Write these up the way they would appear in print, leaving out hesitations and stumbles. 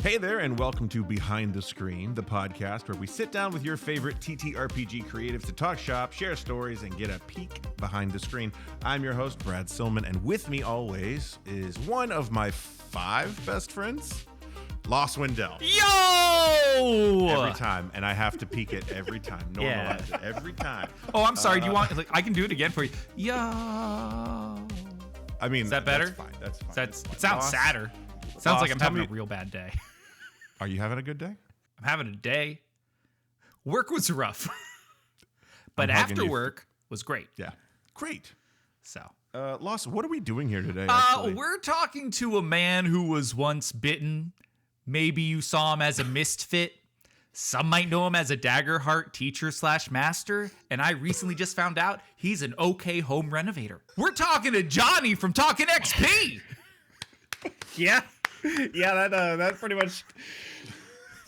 Hey there, and welcome to Behind the Screen, the podcast where we sit down with your favorite TTRPG creatives to talk shop, share stories, and get a peek behind the screen. I'm your host, Brad Silman, and with me always is one of my 5 best friends, Lost Wendell. Yo! Every time, and I have to peek it every time. Normalize it every time. Oh, I'm sorry. Do you want? I can do it again for you. Yo! I mean, is that better? That's fine. It sounds Lost, sadder. It sounds like I'm having me, a real bad day. Are you having a good day? I'm having a day. Work was rough, but after work was great. Yeah, great. So, Lost, what are we doing here today? We're talking to a man who was once bitten. Maybe you saw him as a misfit. Some might know him as a Daggerheart teacher / master. And I recently just found out he's an okay home renovator. We're talking to Jonny from Talking XP. Yeah, that pretty much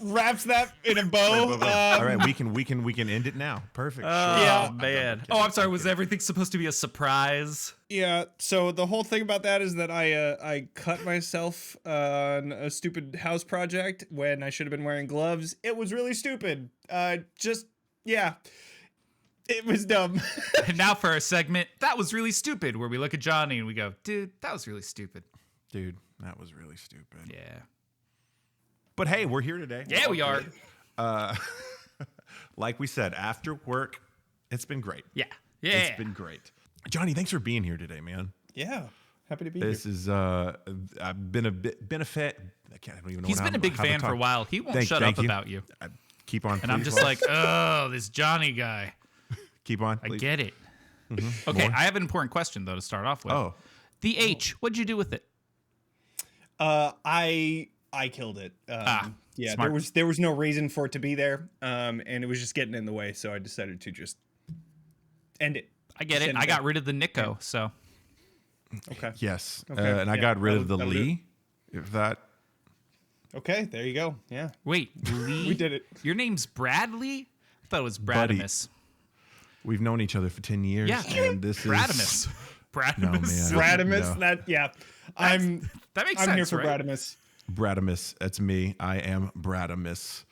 wraps that in a bow. All right, we can end it now. Perfect. Yeah, man. Oh, I'm sorry. Was everything supposed to be a surprise? Yeah. So the whole thing about that is that I cut myself on a stupid house project when I should have been wearing gloves. It was really stupid. It was dumb. And now for our segment, That Was Really Stupid, where we look at Jonny and we go, dude, that was really stupid. Dude, that was really stupid. Yeah. But hey, we're here today. Yeah, we are. Like we said, after work, it's been great. Yeah. It's been great. Jonny, thanks for being here today, man. Yeah. Happy to be This here. is I've been a fan. I don't even know. He's been a big fan for a while. He won't shut up about you. Keep on. And I'm just like, oh, this Jonny guy. Keep on. I please. get it. Mm-hmm. Okay, More? I have an important question though to start off with. Oh, The H, what'd you do with it? I killed it. Yeah, smart. there was no reason for it to be there, and it was just getting in the way, so I decided to just end it. I get it. I got rid of the Nico, so. Okay. yes. Okay, and I yeah, got rid of the that'll do Lee. If that. Okay, there you go. Yeah. Wait, Lee? We did it. Your name's Bradley? I thought it was Buddy. Bradimus. We've known each other for 10 years. Yeah. And this Bradimus. is. Bradimus. No, man. Bradimus, No. That makes sense, I'm here for right? Bradimus. Bradimus, that's me. I am Bradimus.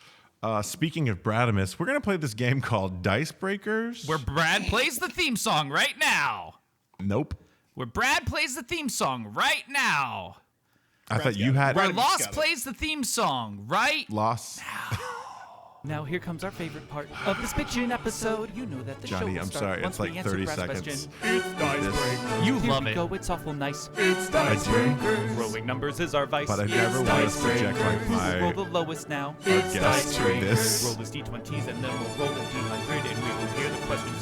Speaking of Bradimus, we're gonna play this game called Dice Breakers. Where Brad plays the theme song right now. Nope. Where Brad plays the theme song right now. I thought you had Where Bradimus Lost got it. plays the theme song right lost. Now here comes our favorite part of this bitchin' episode. You know that the show Johnny, will I'm start sorry. once It's like we answer 30 Brad's seconds. question. It's Dice This- You Here love we it. go, it's awful nice. It's I Dice do. Breakers. Rolling numbers is our vice. But I never want to subject like Roll my the lowest now. guest to Roll this. his d20s and then we'll roll the d100 and we will hear the questions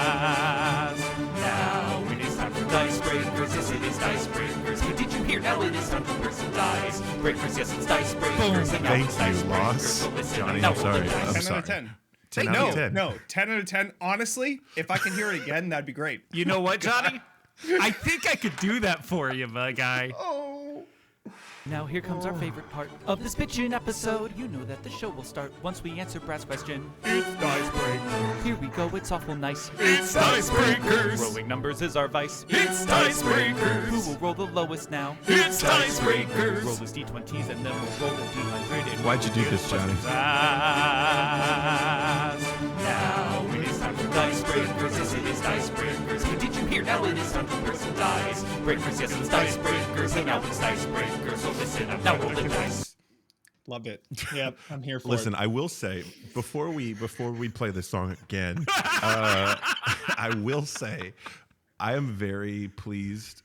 asked. Now it is time for Dice Breakers. Yes, it is Dice Breakers. Hey, did you hear? Now it is time to burst some dice. Breakers, yes, it's Dice Breakers. And now Thank it's Dice you, Breakers. Lost. So listen, Johnny, now I'm roll sorry. the dice. I'm 10 sorry. out of 10. 10 out of 10. No, 10 out of 10. Honestly, if I can hear it again, that'd be great. You know what, Jonny? I think I could do that for you, my guy. Now here comes our favorite part of this bitchin' episode. You know that the show will start once we answer Brad's question. It's Dice Breakers. Here we go, it's awful nice. It's Dice Breakers. Rolling numbers is our vice. It's Dice Who Breakers. will roll the lowest now? It's Dice Breakers. Roll his d20s and then we'll roll the d100. And Why'd you do this, Johnny? Now it is time for Dice Breakers. Yes, it is Dice Breakers. Hey, did you hear? Now it is time to burst some dice. Breakers, yes, it's Dice Breakers. And now it's Dice Breakers. So listen up, now roll the dice. Loved it. Yep, I'm here for Listen, it. I will say before we play this song again, I will say I am very pleased.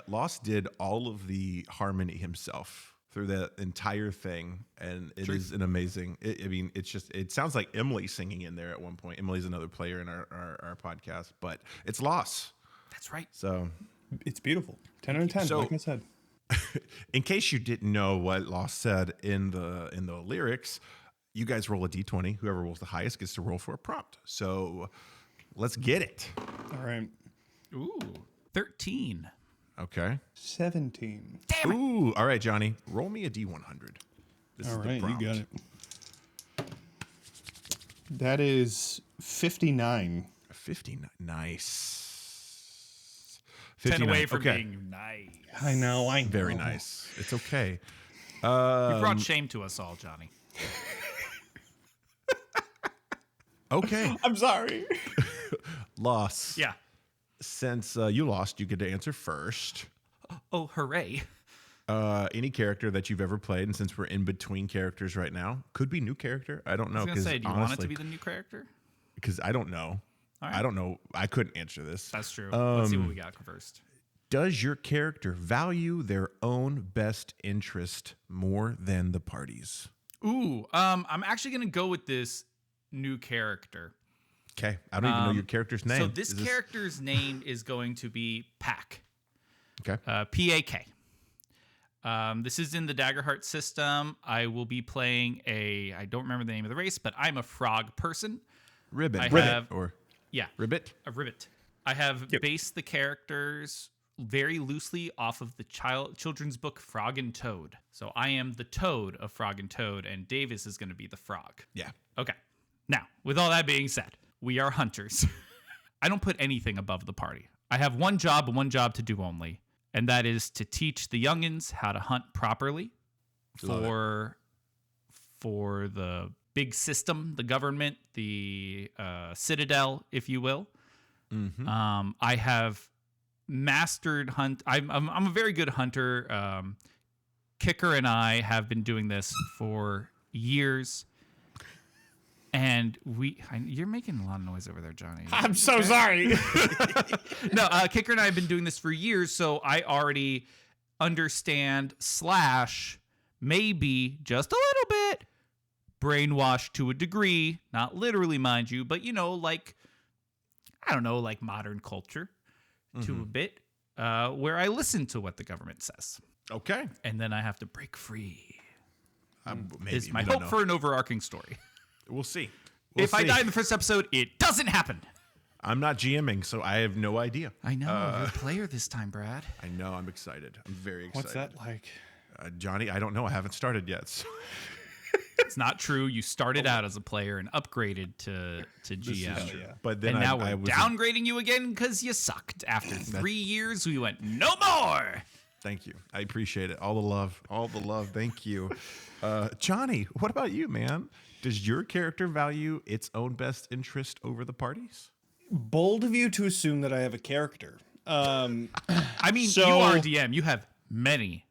Lost did all of the harmony himself through the entire thing, and it is an amazing. It sounds like Emily singing in there at one point. Emily's another player in our podcast, but it's Lost. That's right. So, It's beautiful. 10 out of 10, So- like I said. in case you didn't know what Lost said in the lyrics, you guys roll a d20. Whoever rolls the highest gets to roll for a prompt. So let's get it. All right. Ooh, 13. Okay. 17. Damn it. Ooh. All right, Johnny. Roll me a d100. This All is right, the prompt. you got it. That is 59. 59. Nice. 10 59. away from Okay. being nice. I know. Very nice. It's okay. You brought shame to us all, Johnny. Okay. I'm sorry. Loss. Yeah. Since you lost, you get to answer first. Oh, hooray. Any character that you've ever played, and since we're in between characters right now, could be new character. I don't know. I was going to say, do you want it to be the new character? Because I don't know. All right. I don't know. I couldn't answer this. That's true. Let's see what we got first. Does your character value their own best interest more than the party's? Ooh, I'm actually going to go with this new character. Okay. I don't even know your character's name. So this character's name is going to be Pack. Okay. P-A-K. This is in the Daggerheart system. I will be playing I don't remember the name of the race, but I'm a frog person. Ribbit. Yeah. Ribbit? A ribbit. I have based the characters very loosely off of the children's book Frog and Toad. So I am the Toad of Frog and Toad, and Davis is going to be the frog. Yeah. Okay. Now, with all that being said, we are hunters. I don't put anything above the party. I have one job and one job to do only, and that is to teach the youngins how to hunt properly for the big system, the government, the citadel, if you will. Mm-hmm. I have mastered hunt. I'm a very good hunter. Kicker and I have been doing this for years. And you're making a lot of noise over there, Johnny. I'm so sorry. No, Kicker and I have been doing this for years, so I already understand / maybe just a little bit brainwashed to a degree, not literally, mind you, but like modern culture to a bit, where I listen to what the government says. Okay. And then I have to break free. Maybe. Is my we don't hope know. for an overarching story. We'll see. If I die in the first episode, it doesn't happen. I'm not GMing, so I have no idea. I know. You're a player this time, Brad. I know. I'm excited. I'm very excited. What's that like? Johnny, I don't know. I haven't started yet. So. It's not true. You started out as a player and upgraded to GM. Yeah. But then And now I we're was downgrading you again because you sucked. After 3 years, we went, no more. Thank you. I appreciate it. All the love. All the love. Thank you. Johnny, what about you, man? Does your character value its own best interest over the party's? Bold of you to assume that I have a character. I mean, So- you are DM. You have many.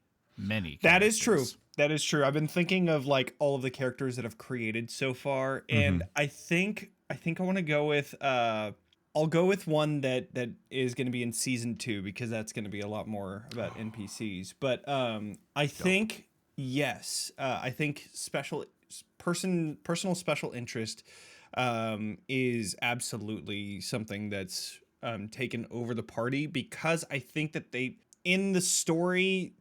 That is true. characters. That is true. I've been thinking of all of the characters that I've created so far, and I think I want to go with I'll go with one that is going to be in season 2 because that's going to be a lot more about NPCs. But I think yes, I think personal special interest is absolutely something that's taken over the party because I think that they in the story.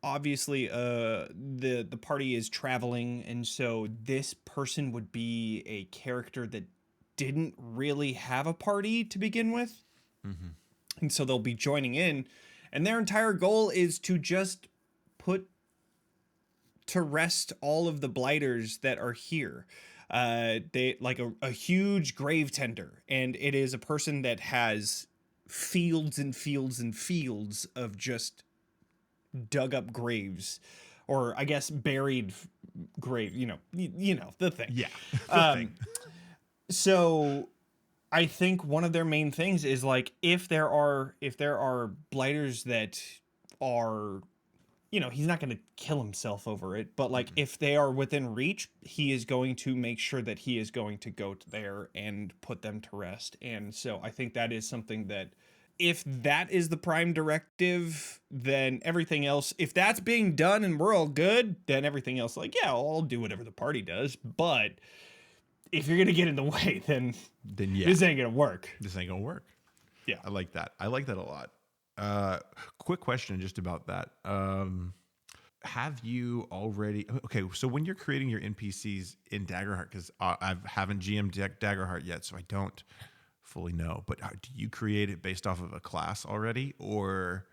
Obviously, the party is traveling, and so this person would be a character that didn't really have a party to begin with, and so they'll be joining in, and their entire goal is to just put to rest all of the blighters that are here. They like a huge grave tender, and it is a person that has fields and fields and fields of just dug up graves, or I guess buried grave, you know the thing. Yeah. The thing. So I think one of their main things is if there are blighters that are, he's not going to kill himself over it, but if they are within reach, he is going to make sure that he is going to go there and put them to rest. And so I think that is something that if that is the prime directive, then everything else, if that's being done and we're all good, then everything else, I'll do whatever the party does. But if you're going to get in the way, then yeah. this ain't going to work. This ain't gonna work. Yeah. I like that. I like that a lot. Quick question just about that. Have you already... Okay, so when you're creating your NPCs in Daggerheart, because I haven't GM'd Daggerheart yet, so I don't fully know, but do you create it based off of a class already, or...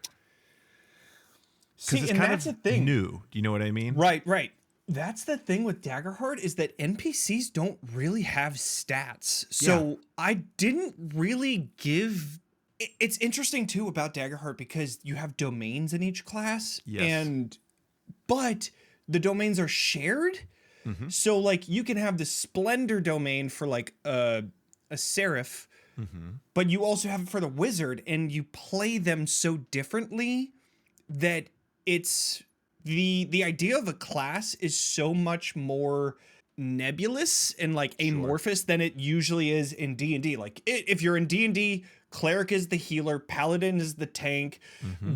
See, it's and kind that's of the thing. new. Do you know what I mean? Right. That's the thing with Daggerheart is that NPCs don't really have stats. So I didn't really give... It's interesting, too, about Daggerheart because you have domains in each class. Yes. But the domains are shared. So like you can have the Splendor domain for like a Seraph, but you also have it for the Wizard, and you play them so differently that it's the idea of a class is so much more nebulous and like amorphous than it usually is in D&D. Like if you're in D&D, cleric is the healer, paladin is the tank,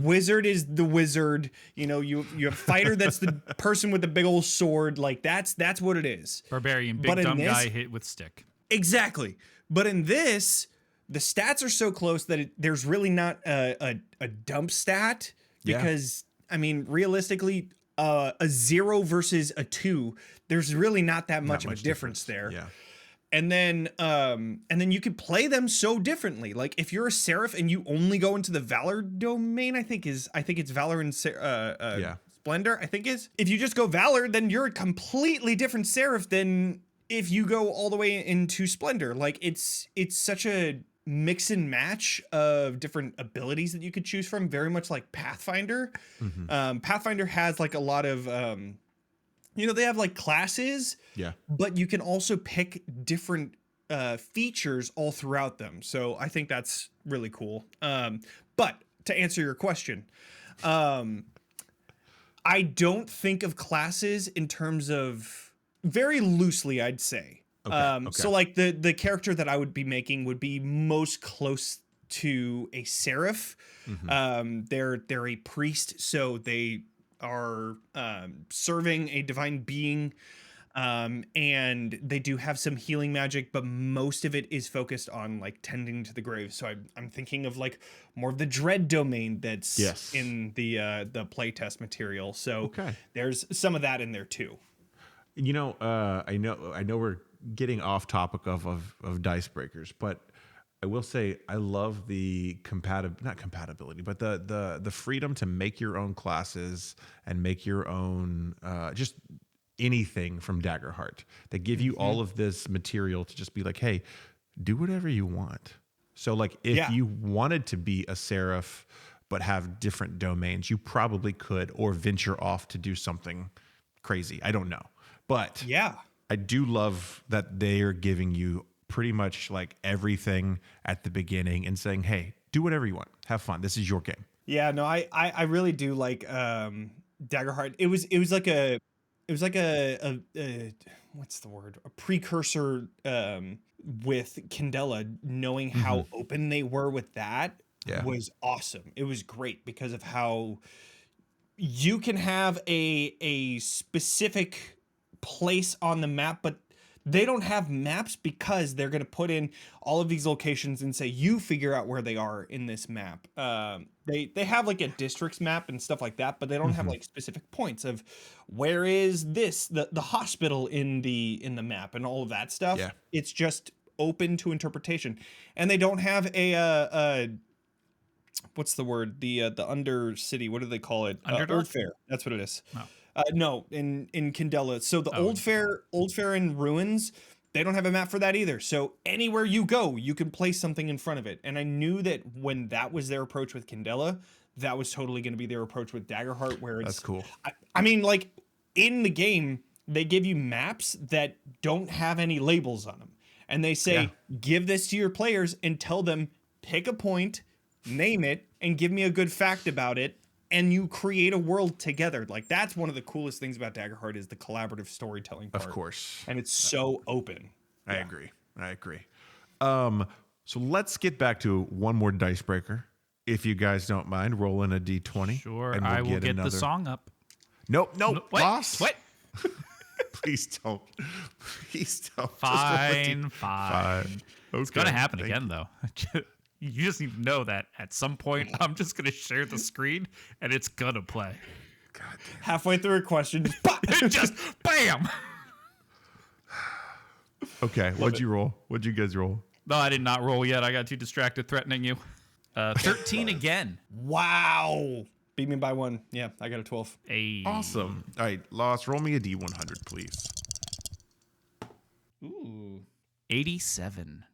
wizard is the wizard, you know, you have fighter that's the person with the big old sword. Like that's what it is. Barbarian, big But in dumb this- guy hit with stick. Exactly. But in this, the stats are so close that there's really not a dump stat because I mean, realistically, a 0 versus a 2, there's really not that much of a difference there. Yeah. And then you can play them so differently. Like if you're a Seraph and you only go into the Valor domain, I think it's Valor and Splendor, I think is. If you just go Valor, then you're a completely different Seraph than if you go all the way into Splendor. Like it's such a mix and match of different abilities that you could choose from, very much like Pathfinder. Pathfinder has like a lot of they have like classes, but you can also pick different features all throughout them. So I think that's really cool. But to answer your question, I don't think of classes in terms of very loosely, I'd say. Okay. So like the character that I would be making would be most close to a Seraph. They're a priest, so they are serving a divine being, and they do have some healing magic, but most of it is focused on like tending to the grave. So I'm thinking of like more of the dread domain that's in the playtest material. So there's some of that in there too. You know, I know we're getting off topic of dice breakers, but I will say I love the not compatibility, but the freedom to make your own classes and make your own just anything from Daggerheart. They give you all of this material to just be like, hey, do whatever you want. So like if you wanted to be a Seraph but have different domains, you probably could, or venture off to do something crazy. I don't know. But I do love that they are giving you pretty much like everything at the beginning and saying, hey, do whatever you want. Have fun. This is your game. Yeah, no, I really do like Daggerheart. It was like a what's the word? A precursor with Candela, knowing how open they were with that was awesome. It was great because of how you can have a specific place on the map, but they don't have maps because they're going to put in all of these locations and say, you figure out where they are in this map. They have like a districts map and stuff like that, but they don't have like specific points of where is this, the hospital in the map and all of that stuff. Yeah. It's just open to interpretation. And they don't have a what's the word? The Undercity, what do they call it? Old Fair. That's what it is. Oh. No, in Candela. So the Old Fair and Ruins, they don't have a map for that either. So anywhere you go, you can place something in front of it. And I knew that when that was their approach with Candela, that was totally going to be their approach with Daggerheart, where it's... That's cool. I mean, like, in the game, they give you maps that don't have any labels on them. And they say, give this to your players and tell them, pick a point, name it, and give me a good fact about it. And you create a world together. Like that's one of the coolest things about Daggerheart is the collaborative storytelling part. Of course. And it's so open. I agree. So let's get back to one more dice breaker. If you guys don't mind, rolling a D20. Sure, and we'll I will get the song up. Nope, What? boss. What? Please don't. Please don't. Fine. Okay, It's going to happen again, though. You just need to know that at some point, I'm just going to share the screen, and it's going to play. God damn. Halfway through a question, just bam! Okay, what'd you roll? What'd you guys roll? No, I did not roll yet. I got too distracted threatening you. 13 again. Wow. Beat me by 1. Yeah, I got a 12. Hey. Awesome. All right, Lost, roll me a D100, please. Ooh. 87.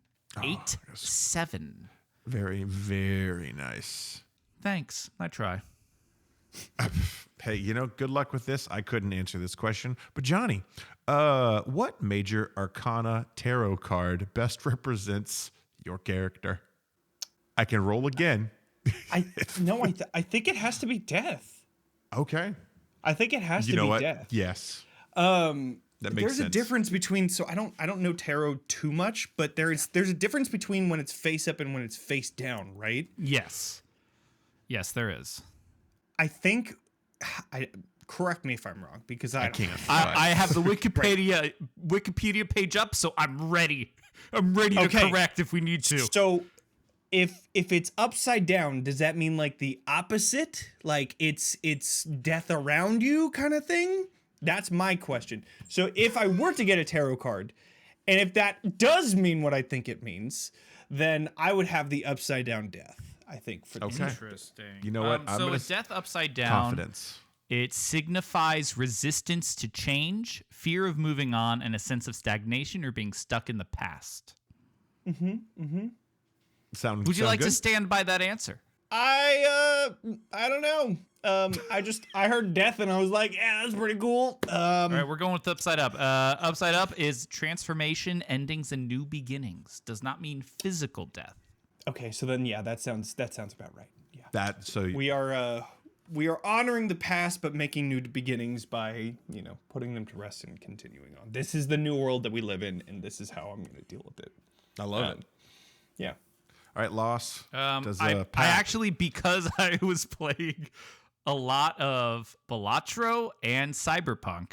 7. Very, very nice. Thanks. I try. Hey, good luck with this. I couldn't answer this question. But Johnny, what major arcana tarot card best represents your character? I can roll again. I think it has to be death. Okay. I think it has to be death. Yes. That makes there's sense. a difference between, so I don't know tarot too much, but there's a difference between when it's face up and when it's face down, right? Yes, there is. I think, correct me if I'm wrong, because I can't. I have the Wikipedia page up, so I'm ready. I'm ready to correct if we need to. So if it's upside down, does that mean like the opposite? Like it's death around you kind of thing? That's my question. So if I were to get a tarot card, and if that does mean what I think it means, then I would have the upside down death, I think, for this. Okay. Interesting. You know what? I'm so gonna a death upside down. Confidence. It signifies resistance to change, fear of moving on, and a sense of stagnation or being stuck in the past. Would you like to stand by that answer? I don't know. I heard death and I was like, yeah, that's pretty cool. All right, we're going with upside up. Upside up is transformation, endings, and new beginnings. Does not mean physical death. Okay, so then yeah, that sounds about right. Yeah. We are honoring the past but making new beginnings by, putting them to rest and continuing on. This is the new world that we live in, and this is how I'm going to deal with it. I love it. Yeah. All right, Loss. I actually, because I was playing a lot of Balatro and Cyberpunk,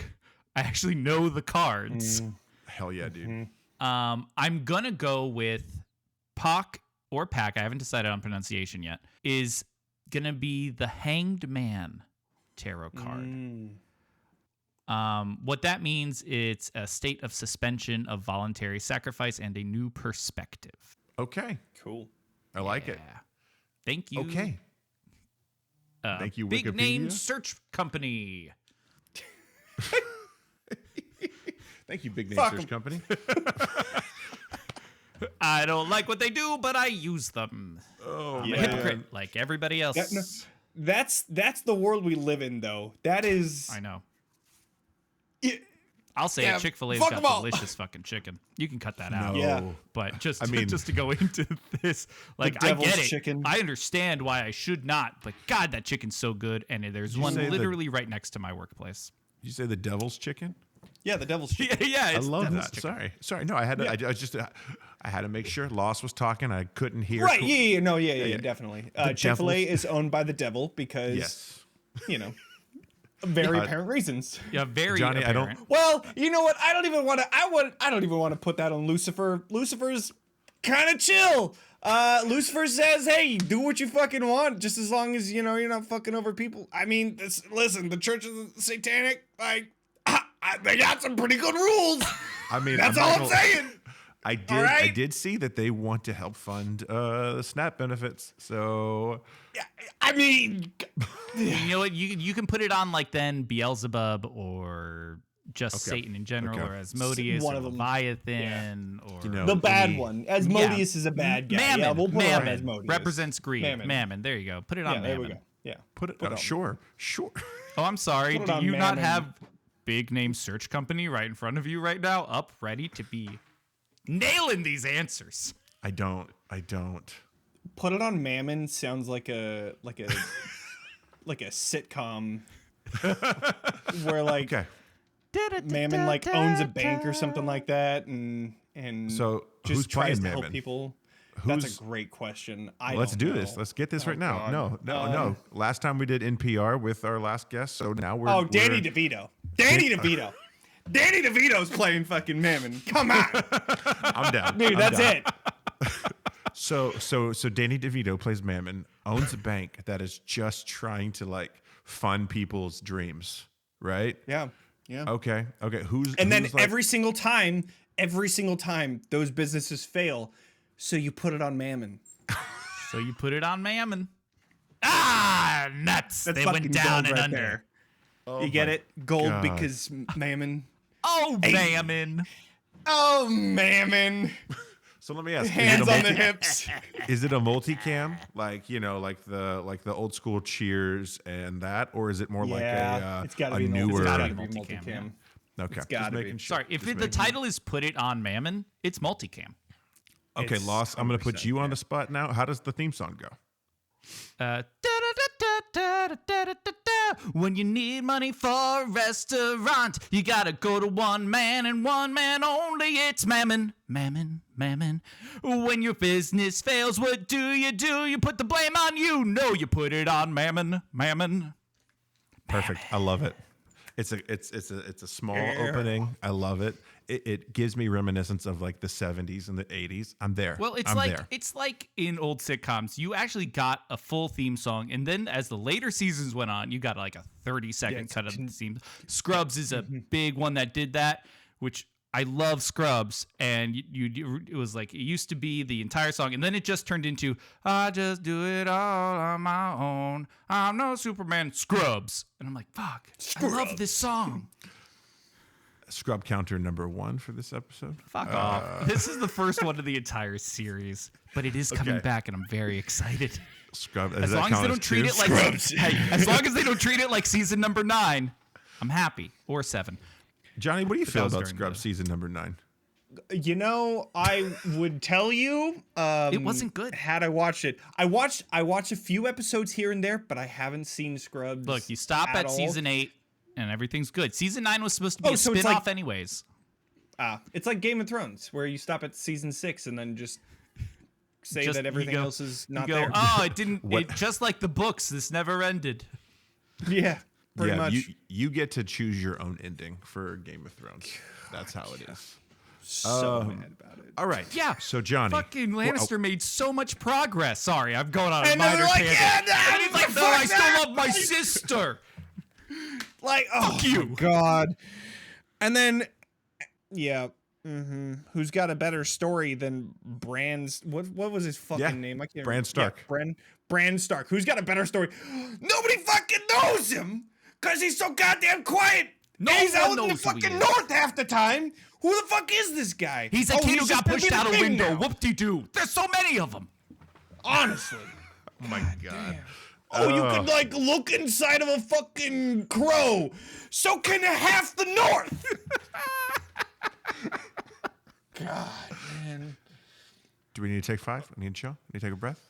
I actually know the cards. Hell yeah, dude. I'm gonna go with Pac or Pac. I haven't decided on pronunciation yet. Is gonna be the Hanged Man tarot card. What that means, it's a state of suspension of voluntary sacrifice and a new perspective. Okay. Cool. I like it. Thank you. Okay. Thank you, Big Wikipedia. name search company. Thank you, Big Name Fuck Search 'em. Company. I don't like what they do, but I use them. Oh, I'm a hypocrite like everybody else. Yeah, no, that's the world we live in, though. That is. I know. It, I'll say Yeah, it. Chick-fil-A's fuck got 'em all. delicious fucking chicken. You can cut that out. No. Yeah. But just I mean- just to go into this, like, I devil's get it. chicken. I understand why I should not, but God, that chicken's so good, and there's one say literally right next to my workplace. Did you say the devil's chicken? yeah, the devil's chicken. Yeah, I it's love devil's that. chicken. Sorry. No, I had to. I had to make sure. Loss was talking. I couldn't hear. Right? who- Yeah, no, yeah, definitely. Chick-fil-A devil's- is owned by the devil because, Yes. very apparent reasons. Yeah, very Johnny, I don't- apparent. Well, you know what? I don't even want to put that on Lucifer. Lucifer's kind of chill. Lucifer says, "Hey, do what you fucking want, just as long as you're not fucking over people." I mean, listen, the Church of the Satanic, like, they got some pretty good rules. I mean, That's I'm all not I'm gonna- saying. I did. All right? I did see that they want to help fund the SNAP benefits. So I mean, You know what? You can put it on like then Beelzebub or just Okay. Satan in general, Okay. or Asmodeus, One or of them. Leviathan, or You know, the bad any- one. Asmodeus is a bad guy. Mammon. Yeah, we'll put it on Mammon Asmodeus. represents greed. Mammon. Mammon. There you go. Put it Yeah, on there Mammon. we go. Yeah. put it. on. Sure. Oh, I'm sorry. Put it Do on you not Mammon. have Big Name Search Company right in front of you right now, up ready to be nailing these answers? I don't. Put it on Mammon sounds like a like a sitcom where like Okay. Mammon like owns a bank or something like that and So just who's tries playing to help Mammon? people. Who's- That's a great question. Let's don't do know. this. Let's get this right now. God. No. Last time we did NPR with our last guest, so now we're. Oh, Danny we're- DeVito. Danny DeVito. Danny DeVito's playing fucking Mammon. Come on, I'm down. dude. I'm That's down. it. So Danny DeVito plays Mammon, owns a bank that is just trying to like fund people's dreams, right? Yeah. Yeah. Okay. Who's And then who's like- every single time, those businesses fail. So you put it on Mammon. So you put it on Mammon. Ah, nuts. That's They went fucking down gold and right under. there. Oh You get my it? Gold God. because Mammon. Oh, Mammon. Oh, Mammon. So let me ask: Hands on the hips. Is it a multicam, like like the old school Cheers and that, or is it more like It's gotta a be newer? It's gotta be multicam. multicam, Okay, It's just gotta be. making sure. Sorry, if Just the making- title is "Put It on Mammon," it's multicam. Okay, It's Lost. I'm going to put 100%, you on the spot now. How does the theme song go? When you need money for a restaurant, you gotta go to one man and one man only. It's mammon, mammon, mammon. When your business fails, what do? You put the blame on you. No, you put it on mammon, mammon. Perfect. I love it. It's a small opening. I love it. It gives me reminiscence of like the 70s and the 80s. I'm there. Well, I'm there. it's like in old sitcoms, you actually got a full theme song, and then as the later seasons went on, you got like a 30-second cut of the theme. Scrubs is a big one that did that, which I love Scrubs, and it was like it used to be the entire song, and then it just turned into I just do it all on my own. I'm no Superman. Scrubs, and I'm like, fuck, I love this song. Scrub counter number 1 for this episode. Fuck off. This is the first one of the entire series, but it is coming back, and I'm very excited. Scrub. As long as they don't treat it like as long as they don't treat it like season number 9, I'm happy. Or 7. Johnny, what do you feel was about during Scrub the- season number 9? I would tell you It wasn't good. had I watched it. I watched a few episodes here and there, but I haven't seen Scrubs. Look, you stop at all. season 8 and everything's good. Season 9 was supposed to be a so it's spin-off like- anyways. It's like Game of Thrones, where you stop at season 6 and then just say Just- that everything you go- else is You not go, there. oh, it didn't it just like the books, this never ended. Yeah, pretty much. You get to choose your own ending for Game of Thrones. That's how it is. So mad about it. All right. Yeah. So Johnny, Fucking Lannister made so much progress. Sorry, I'm going on a And they're minor like, tangent. yeah, And he's like, no, I still love my sister. Like, oh Fuck you. my God. And then, who's got a better story than Bran's? What was his fucking Yeah, name? I can't Bran remember. Stark. Yeah, Bran Stark. Who's got a better story? Nobody fucking knows him because he's so goddamn quiet. No And he's one out in the knows who he fucking is. north half the time. Who the fuck is this guy? He's a Oh, kid who just got gonna pushed be the out a king window. now. Whoop-de-doo. There's so many of them. Honestly. oh my God. Oh, you could like look inside of a fucking crow. So can half the north. God, man. Do we need to take 5? We need to chill? Need to take a breath?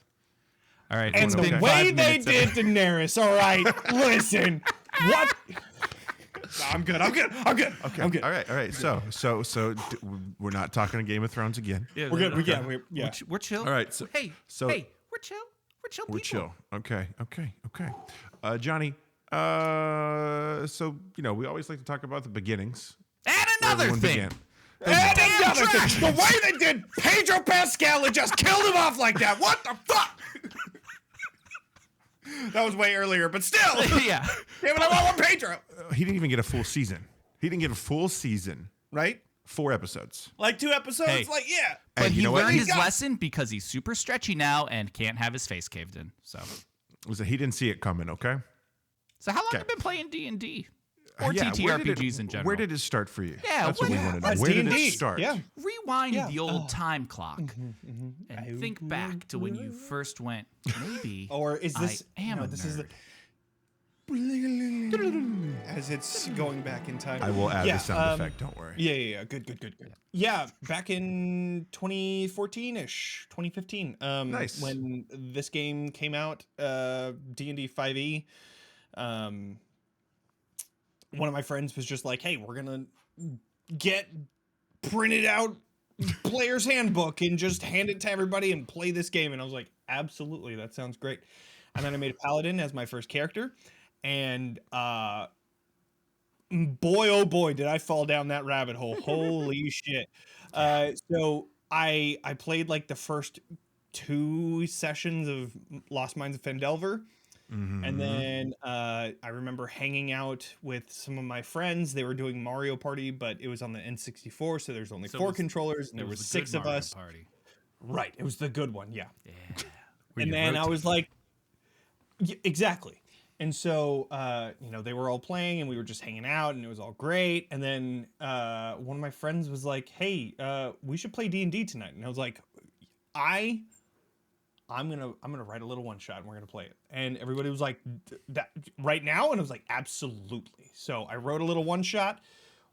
All right. And it's the been way 5 they minutes. did Daenerys, all right, listen. What? No, I'm good. Okay. I'm good. All right. So we're not talking Game of Thrones again. Yeah, We're good. yeah. Yeah. We're chill. All right, so- hey, so- hey, we're chill. We're chill. We're people. chill. Okay. Johnny, so we always like to talk about the beginnings. And where another everyone thing. began. And Damn another trash. thing, the way they did Pedro Pascal and just killed him off like that. What the fuck? That was way earlier, but still. Yeah. Damn it, I want one Pedro. He didn't even get a full season. Right? 4 episodes. Like 2 episodes? Hey. Like, yeah. But And you he know what? learned He his got- lesson because he's super stretchy now and can't have his face caved in. So He didn't see it coming, okay? how long Okay. have you been playing D&D? Or Yeah, where did TTRPGs in general? Where did it start for you? Yeah, That's what we what- want to know. That's Where did D&D. it start? Yeah. Rewind Yeah. the old time clock and think back to when you first went, maybe Or is this I am no, a this is the nerd. as it's going back in time. I will add Yeah, the sound effect. Don't worry. Yeah. Good. Yeah, back in 2014-ish, 2015. Nice. When this game came out, D&D 5e. One of my friends was just like, "Hey, we're gonna get printed out player's handbook and just hand it to everybody and play this game." And I was like, "Absolutely, that sounds great." And then I made a paladin as my first character, and boy, oh boy, did I fall down that rabbit hole. Holy shit. So I played like the first 2 sessions of Lost Mines of Fendelver. And then I remember hanging out with some of my friends. They were doing Mario Party, but it was on the N64, so there's only So it 4 was- controllers, and there It was the 6 good of Mario us. Party. Right, it was the good one, yeah. Yeah. Where And you then I rotate. was like, exactly. And so, they were all playing and we were just hanging out and it was all great. And then one of my friends was like, "Hey, we should play D&D tonight." And I was like, I'm gonna write a little one shot and we're gonna play it. And everybody was like, that right now? And I was like, absolutely. So I wrote a little one shot.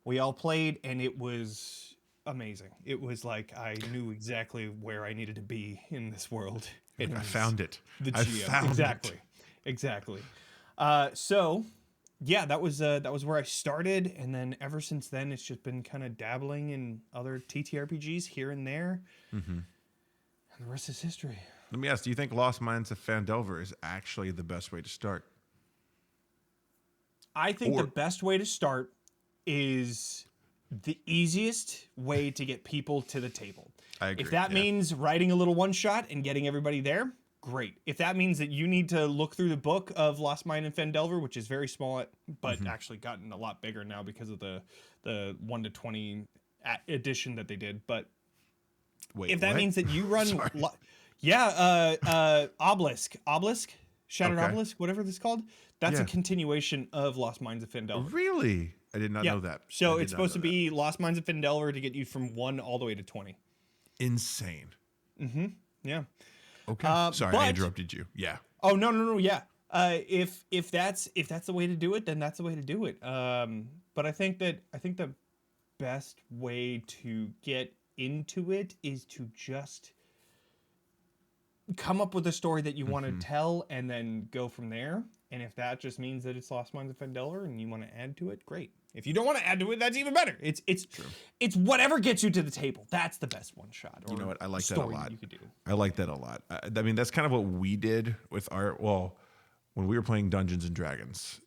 We all played, and it was amazing. It was like I knew exactly where I needed to be in this world. And I found it. The I GM. found exactly. it. Exactly. So yeah, that was where I started, and then ever since then, it's just been kind of dabbling in other TTRPGs here and there, and the rest is history. Let me ask, do you think Lost Mines of Phandelver is actually the best way to start? I think the best way to start is the easiest way to get people to the table. I agree, If that means writing a little one shot and getting everybody there, great. If that means that you need to look through the book of Lost Mine and Phandelver, which is very small, but actually gotten a lot bigger now because of the 1 to 20 edition that they did. But Wait, if that what? means that you run, Obelisk, Shattered Okay. Obelisk, whatever this is called, that's Yeah. a continuation of Lost Mines of Phandelver. Really? I did not know that. So I did it's not supposed to know that. be Lost Mines of Phandelver to get you from 1 all the way to 20. Insane. Yeah. Okay. Sorry, but- I interrupted you. Yeah. Oh no, yeah. If that's the way to do it, then that's the way to do it. But I think the best way to get into it is to just come up with a story that you want to tell and then go from there. And if that just means that it's Lost Mines of Phandelver and you want to add to it, great. If you don't want to add to it, that's even better. It's whatever gets you to the table. That's the best one shot. Or You know what? I like that a story lot. You could do. I like that a lot. I mean, that's kind of what we did with our, well, when we were playing Dungeons and Dragons,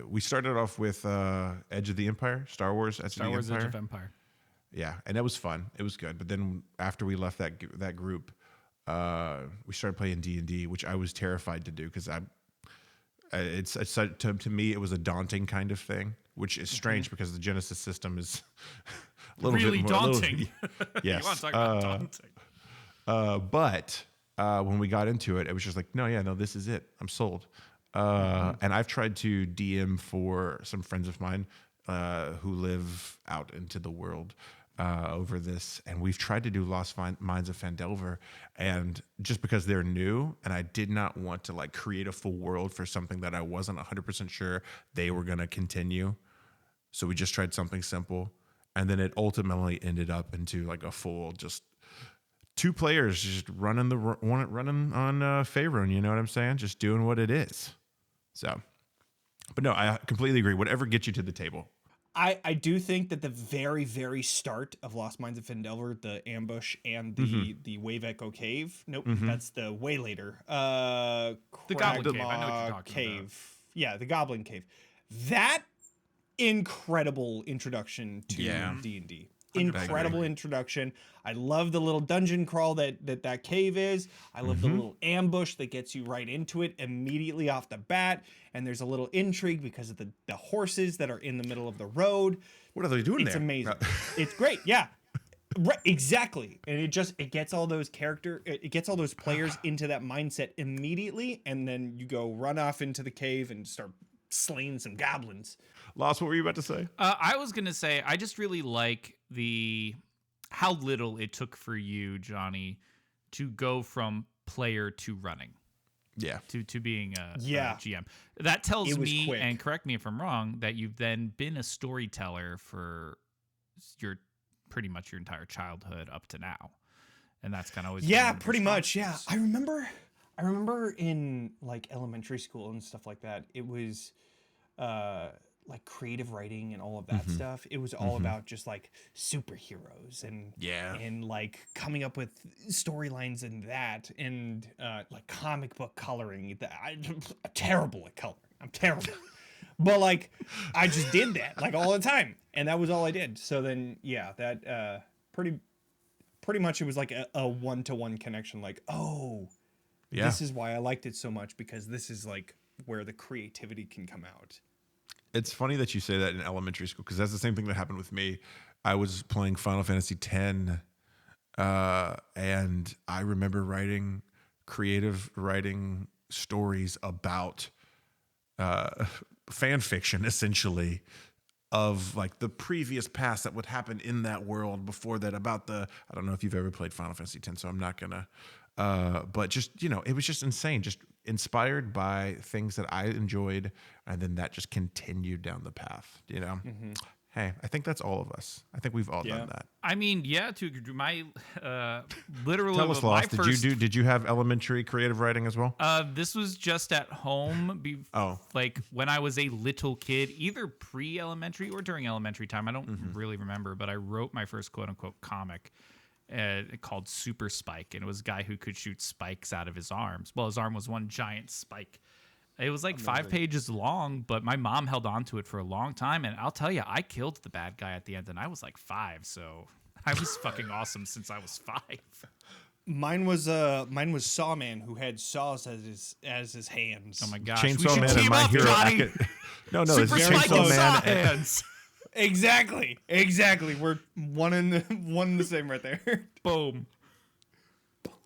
we started off with Edge of the Empire, Star Wars Edge Star of the Wars Empire. Age of Empire. Yeah, and that was fun. It was good. But then after we left that group, we started playing D&D, which I was terrified to do because to me it was a daunting kind of thing, which is strange because the Genesis system is a little Really bit more daunting. Yes. You want to talk about daunting? But when we got into it, it was just like, no, this is it. I'm sold. And I've tried to DM for some friends of mine who live out into the world over this, and we've tried to do Lost Mines of Phandelver, and just because they're new, and I did not want to like create a full world for something that I wasn't 100% sure they were going to continue, so we just tried something simple, and then it ultimately ended up into like a full just 2 players just running on Faerun, you know what I'm saying? Just doing what it is. So, but no, I completely agree. Whatever gets you to the table. I do think that the very, very start of Lost Mines of Phandelver, the ambush and the Wave Echo Cave. Nope, that's the way later. The Goblin Cave. I know what you're Kragmaw talking Cave. about. Yeah, the Goblin Cave. That incredible introduction to Yeah. D&D. Incredible introduction. I love the little dungeon crawl that cave is. I love the little ambush that gets you right into it immediately off the bat. And there's a little intrigue because of the horses that are in the middle of the road. What are they doing It's there? amazing. It's great. Yeah. Right, exactly. And it gets all those players into that mindset immediately, and then you go run off into the cave and start slaying some goblins. Lost, what were you about to say? I was gonna say I just really like how little it took for you, Johnny, to go from player to running Yeah. to being a Yeah. GM. That tells It was me, quick. and correct me if I'm wrong, that you've then been a storyteller for pretty much your entire childhood up to now, and that's kind of always Yeah, been one of your pretty much. Yeah, strong I remember in like elementary school and stuff like that. It was like creative writing and all of that stuff. It was all about just like superheroes and Yeah. and like coming up with storylines and that and like comic book coloring. I'm terrible at coloring. I'm terrible. But like I just did that like all the time, and that was all I did. So then yeah, that pretty much it was like a one-to-one connection. Like, oh, Yeah. this is why I liked it so much, because this is like where the creativity can come out. It's funny that you say that in elementary school, because that's the same thing that happened with me. I was playing Final Fantasy X, and I remember writing stories about fan fiction, essentially, of like the previous past that would happen in that world before that. About I don't know if you've ever played Final Fantasy X, so I'm not gonna. But just it was just insane. Just inspired by things that I enjoyed, and then that just continued down the path. Hey, I think that's all of us. I think we've all done that. I mean, yeah. To my literally, Tell us, my Lost. first, Did you have elementary creative writing as well? This was just at home. Like when I was a little kid, either pre-elementary or during elementary time. I don't really remember, but I wrote my first quote unquote comic called Super Spike, and it was a guy who could shoot spikes out of his arms. Well, his arm was one giant spike. It was like 5 pages long, but my mom held on to it for a long time. And I'll tell you, I killed the bad guy at the end, and I was like 5. So I was fucking awesome since I was 5. Mine was Sawman, who had saws as his hands. Oh my gosh. Chainsaw we should Man and team My up, Hero. Johnny. No, Super it's Spike Chainsaw and Saw Man. Hands. Exactly. We're one in the same right there. Boom.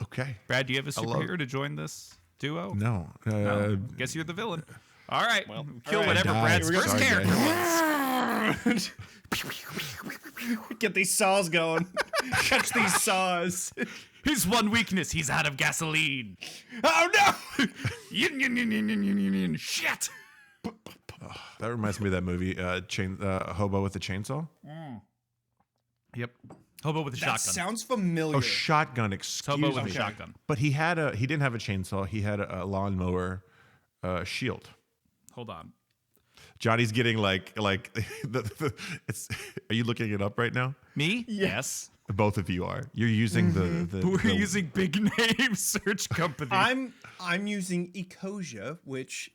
Okay. Brad, do you have a superhero to join this duo? No. No. Guess you're the villain. All right. Well, kill all right. whatever I died. Brad's first Sorry, character was. Get these saws going. Catch these saws. His one weakness, he's out of gasoline. Oh no! Shit. That reminds me of that movie, Hobo with the Chainsaw. Yep. Hobo with a That shotgun. sounds familiar. Oh, shotgun. Excuse Hobo me. with a shotgun. But he didn't have a chainsaw. He had a lawnmower shield. Hold on. Johnny's getting like it's. Are you looking it up right now? Me? Yes. Both of you are. You're using the. We're using big name search company. I'm using Ecosia, which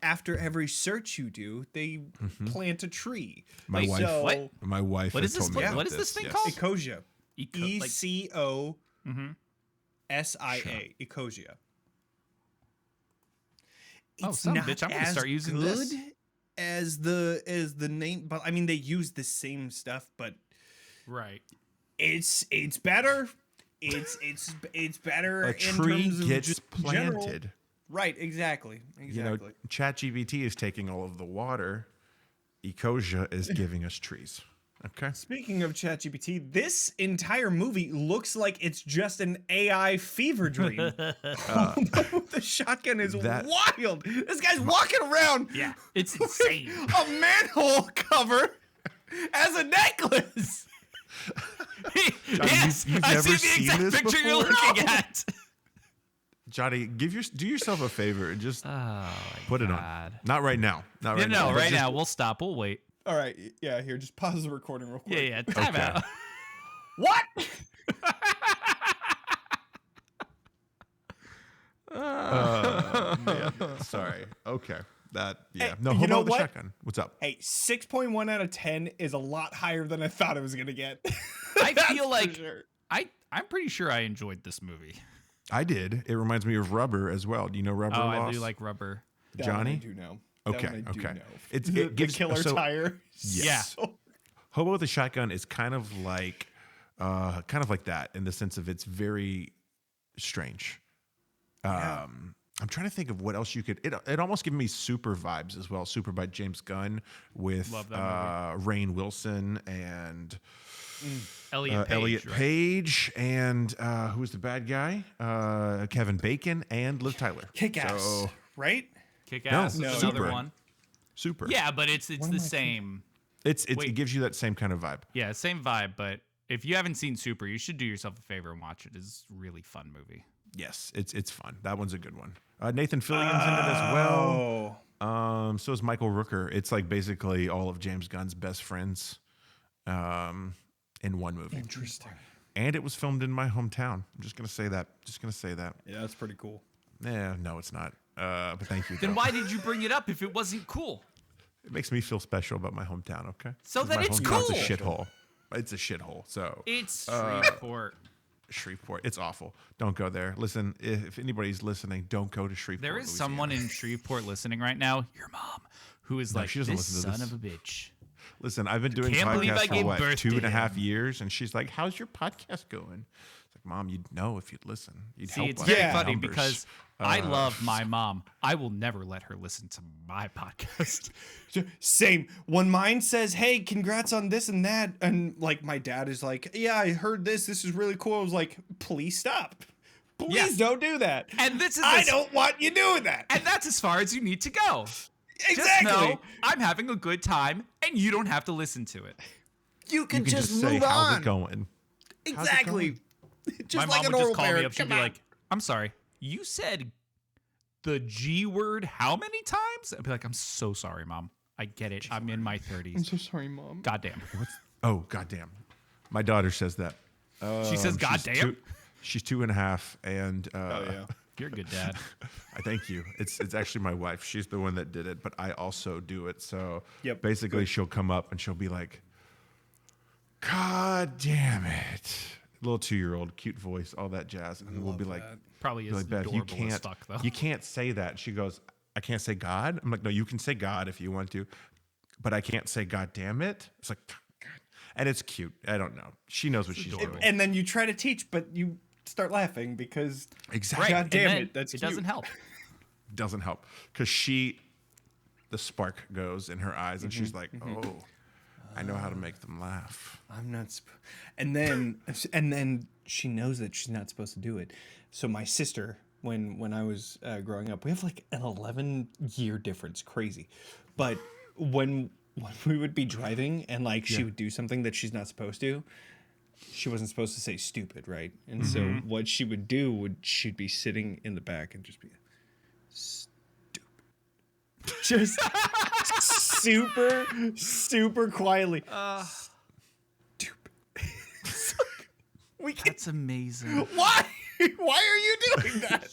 after every search you do, they plant a tree. My wife. So, what? My wife. What has is this? told me about What is this thing yes. called? Ecosia. Like- ECOSIA. Ecosia. Oh, son of a bitch, I'm gonna start using good this. as the name, but I mean they use the same stuff, but Right. it's better. It's better. A in tree terms of gets just general- planted. Right. Exactly. ChatGPT is taking all of the water. Ecosia is giving us trees. Okay. Speaking of ChatGPT, this entire movie looks like it's just an AI fever dream. The shotgun is wild. This guy's walking around. Yeah. It's insane. A manhole cover as a necklace. Yes. you've I never see the seen exact this picture you're before? looking at. Johnny, do yourself a favor and just put it on. God. Not right now. Not right now. No, but right just- now. We'll stop. We'll wait. All right. Yeah, here, just pause the recording real quick. Yeah. Time Okay. out. What? Man, sorry. Okay. That. Yeah. Hey, No. you Hobo know with the what? shotgun. What's up? Hey, 6.1 out of 10 is a lot higher than I thought it was going to get. I That's feel for like sure. I'm pretty sure I enjoyed this movie. I did. It reminds me of Rubber as well. Do you know Rubber? Oh, Lost? I do like Rubber. That one Johnny? I do know. That Okay. one I do Okay. know. It The gives killer so- tire. Yes. So- Hobo with a Shotgun is kind of like that in the sense of it's very strange. I'm trying to think of what else you could. It almost gave me Super vibes as well. Super by James Gunn with Love that Rainn Wilson and Elliot Elliot right? Page and who was the bad guy? Kevin Bacon and Liv Tyler. Kick-Ass, So, right? Kick-Ass No, is no, another Super. one. super. Yeah, but it's What am the I same. It Wait. gives you that same kind of vibe. Yeah, same vibe. But if you haven't seen Super, you should do yourself a favor and watch it. It's a really fun movie. Yes, it's fun. That one's a good one. Nathan Fillion's in it as well. Oh. So is Michael Rooker. It's like basically all of James Gunn's best friends in one movie. Interesting. And it was filmed in my hometown. I'm just gonna say that. Yeah, that's pretty cool. Yeah, no, it's not. But thank you. Then though. why did you bring it up if it wasn't cool? It makes me feel special about my hometown. Okay. So 'Cause then my it's hometown's cool. a shithole. It's a shithole. So It's Shreveport. Shreveport. It's awful. Don't go there. Listen, if anybody's listening, don't go to Shreveport. There is Louisiana. someone in Shreveport listening right now, your mom, who is No, like, she doesn't this listen to son this. of a bitch. Listen, I've been doing Can't believe I podcasts for gave what, birth to 2.5 him. years, and she's like, "How's your podcast going?" It's like, Mom, you'd know if you'd listen. You'd See, help it's us very with funny numbers." because I love my mom. I will never let her listen to my podcast. Same. When mine says, "Hey, congrats on this and that," and like my dad is like, "Yeah, I heard this. This is really cool." I was like, "Please stop. Please don't do that." And this is I don't want you doing that. And that's as far as you need to go. Exactly. Just know I'm having a good time, and you don't have to listen to it. You You can can just just say, move "How's on. it going?" Exactly. Just My like mom an would oral just call me parent. up. She'd Come be on. like, "I'm sorry, you said the G word how many times?" I'd be like, "I'm so sorry, Mom. I get it. I'm in my 30s. "I'm so sorry, Mom." Goddamn." Oh, goddamn. My daughter says that. She says, She's "Goddamn." She's 2.5, and You're a good dad. I thank you. It's actually my wife. She's the one that did it, but I also do it. So Yep. basically, she'll come up and she'll be like, "God damn it!" Little 2-year-old, cute voice, all that jazz, and we'll be like, Probably is "Bev, adorable as fuck, though. you can't say that." And she goes, "I can't say God." I'm like, "No, you can say God if you want to, but I can't say God damn it." It's like, God. And it's cute. I don't know. She knows what she's doing. And then you try to teach, but you start laughing because Exactly. God And damn then it, that's it cute. doesn't help. Doesn't help because the spark goes in her eyes, and she's like, "Oh, I know how to make them laugh." I'm not. And then she knows that she's not supposed to do it. So my sister, when I was growing up, we have like an 11-year difference, crazy. But when we would be driving and like she would do something that she's not supposed to, she wasn't supposed to say stupid, right? And so what she would do she'd be sitting in the back and just be stupid, just super quietly. Stupid. That's amazing. Why? Why are you doing that?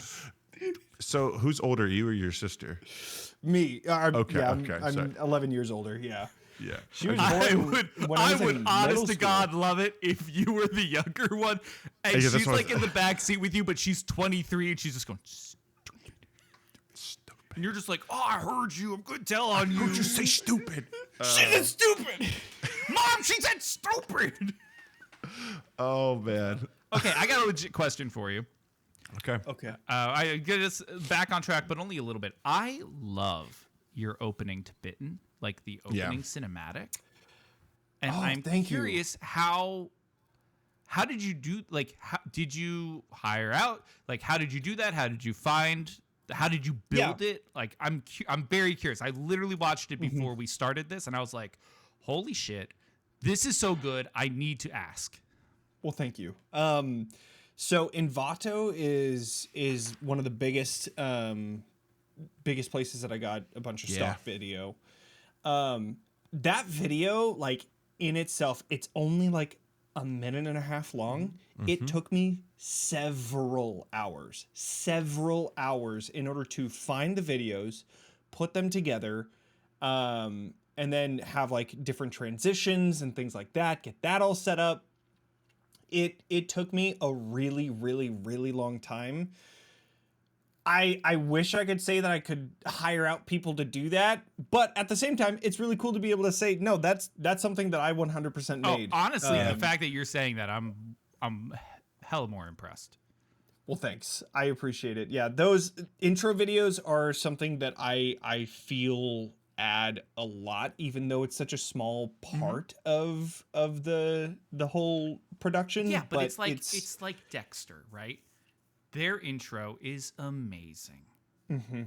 So, who's older, you or your sister? Me. Okay, Yeah, okay, I'm sorry. 11 years older. Yeah. Yeah. She was I born would, when I was in would honest middle to school. God love it if you were the younger one and Yeah, that's she's what I like was- in the back seat with you, but she's 23 and she's just going, Stupid. and you're just like, "Oh, I heard you. I'm good tell on you." Don't you say stupid. She said stupid. Mom, she said stupid. Oh, man. Okay, I got a legit question for you. Okay. Okay. I get us back on track, but only a little bit. I love your opening to Bitten, like the opening cinematic. And Oh, I'm thank you. curious how did you do, like, how did you hire out? Like, how did you do that? How did you build it? Like, I'm very curious. I literally watched it before we started this, and I was like, holy shit, this is so good. I need to ask. Well, thank you. So Envato is one of the biggest places that I got a bunch of stock video. That video, like in itself, it's only like a minute and a half long. It took me several hours in order to find the videos, put them together, and then have like different transitions and things like that, get that all set up. It took me a really, really, really long time. I wish I could say that I could hire out people to do that, but at the same time, it's really cool to be able to say, no, that's something that I 100% made. Oh, honestly, the fact that you're saying that, I'm hella more impressed. Well, thanks. I appreciate it. Yeah, those intro videos are something that I feel add a lot, even though it's such a small part of the whole production. Yeah, but it's like Dexter, right? Their intro is amazing.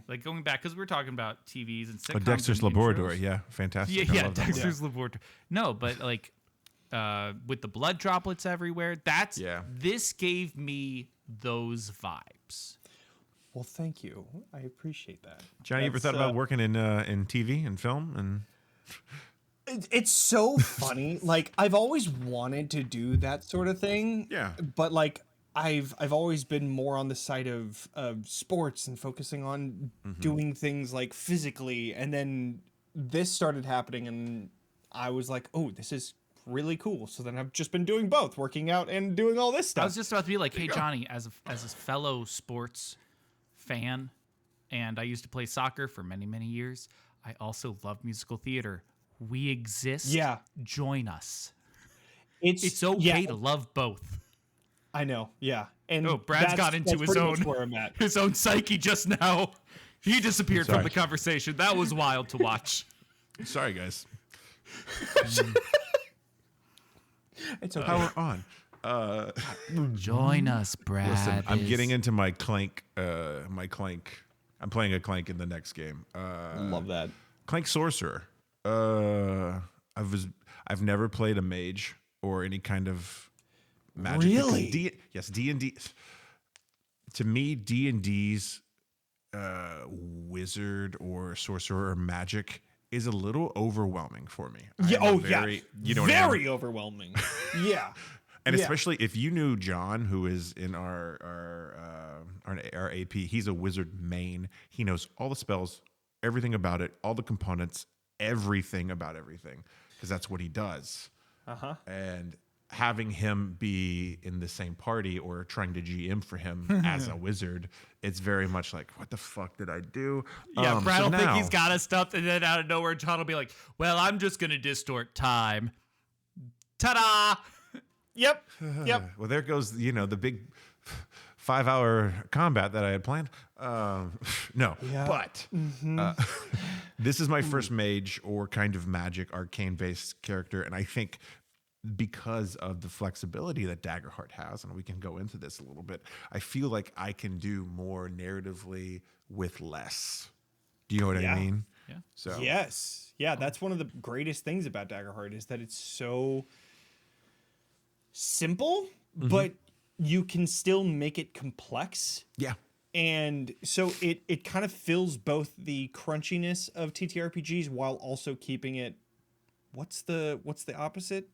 Like going back, because we were talking about TVs and sitcoms. Dexter's and Laboratory. intros. Yeah, fantastic. I Yeah, love that one. Dexter's Laboratory. No, but like with the blood droplets everywhere, this gave me those vibes. Well, thank you. I appreciate that. Johnny, you ever thought about working in TV and film? And It's so funny. Like I've always wanted to do that sort of thing. Yeah. But like I've always been more on the side of sports and focusing on doing things like physically. And then this started happening and I was like, oh, this is really cool. So then I've just been doing both, working out and doing all this stuff. I was just about to be like, hey, Johnny, as a fellow sports fan, and I used to play soccer for many, many years, I also love musical theater. We exist. Yeah. Join us. It's It's okay to love both. I know. Yeah. And Oh, Brad's got into that's his pretty much own where I'm at. his own psyche just now. He disappeared from Sorry. the conversation. That was wild to watch. Sorry, guys. It's okay. Power on. Join us, Brad. Listen, I'm getting into my Clank. I'm playing a Clank in the next game. Love that. Clank Sorcerer. I've never played a mage or any kind of magic. Really? Yes, D&D. To me, D&D's wizard or sorcerer or magic is a little overwhelming for me. Yeah. I'm Oh, very, yeah. You know what I mean? Very overwhelming. Yeah. And Yeah. especially if you knew John, who is in our AP, he's a wizard main. He knows all the spells, everything about it, all the components, everything about everything, because that's what he does. And having him be in the same party or trying to GM for him as a wizard, it's very much like, what the fuck did I do? Yeah, Brad so will think now- he's got us stuffed, and then out of nowhere, John will be like, well, I'm just going to distort time. Ta-da! Yep. Well, there goes, the big 5-hour combat that I had planned. No, Yeah. but this is my first mage or kind of magic arcane-based character, and I think because of the flexibility that Daggerheart has, and we can go into this a little bit, I feel like I can do more narratively with less. Do you know what Yeah. I mean? Yeah. So Yes. Yeah, that's one of the greatest things about Daggerheart is that it's so simple, but you can still make it complex. yeah. And so it kind of fills both the crunchiness of TTRPGs while also keeping it what's the opposite?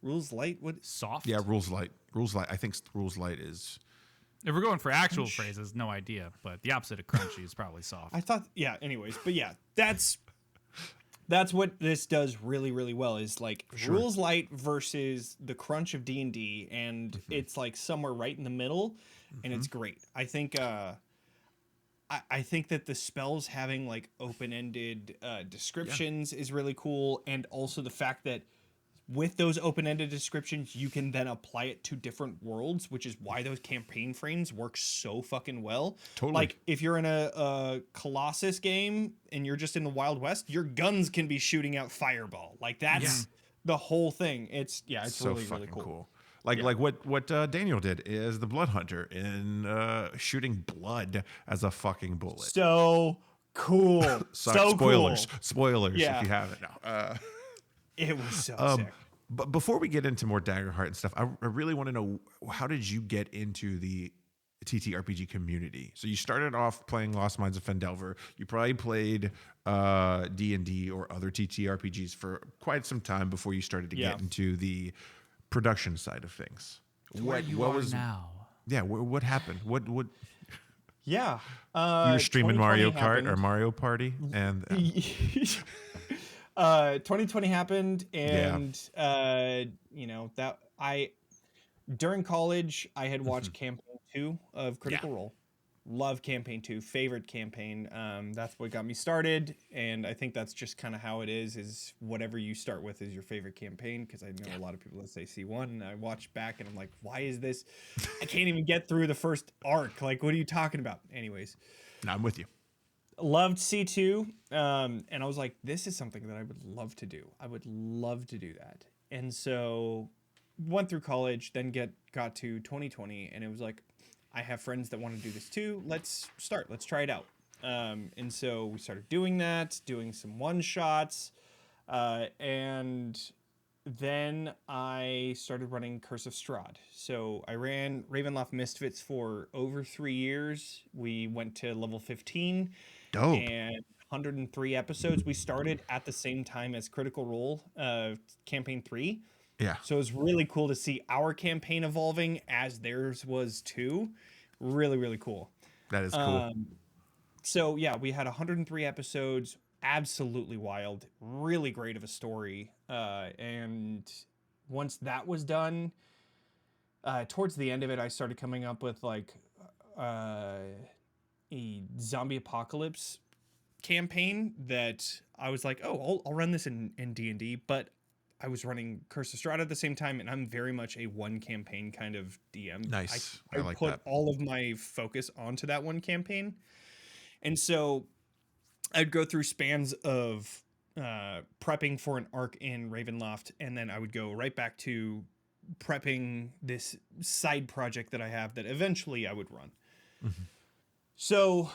Rules light? What Soft? Yeah, rules light. I think rules light is If we're going for actual phrases, no idea. But the opposite of crunchy is probably soft. I thought anyways, but yeah, that's what this does really, really well is like rules light versus the crunch of D&D, and it's like somewhere right in the middle, and it's great. I think I think that the spells having like open-ended descriptions is really cool, and also the fact that with those open-ended descriptions, you can then apply it to different worlds, which is why those campaign frames work so fucking well. Totally. Like, if you're in a Colossus game and you're just in the Wild West, your guns can be shooting out fireball. Like, that's the whole thing. It's so really, fucking really cool. Like what Daniel did is the Blood Hunter in shooting blood as a fucking bullet. So cool. So spoilers, cool. spoilers Yeah. if you haven't. No. It was so sick. But before we get into more Daggerheart and stuff, I really want to know, how did you get into the TTRPG community? So you started off playing Lost Mines of Fendelver. You probably played D&D or other TTRPGs for quite some time before you started to get into the production side of things. Where you are now. Yeah, what happened? What Yeah. you were streaming 2020 Mario Kart happened. or Mario Party, and 2020 happened, and that during college I had watched campaign 2 of Critical Role. Love campaign 2, favorite campaign. That's what got me started, and I think that's just kind of how it is whatever you start with is your favorite campaign, because I know a lot of people that say C1, and I watch back and I'm like, why is this? I can't even get through the first arc. Like, what are you talking about? Anyways. I'm with you. Loved C2, and I was like, this is something that I would love to do. I would love to do that. And so went through college, then got to 2020, and it was like, I have friends that want to do this too. Let's try it out. And so we started doing that, doing some one-shots, and then I started running Curse of Strahd. So I ran Ravenloft Misfits for over 3 years. We went to level 15. Dope. And 103 episodes. We started at the same time as Critical Role, campaign 3. Yeah. So it was really cool to see our campaign evolving as theirs was too. Really, really cool. That is cool. So yeah, we had 103 episodes. Absolutely wild. Really great of a story. And once that was done, towards the end of it, I started coming up with like a zombie apocalypse campaign that I was like, oh, I'll run this in D&D, but I was running Curse of Strahd at the same time, and I'm very much a one campaign kind of DM. Nice. I like put that. all of my focus onto that one campaign. And so I'd go through spans of prepping for an arc in Ravenloft, and then I would go right back to prepping this side project that I have that eventually I would run. So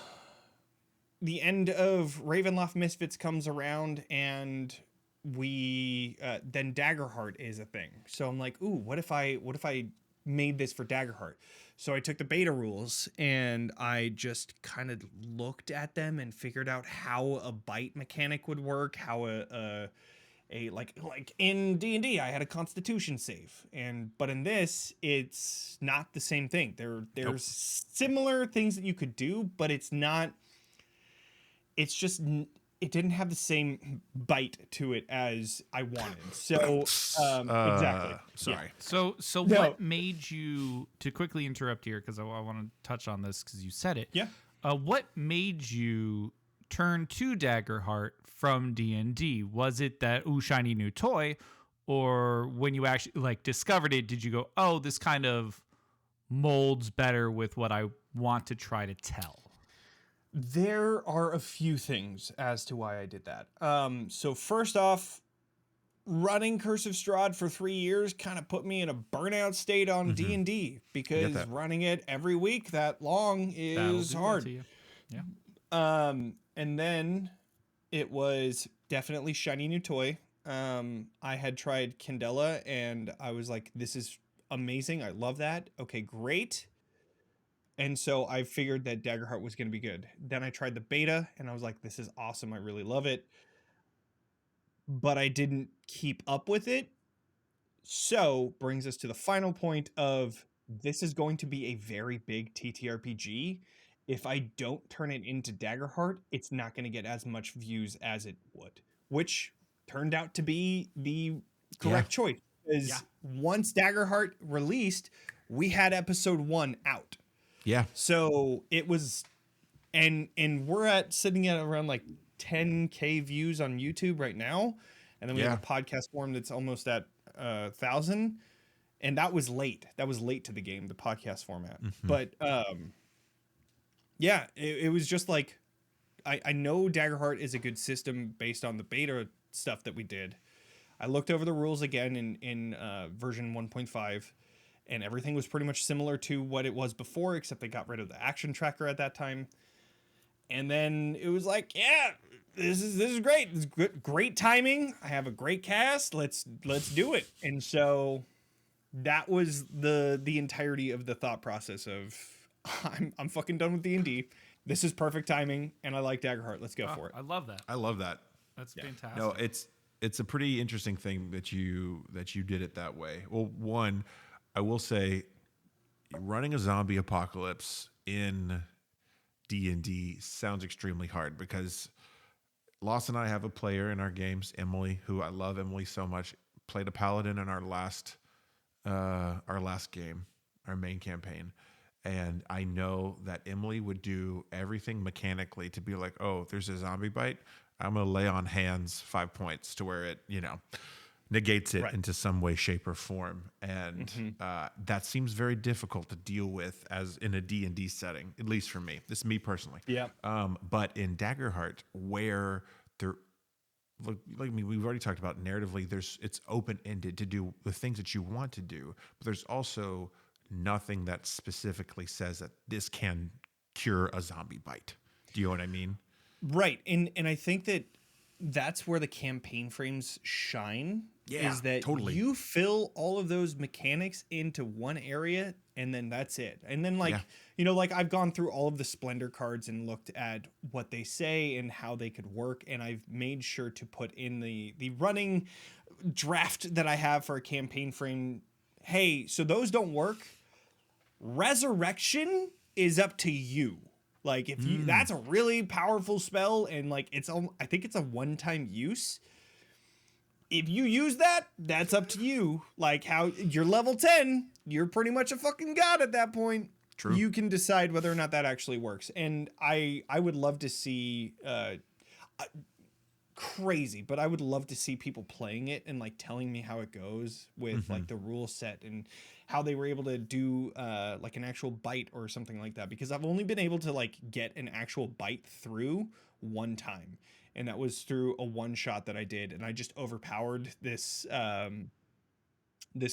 the end of Ravenloft Misfits comes around, and we then Daggerheart is a thing. So I'm like, ooh, what if I made this for Daggerheart? So I took the beta rules and I just kind of looked at them and figured out how a bite mechanic would work, how a like in D&D I had a constitution save, but in this it's not the same thing. There's similar things that you could do, but it's not, it's just it didn't have the same bite to it as I wanted. So exactly. Sorry. So No. what made you, to quickly interrupt here because I want to touch on this because you said it. Yeah. What made you turn to Daggerheart from D&D? Was it that shiny new toy, or when you actually like discovered it, did you go, oh, this kind of molds better with what I want to try to tell? There are a few things as to why I did that. So first off, running Curse of Strahd for 3 years kind of put me in a burnout state on D&D because running it every week that long is hard. Yeah. And then it was definitely shiny new toy. I had tried Candela and I was like, this is amazing. I love that. Okay, great. And so I figured that Daggerheart was going to be good. Then I tried the beta and I was like, this is awesome. I really love it. But I didn't keep up with it. So brings us to the final point of this is going to be a very big TTRPG. If I don't turn it into Daggerheart, it's not going to get as much views as it would, which turned out to be the correct choice. Because once Daggerheart released, we had episode 1 out. Yeah. So it was, and we're sitting at around like 10K views on YouTube right now. And then we have a podcast form that's almost at 1,000. And that was late. That was late to the game, the podcast format. But yeah, it was just like, I know Daggerheart is a good system based on the beta stuff that we did. I looked over the rules again in version 1.5. And everything was pretty much similar to what it was before, except they got rid of the action tracker at that time. And then it was like, yeah, this is great. This is great timing. I have a great cast. Let's do it. And so that was the entirety of the thought process of I'm fucking done with D&D. This is perfect timing, and I like Daggerheart. Let's go for it. I love that. I love that. That's fantastic. No, it's a pretty interesting thing that you did it that way. Well, one, I will say, running a zombie apocalypse in D&D sounds extremely hard because Loss and I have a player in our games, Emily, who I love Emily so much, played a paladin in our last game, our main campaign. And I know that Emily would do everything mechanically to be like, oh, there's a zombie bite. I'm going to lay on hands 5 points to where it, negates it into some way, shape, or form. And that seems very difficult to deal with as in a D&D setting, at least for me. This is me personally. Yeah. But in Daggerheart, where there, we've already talked about narratively, it's open-ended to do the things that you want to do, but there's also nothing that specifically says that this can cure a zombie bite. Do you know what I mean? Right. And I think that's where the campaign frames shine. Yeah, is that totally. You fill all of those mechanics into one area and then that's it. And then I've gone through all of the Splendor cards and looked at what they say and how they could work. And I've made sure to put in the running draft that I have for a campaign frame. Hey, so those don't work. Resurrection is up to you. Like if you, that's a really powerful spell and like I think it's a one-time use. If you use that, that's up to you. Like how you're level 10, you're pretty much a fucking god at that point. True. You can decide whether or not that actually works. And I would love to see crazy, but I would love to see people playing it and like telling me how it goes with like the rule set and how they were able to do like an actual bite or something like that, because I've only been able to like get an actual bite through one time, and that was through a one shot that I did, and I just overpowered this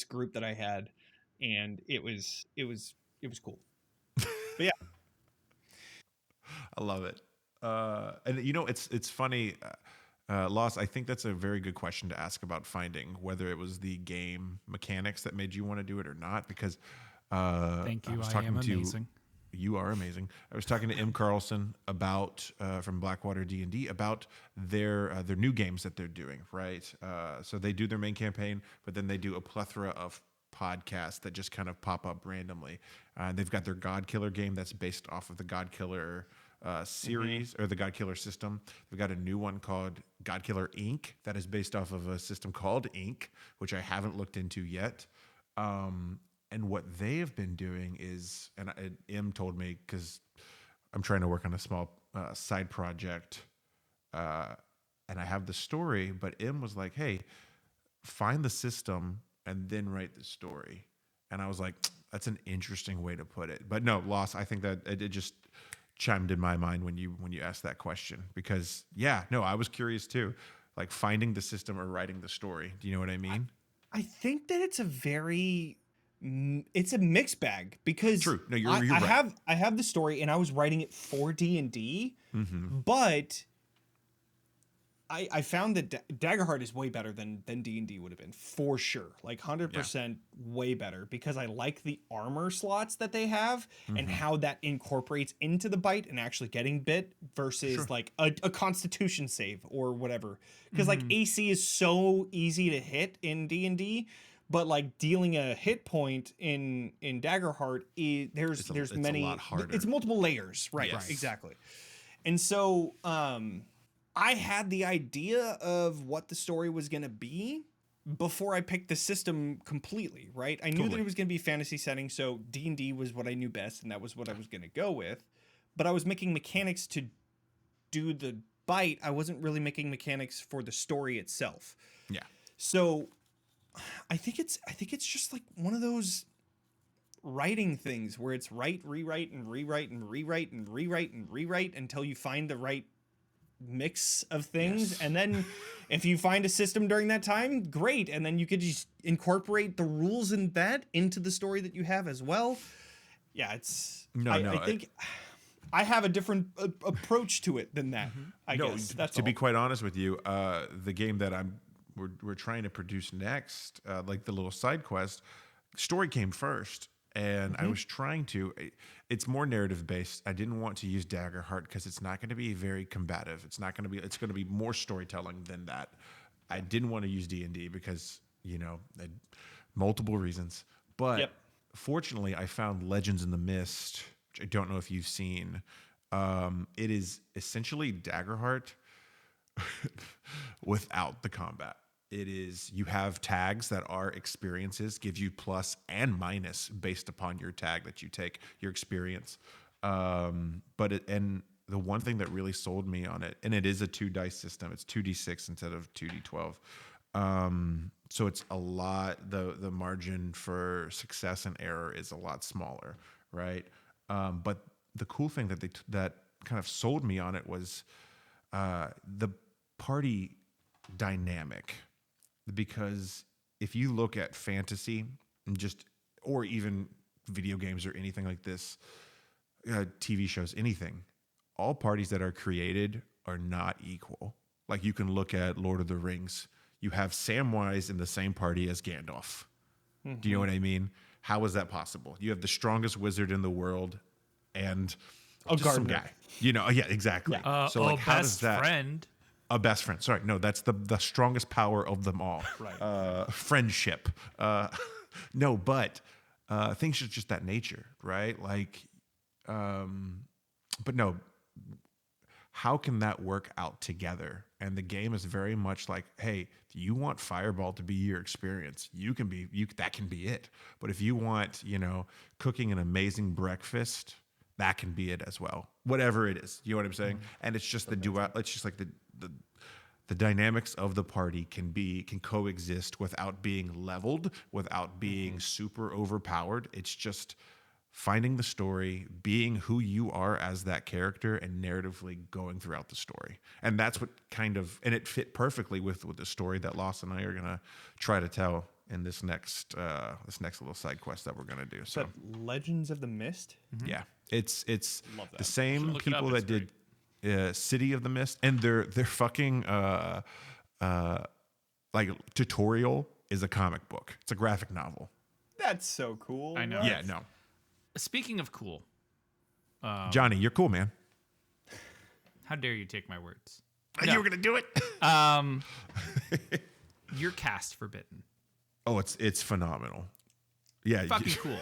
group that I had, and it was cool. But yeah. I love it. And it's funny, Loss. I think that's a very good question to ask about finding whether it was the game mechanics that made you want to do it or not. Because Thank I you. was I talking am to amazing. you are amazing. I was talking to M. Carlson about from Blackwater D&D about their new games that they're doing. Right, so they do their main campaign, but then they do a plethora of podcasts that just kind of pop up randomly. They've got their God Killer game that's based off of the God Killer series or the God Killer system. They've got a new one called God Killer Inc. that is based off of a system called Inc., which I haven't looked into yet. And what they have been doing is, and M told me, because I'm trying to work on a small side project, and I have the story, but M was like, hey, find the system and then write the story. And I was like, that's an interesting way to put it. But no, Loss, I think that it just chimed in my mind when you asked that question, because yeah, no, I was curious too, like finding the system or writing the story. Do you know what I mean? I think that it's a mixed bag, because True. No, you're I right. I have the story and I was writing it for D&D, Mm-hmm. but I found that Daggerheart is way better than D&D would have been, for sure. Like 100% way better, because I like the armor slots that they have and Mm-hmm. how that incorporates into the bite and actually getting bit versus Sure. like a constitution save or whatever. Because like Mhm. AC is so easy to hit in D&D, but like dealing a hit point in Daggerheart, there's It's a lot many, harder. it's multiple layers. Right, Yes. exactly. And so I had the idea of what the story was going to be before I picked the system completely, right? I knew that Totally. it was going to be fantasy setting, so D&D was what I knew best, and that was what I was going to go with. But I was making mechanics to do the bite. I wasn't really making mechanics for the story itself. Yeah. So I think it's just like one of those writing things where it's write, rewrite, and rewrite, and rewrite, and rewrite, and rewrite until you find the right mix of things. Yes. And then if you find a system during that time, great, and then you could just incorporate the rules in that into the story that you have as well. Yeah, it's No, I no. think I have a different approach to it than that. I No, guess that's to all. be quite honest with you, the game that we're trying to produce next, like the little side quest, story came first, and I was trying to. It's more narrative based. I didn't want to use Daggerheart because it's not going to be very combative. It's not going to be. It's going to be more storytelling than that. I didn't want to use D&D because multiple reasons, but Yep. fortunately, I found Legends in the Mist, which I don't know if you've seen. It is essentially Daggerheart without the combat. It is, you have tags that are experiences, give you plus and minus based upon your tag that you take, your experience. And the one thing that really sold me on it, and it is a 2 dice system, it's 2d6 instead of 2d12. So it's a lot, the margin for success and error is a lot smaller, right? But the cool thing that kind of sold me on it was the party dynamic, because if you look at fantasy and just, or even video games or anything like this, TV shows, anything, all parties that are created are not equal. Like you can look at Lord of the Rings, you have Samwise in the same party as Gandalf. Do you know what I mean? How is that possible? You have the strongest wizard in the world and A just some gardener. guy. Yeah, exactly. Yeah. So like, how does Best that? friend. A best friend. Sorry, no, that's the strongest power of them all. Right. Friendship. No, but things are just that nature, right? Like, but no, how can that work out together? And the game is very much like, hey, do you want Fireball to be your experience? That can be it. But if you want, cooking an amazing breakfast, that can be it as well. Whatever it is, you know what I'm saying? And it's just the dual. It's just like the the dynamics of the party can coexist without being leveled, without being super overpowered. It's just finding the story, being who you are as that character, and narratively going throughout the story. And that's what and it fit perfectly with the story that Lost and I are gonna try to tell in this next little side quest that we're gonna do. So Legends of the Mist. yeah, it's Love that. the same Look it up, people it's that did City of the Mist, and their fucking like tutorial is a comic book. It's a graphic novel. That's so cool. I know. What? Yeah, no, Speaking of cool, Johnny, you're cool, man. how dare you take my words? You were gonna do it. You're cast for Bitten. Oh, it's phenomenal. Yeah, Fucking cool.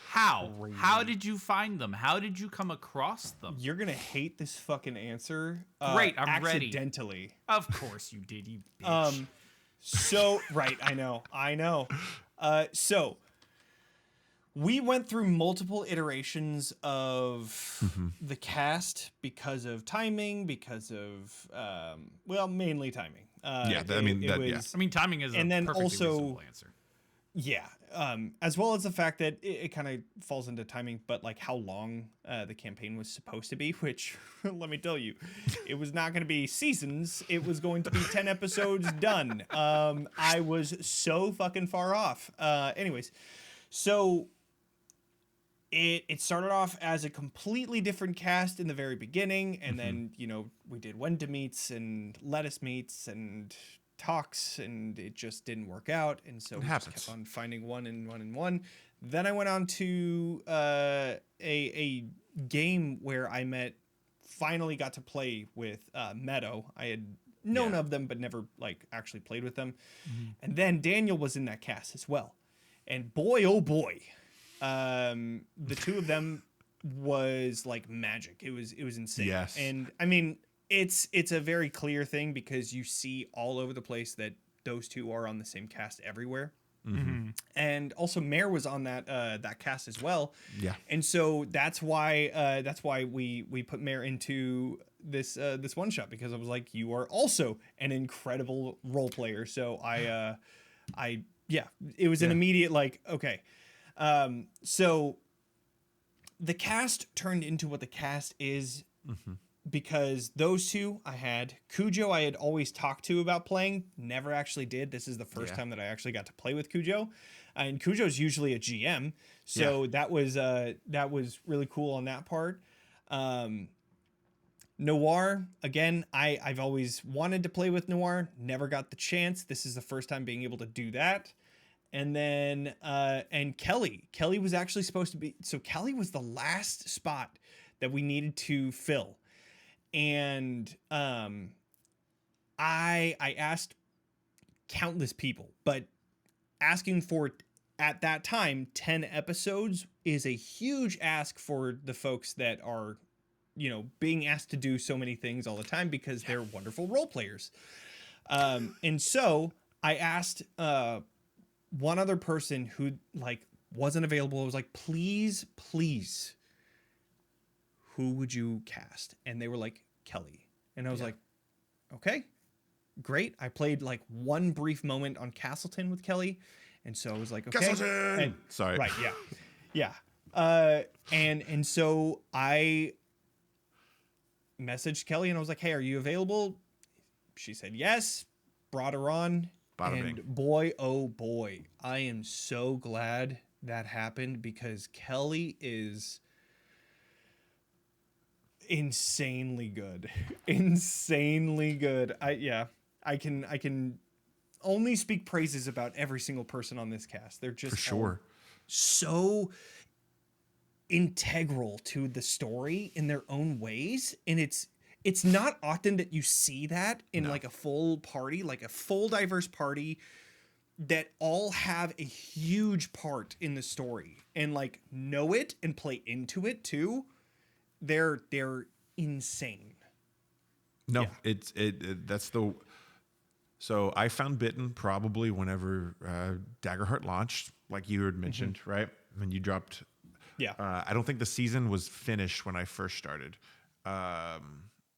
How? How did you find them? How did you come across them? You're gonna hate this fucking answer. Great, I'm ready. Accidentally. Of course you did, you bitch. So right, I know. So we went through multiple iterations of the cast because of timing, because of mainly timing. Yeah, Timing is and a then perfectly also- reasonable answer. Yeah, as well as the fact that it kind of falls into timing, but like how long the campaign was supposed to be, which let me tell you, it was not going to be seasons. It was going to be 10 episodes done. I was so fucking far off. Anyways, so it started off as a completely different cast in the very beginning, and then we did Wenda meets and lettuce meets and talks, and it just didn't work out, and so we just kept on finding one and one and one. Then I went on to a game where I finally got to play with Meadow. I had known of them but never like actually played with them. And then Daniel was in that cast as well, and boy oh boy, the two of them was like magic. It was insane. Yes. And I mean, it's a very clear thing because you see all over the place that those two are on the same cast everywhere. And also Mare was on that cast as well. Yeah. And so that's why we put Mare into this one shot, because I was like, you are also an incredible role player. So it was an immediate like, okay. So the cast turned into what the cast is. Because those two I had. Cujo I had always talked to about playing, never actually did. This is the first time that I actually got to play with Cujo. And Cujo's usually a GM, so that was really cool on that part. Noir, again, I've always wanted to play with Noir, never got the chance. This is the first time being able to do that. And then and Kelly was actually supposed to be, so Kelly was the last spot that we needed to fill. And I asked countless people, but asking for, at that time, 10 episodes is a huge ask for the folks that are, being asked to do so many things all the time because they're wonderful role players. And so I asked one other person who like wasn't available. I was like, please, who would you cast? And they were like, Kelly. And I was like, okay, great. I played like one brief moment on Castleton with Kelly. And so I was like, okay. Castleton! And, Sorry. Right, yeah. Yeah. And so I messaged Kelly and I was like, hey, are you available? She said yes, brought her on. Bada and bing. boy, oh boy, I am so glad that happened, because Kelly is insanely good. I can only speak praises about every single person on this cast. They're just For sure. so integral to the story in their own ways, and it's not often that you see that in like a full party, like a full diverse party that all have a huge part in the story and like know it and play into it too. They're insane. No, Yeah. That's the. So I found Bitten probably whenever Daggerheart launched, like you had mentioned, right? When you dropped. Yeah. I don't think the season was finished when I first started, or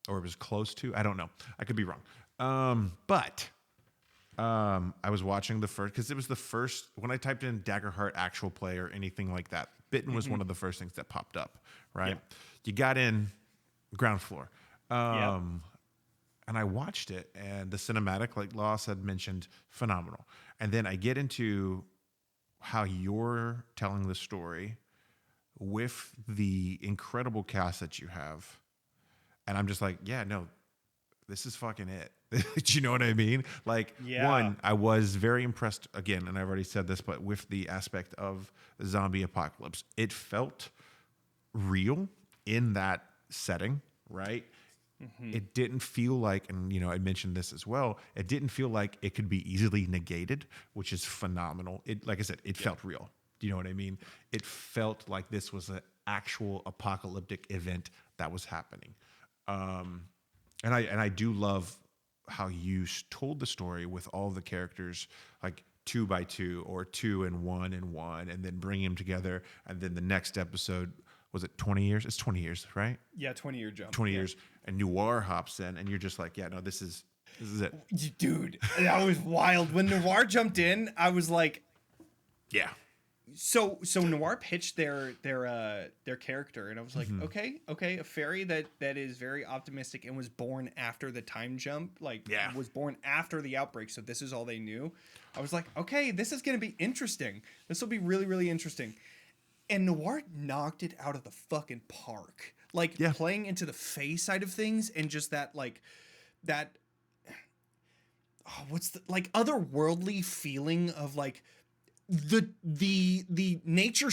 it was close to. I don't know. I could be wrong. But I was watching the first because it was the first when I typed in Daggerheart actual play or anything like that. Bitten was one of the first things that popped up. Right, you got in ground floor, and I watched it, and the cinematic, like Loss had mentioned, phenomenal. And then I get into how you're telling the story with the incredible cast that you have, and I'm just like, yeah, no, this is fucking it. Do you know what I mean? Like, one, I was very impressed again, and I've already said this, but with the aspect of the zombie apocalypse, it felt real in that setting, right? It didn't feel like, and I mentioned this as well, it didn't feel like it could be easily negated, which is phenomenal. It, like I said, it felt real. Do you know what I mean? It felt like this was an actual apocalyptic event that was happening. And I do love how you told the story with all the characters, like 2 by 2 or 2 and 1 and 1, and then bring them together. And then the next episode, was it 20 years? It's 20 years, right? Yeah, 20-year jump. 20 years. And Noir hops in, and you're just like, yeah, no, this is it. Dude, that was wild. When Noir jumped in, I was like, Yeah. So Noir pitched their character, and I was like, okay, a fairy that is very optimistic and was born after the time jump, was born after the outbreak, so this is all they knew. I was like, okay, this is gonna be interesting. This will be really, really interesting. And Noir knocked it out of the fucking park. Playing into the Fae side of things, and just that what's the otherworldly feeling of the nature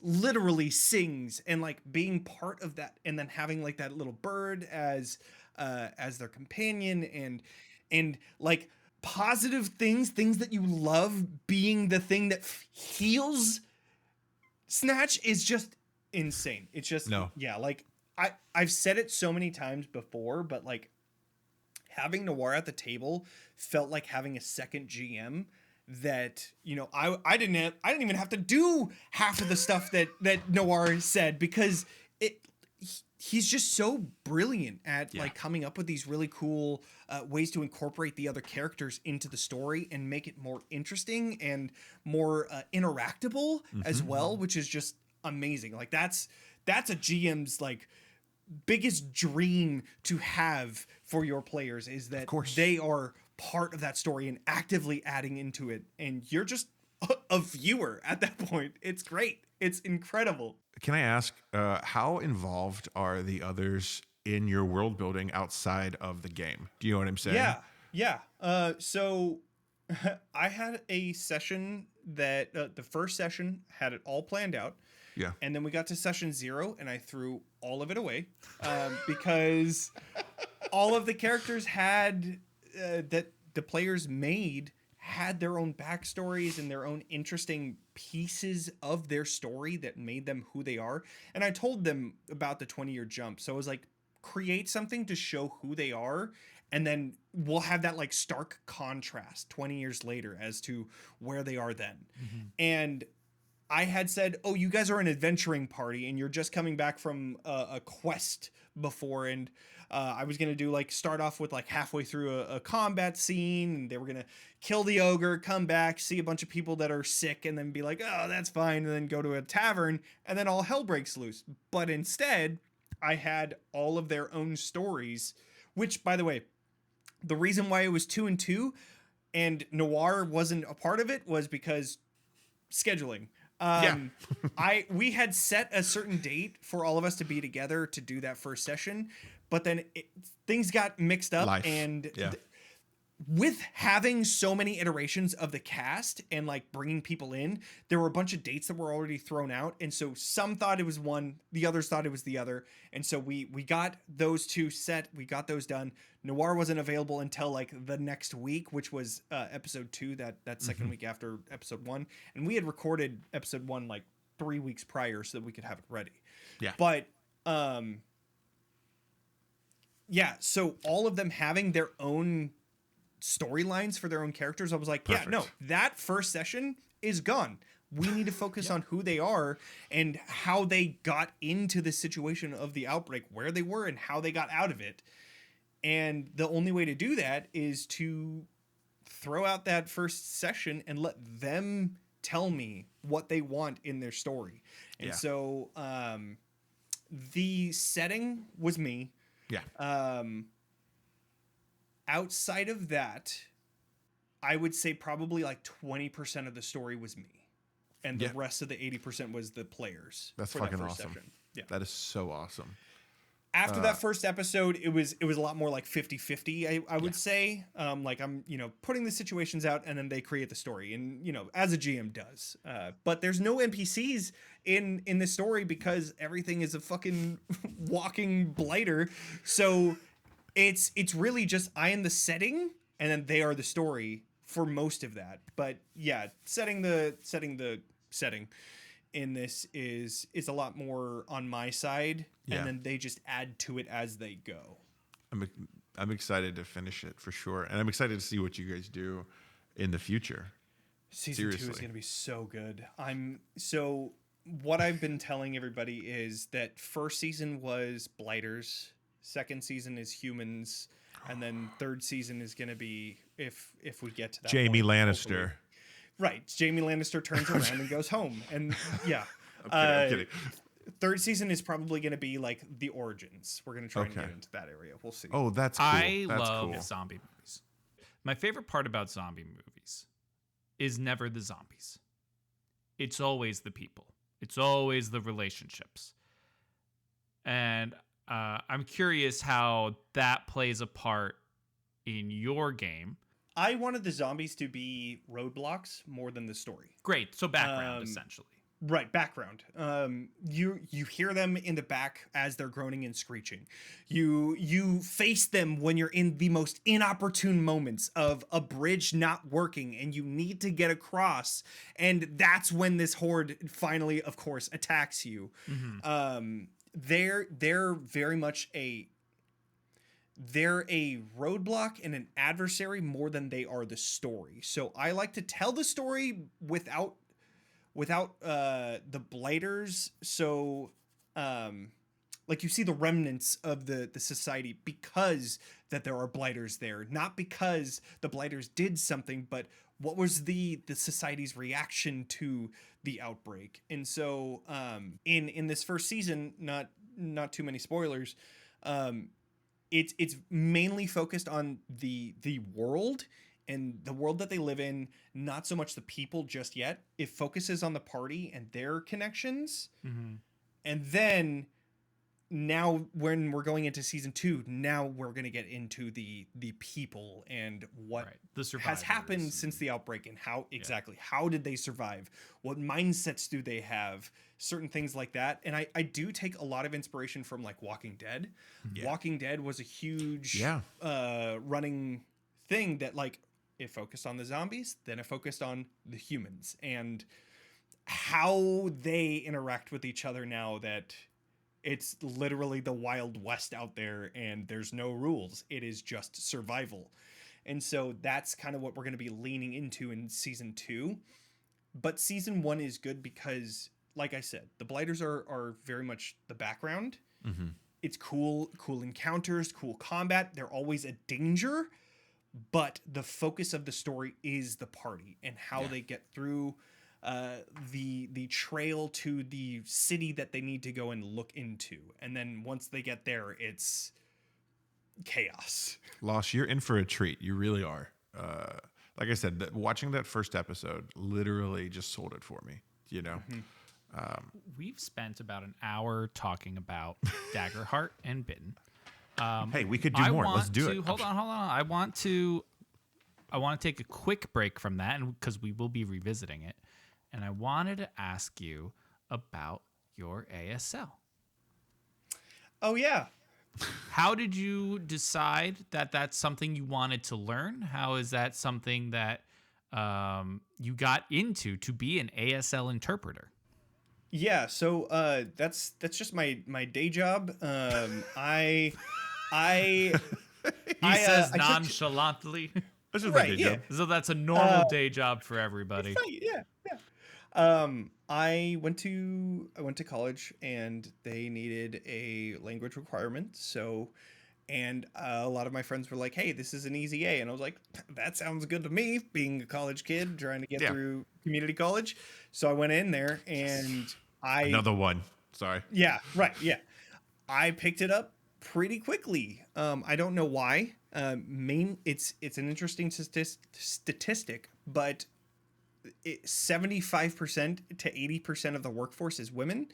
literally sings, and being part of that, and then having that little bird as their companion, and positive things that you love being the thing that heals Snatch is just insane. It's just I've said it so many times before, but having Noir at the table felt like having a second GM that I didn't even have to do half of the stuff that Noir said, because he's just so brilliant at coming up with these really cool ways to incorporate the other characters into the story and make it more interesting and more interactable as well, which is just amazing. That's a GM's biggest dream to have for your players, is that they are part of that story and actively adding into it, and you're just a viewer at that point. It's great. It's incredible. Can I ask, how involved are the others in your world building outside of the game? Do you know what I'm saying? Yeah. So I had a session that the first session had it all planned out. Yeah. And then we got to session 0, and I threw all of it away because all of the characters had that the players made had their own backstories and their own interesting pieces of their story that made them who they are. And I told them about the 20-year jump. So I was like, create something to show who they are, and then we'll have that stark contrast 20 years later as to where they are then. And I had said, oh, you guys are an adventuring party and you're just coming back from a quest before, and I was going to do start off with halfway through a combat scene, and they were going to kill the ogre, come back, see a bunch of people that are sick, and then be like, oh, that's fine, and then go to a tavern, and then all hell breaks loose. But instead, I had all of their own stories, which, by the way, the reason why it was 2 and 2 and Noir wasn't a part of it was because scheduling. We had set a certain date for all of us to be together to do that first session, but then things got mixed up. With having so many iterations of the cast and bringing people in, there were a bunch of dates that were already thrown out, and so some thought it was one, the others thought it was the other, and so we got those two set, we got those done. Noir wasn't available until the next week, which was episode 2, that second week after episode 1, and we had recorded episode 1 3 weeks prior so that we could have it ready. But so all of them having their own storylines for their own characters, I was like, Perfect. Yeah, no, that first session is gone. We need to focus on who they are and how they got into the situation of the outbreak, where they were and how they got out of it. And the only way to do that is to throw out that first session and let them tell me what they want in their story. And so the setting was me. Yeah. Outside of that, I would say probably like 20% of the story was me. And the rest of the 80% was the players. That's for fucking that first awesome. session. Yeah. That is so awesome. After that first episode, it was a lot more like 50-50, I would say. Like I'm, putting the situations out and then they create the story. And, as a GM does. But there's no NPCs in this story because everything is a fucking walking blighter. So it's really just I am the setting and then they are the story for most of that. But yeah, setting the setting in this is a lot more on my side, and then they just add to it as they go. I'm excited to finish it for sure, and I'm excited to see what you guys do in the future. Season 2 is going to be so good. So what I've been telling everybody is that first season was blighters, second season is humans, and then third season is going to be if we get to that Jaime point, Lannister. hopefully. Right, Jaime Lannister turns around and goes home, and yeah. I'm kidding. Third season is probably going to be like the origins. We're going to try and get into that area. We'll see. Oh, that's cool. I that's love cool. zombie movies. My favorite part about zombie movies is never the zombies. It's always the people. It's always the relationships. And I'm curious how that plays a part in your game. I wanted the zombies to be roadblocks more than the story. Great. So background, essentially. Right, background. You hear them in the back as they're groaning and screeching. You face them when you're in the most inopportune moments of a bridge not working and you need to get across, and that's when this horde finally, of course, attacks you. Mm-hmm. They're very much they're a roadblock and an adversary more than they are the story. So I like to tell the story without the blighters. So like you see the remnants of the society because that there are blighters there, not because the blighters did something, but what was the society's reaction to the outbreak. And so in this first season, not too many spoilers, it's mainly focused on the world and the world that they live in, not so much the people just yet. It focuses on the party and their connections. Mm-hmm. And then now when we're going into season 2, now we're going to get into the people and what has happened since the outbreak and how how did they survive? What mindsets do they have? Certain things like that. And I do take a lot of inspiration from like Walking Dead. Yeah. Walking Dead was a huge running thing that like it focused on the zombies, then it focused on the humans and how they interact with each other now that it's literally the Wild West out there and there's no rules. It is just survival. And so that's kind of what we're going to be leaning into in season 2. But season 1 is good because, like I said, the blighters are very much the background. Mm-hmm. It's cool encounters, cool combat. They're always a danger, but the focus of the story is the party and how they get through the trail to the city that they need to go and look into. And then once they get there, it's chaos. Loss, you're in for a treat. You really are. Like I said, watching that first episode literally just sold it for me, Mm-hmm. We've spent about an hour talking about Daggerheart and Bitten. Hey, we could do more. Let's do it. Hold on. I want to take a quick break from that, and because we will be revisiting it. And I wanted to ask you about your ASL. Oh yeah. How did you decide that that's something you wanted to learn? How is that something that you got into to be an ASL interpreter? Yeah, so that's just my day job. He says nonchalantly. This is my day job. So that's a normal day job for everybody. Yeah. I went to college and they needed a language requirement, so And a lot of my friends were like, hey, this is an easy A. And I was like, that sounds good to me, being a college kid trying to get through community college. So I went in there and Another one. Sorry. Yeah, right. Yeah. I picked it up pretty quickly. I don't know why. It's an interesting statistic, but 75% to 80% of the workforce is women.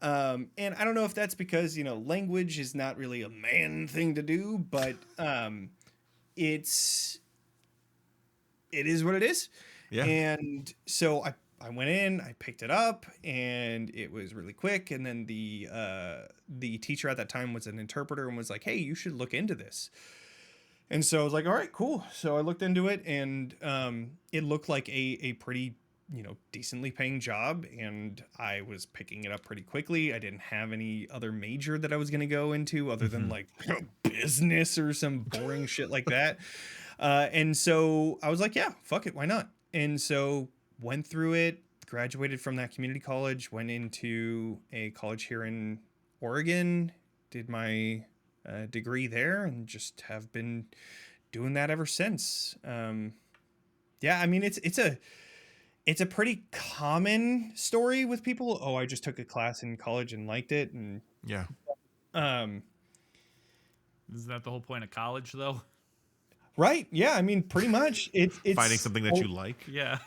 And I don't know if that's because, language is not really a man thing to do, but it is what it is. Yeah. And so I went in, I picked it up, and it was really quick. And then the teacher at that time was an interpreter and was like, hey, you should look into this. And so I was like, all right, cool. So I looked into it, and it looked like a pretty, decently paying job. And I was picking it up pretty quickly. I didn't have any other major that I was going to go into other than like business or some boring shit like that. And so I was like, yeah, fuck it. Why not? And so went through it, graduated from that community college, went into a college here in Oregon, did my degree there, and just have been doing that ever since. Yeah, I mean, it's a pretty common story with people. Oh, I just took a class in college and liked it, and Yeah. Isn't that the whole point of college, though? Right? Yeah, I mean, pretty much. It's Finding something that you like. Yeah.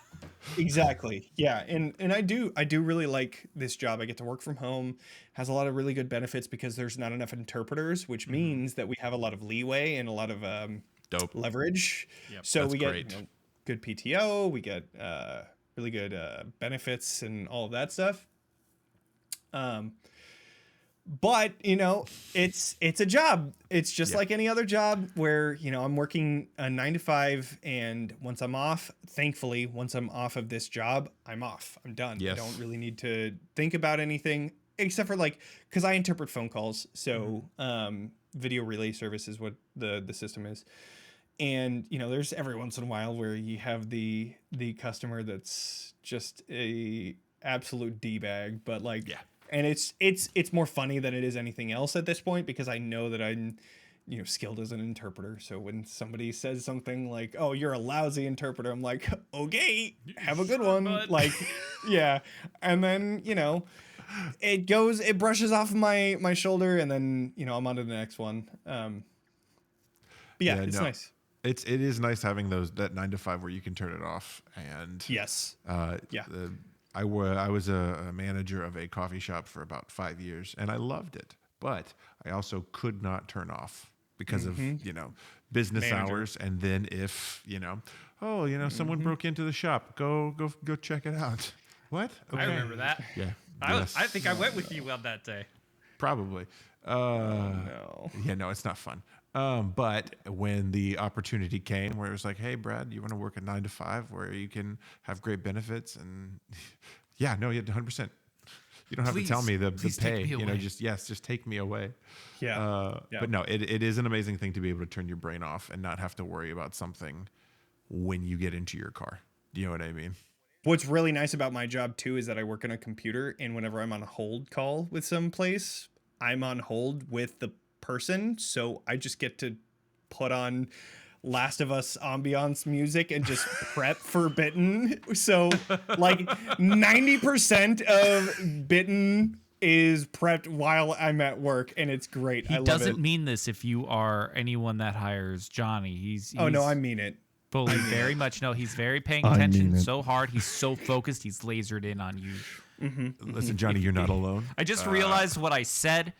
Exactly. Yeah. And I do really like this job. I get to work from home, has a lot of really good benefits because there's not enough interpreters, which means that we have a lot of leeway and a lot of Dope. leverage. Yep, so that's we get great. good PTO, we get really good benefits and all of that stuff. But it's a job. It's just like any other job where I'm working a 9 to 5, and once I'm off, thankfully, once I'm off of this job, I'm off. I'm done. Yes. I don't really need to think about anything except for because I interpret phone calls. So video relay service is what the system is. And there's every once in a while where you have the customer that's just a absolute D-bag, but and it's more funny than it is anything else at this point, because I know that I'm skilled as an interpreter. So when somebody says something like, oh, you're a lousy interpreter, I'm like, okay, have a good one. Bud. Yeah. And then it brushes off my shoulder, and then I'm on to the next one. But it's nice. It is nice having that 9 to 5 where you can turn it off. And Yes. Yeah. I was a manager of a coffee shop for about 5 years, and I loved it. But I also could not turn off because of business Manager. hours. And then if someone broke into the shop, go check it out. What? I remember that. Yeah. I think I went with you on that day. Probably. No. Yeah, no, it's not fun. But when the opportunity came where it was like, hey, Brad, you want to work a 9 to 5 where you can have great benefits, and yeah, no, you 100%. You don't have to tell me the pay, take me away. just take me away. Yeah. But no, it is an amazing thing to be able to turn your brain off and not have to worry about something when you get into your car. Do you know what I mean? What's really nice about my job too is that I work on a computer, and whenever I'm on a hold call with some place, I'm on hold with the person, so I just get to put on Last of Us ambiance music and just prep for Bitten. So 90% of Bitten is prepped while I'm at work, and it's great. I He love doesn't it. mean this if you are anyone that hires Johnny. He's Oh no, I mean it. fully very much. No, he's very paying attention so hard. He's so focused. He's lasered in on you. Listen, Johnny, you're not alone. I just realized what I said.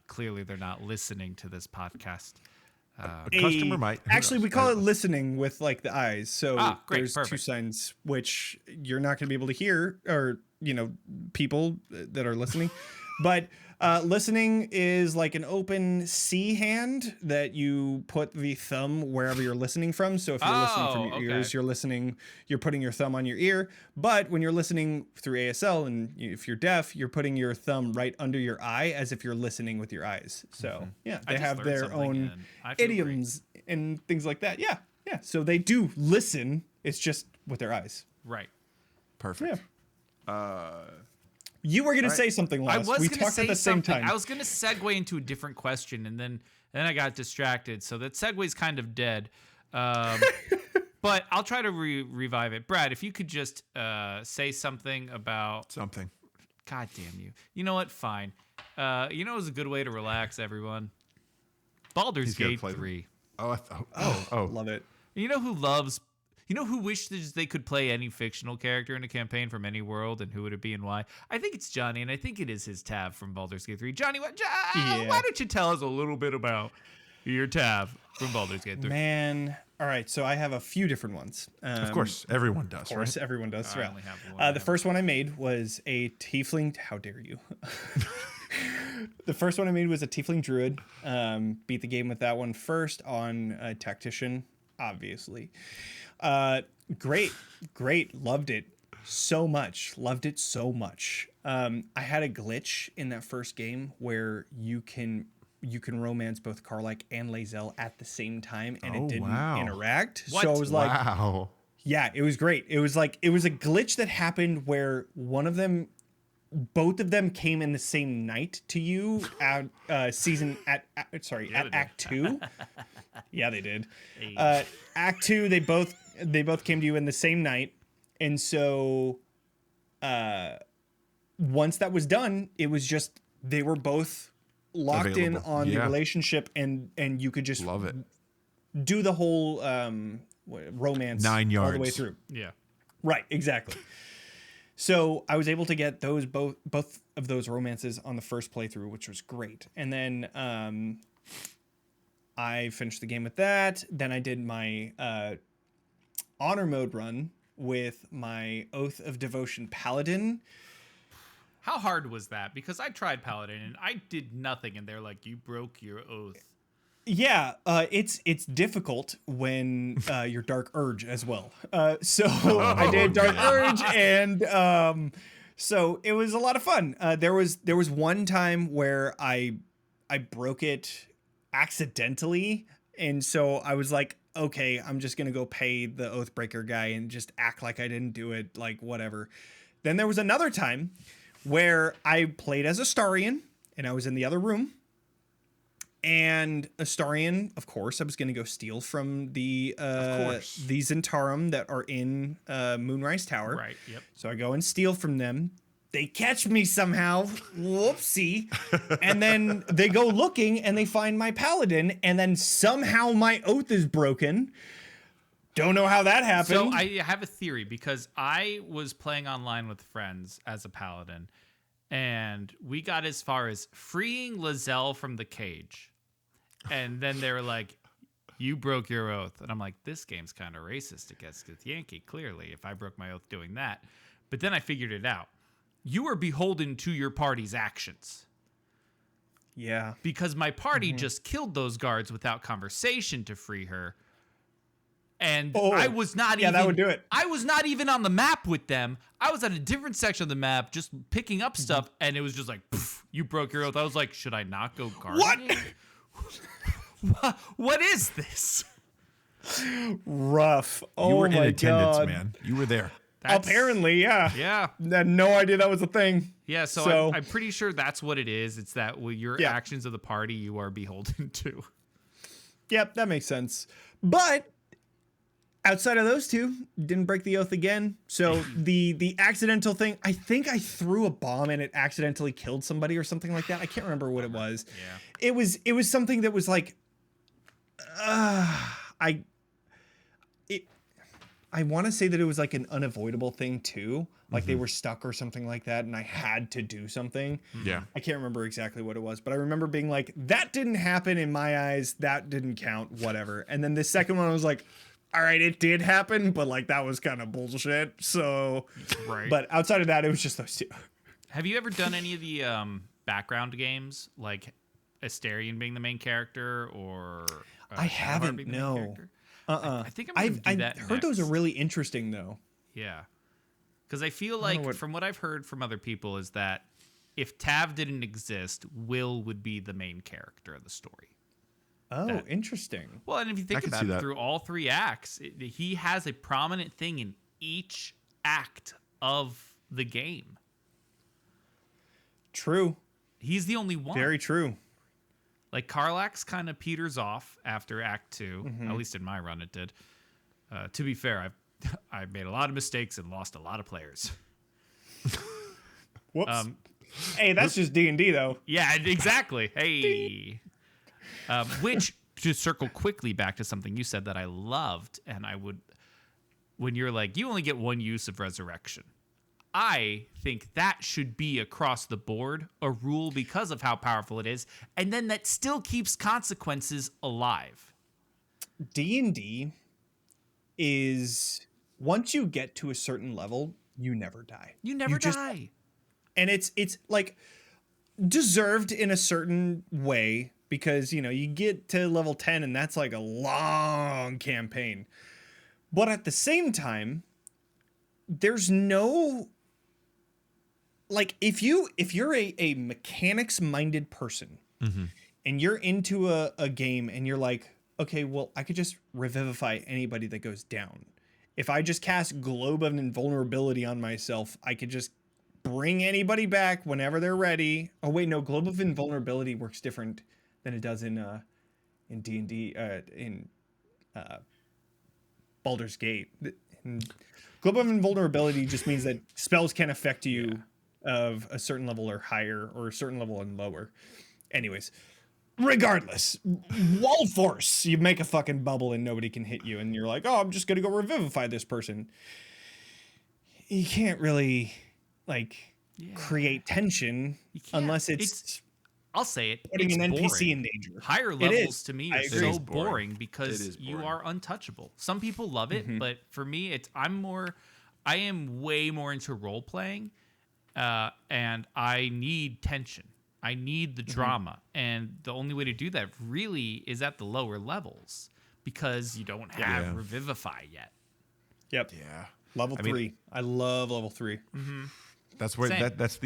Clearly, they're not listening to this podcast. A customer might. Who Actually, knows? we call it listening with the eyes. So Great, there's two perfect. signs which you're not going to be able to hear, or people that are listening. But listening is like an open C hand that you put the thumb wherever you're listening from. So if you're listening from your ears, you're putting your thumb on your ear. But when you're listening through ASL, and if you're deaf, you're putting your thumb right under your eye as if you're listening with your eyes. So yeah, I they just have learned their something, own and I feel great. idioms and things like that. Yeah. So they do listen. It's just with their eyes. Right. Perfect. You were going to say something, I Lars. was We gonna talked say at the same something. time. I was going to segue into a different question, and then then I got distracted. So that segue's kind of dead. But I'll try to revive it. Brad, if you could just say something about Something. God damn you. You know what? Fine. You know, it's a good way to relax, everyone. Baldur's Gate 3. Oh, Love it. You know who wishes they could play any fictional character in a campaign from any world, and who would it be and why? I think it's Jonny, and I think it is his Tav from Baldur's Gate 3. Jonny, why don't you tell us a little bit about your Tav from Baldur's Gate 3? Man. All right, so I have a few different ones. of course, everyone does. Of course, right? everyone does. I Right. only have one. The first one I made was a tiefling. How dare you? The first one I made was a tiefling druid. Beat the game with that one first on a tactician, obviously. Great. Loved it so much. I had a glitch in that first game where you can romance both Karlach and Lae'zel at the same time, and it didn't interact. What? So I was like, Wow. yeah, it was great. It was a glitch that happened where both of them came in the same night to you at Act 2. Yeah, they did. Act 2, they both came to you in the same night, and so once that was done, it was just they were both locked in on the relationship, and you could just Love it. do the whole romance 9 yards all the way through. Yeah. Right, exactly. So I was able to get both of those romances on the first playthrough, which was great. And then I finished the game with that. Then I did my honor mode run with my Oath of Devotion Paladin. How hard was that? Because I tried Paladin and I did nothing, and they're like, "You broke your oath." Yeah, it's difficult when you're Dark Urge as well. So I did Dark Urge, and so it was a lot of fun. There was one time where I broke it accidentally, and so I was like, okay, I'm just gonna go pay the Oathbreaker guy and just act like I didn't do it, like whatever. Then there was another time where I played as Astarion, and I was in the other room. And Astarion, of course, I was going to go steal from the Zentarum that are in Moonrise Tower. Right, yep. So I go and steal from them. They catch me somehow. Whoopsie. And then they go looking and they find my paladin. And then somehow my oath is broken. Don't know how that happened. So I have a theory, because I was playing online with friends as a paladin, and we got as far as freeing Lae'zel from the cage. And then they were like, "You broke your oath." And I'm like, this game's kind of racist against Yankee, clearly, if I broke my oath doing that. But then I figured it out. You are beholden to your party's actions. Yeah. Because my party just killed those guards without conversation to free her. And I was not even... Yeah, that would do it. I was not even on the map with them. I was at a different section of the map just picking up stuff, and it was just like, "You broke your oath." I was like, should I not go gardening? What is this? Rough. You were in my attendance, God. man. You were there. Apparently, yeah. Yeah. Had no idea that was a thing. Yeah, so I'm pretty sure that's what it is. It's that your Yeah. actions of the party you are beholden to. Yep, that makes sense. But outside of those two, didn't break the oath again. So the accidental thing, I think I threw a bomb and it accidentally killed somebody or something like that. I can't remember what it was. Yeah. It was something that was like, I want to say that it was like an unavoidable thing too. Like they were stuck or something like that, and I had to do something. Yeah. I can't remember exactly what it was, but I remember being like, that didn't happen in my eyes. That didn't count, whatever. And then the second one, I was like, all right, it did happen, but like that was kind of bullshit. So, Right. But outside of that, it was just those two. Have you ever done any of the background games, like Astarion being the main character, or I Daggerheart haven't, being the main no. character? I think I'm gonna do I've that heard those are next. really interesting though. Yeah. Because I feel like, from what I've heard from other people, is that if Tav didn't exist, Will would be the main character of the story. Oh, interesting. Well, and if you think can about see it, that. through all three acts, he has a prominent thing in each act of the game. True. He's the only one. Very true. Like Karlach's kind of peters off after Act 2. Mm-hmm. At least in my run, it did. To be fair, I've made a lot of mistakes and lost a lot of players. Whoops. Hey, that's just D&D though. Yeah, exactly. Hey. Which, to circle quickly back to something you said that I loved, and I would, when you're like, you only get one use of resurrection. I think that should be across the board a rule because of how powerful it is, and then that still keeps consequences alive. D&D is, once you get to a certain level, you never die. You never die. And it's like deserved in a certain way because, you know, you get to level 10 and that's like a long campaign. But at the same time, there's no, like, if you're a mechanics minded person and you're into a game and you're like, okay, well, I could just revivify anybody that goes down. If I just cast Globe of Invulnerability on myself, I could just bring anybody back whenever they're ready. Oh wait, no, Globe of Invulnerability works different than it does in D&D in Baldur's Gate. Globe of Invulnerability just means that spells can affect you of a certain level or higher, or a certain level and lower. Anyways, regardless, wall force, you make a fucking bubble and nobody can hit you, and you're like, oh, I'm just gonna go revivify this person. You can't really create tension unless it's I'll say it. putting It's an NPC boring. in danger. Higher It levels is. to me I are agree. so It is boring. boring because It is you boring. are untouchable. Some people love it, but for me, I am way more into role playing, and I need tension. I need the drama, and the only way to do that really is at the lower levels because you don't have Yeah. Revivify yet. Yep. Yeah. Level I mean- 3. I love level 3. That's where Same. that's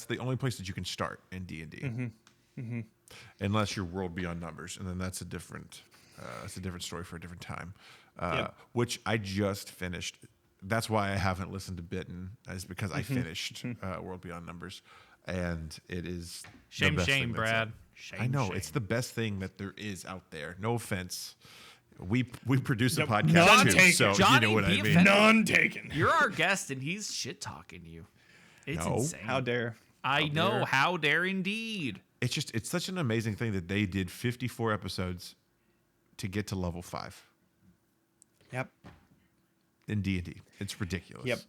the only place that you can start in D&D. Unless you're World Beyond Numbers, and then that's a different story for a different time. Which I just finished. That's why I haven't listened to Bitten, is because I finished World Beyond Numbers, and it is the Shame, best shame, thing that's Brad. out. Shame, I know shame. it's the best thing that there is out there. No offense. We produce a Yep. podcast None too, taken. so Johnny, you know what be I mean. offended. None taken. You're our guest, and he's shit talking you. It's No. insane. How dare. I know. dare. How dare indeed. It's such an amazing thing that they did 54 episodes to get to level 5 Yep. in D&D. It's ridiculous. Yep.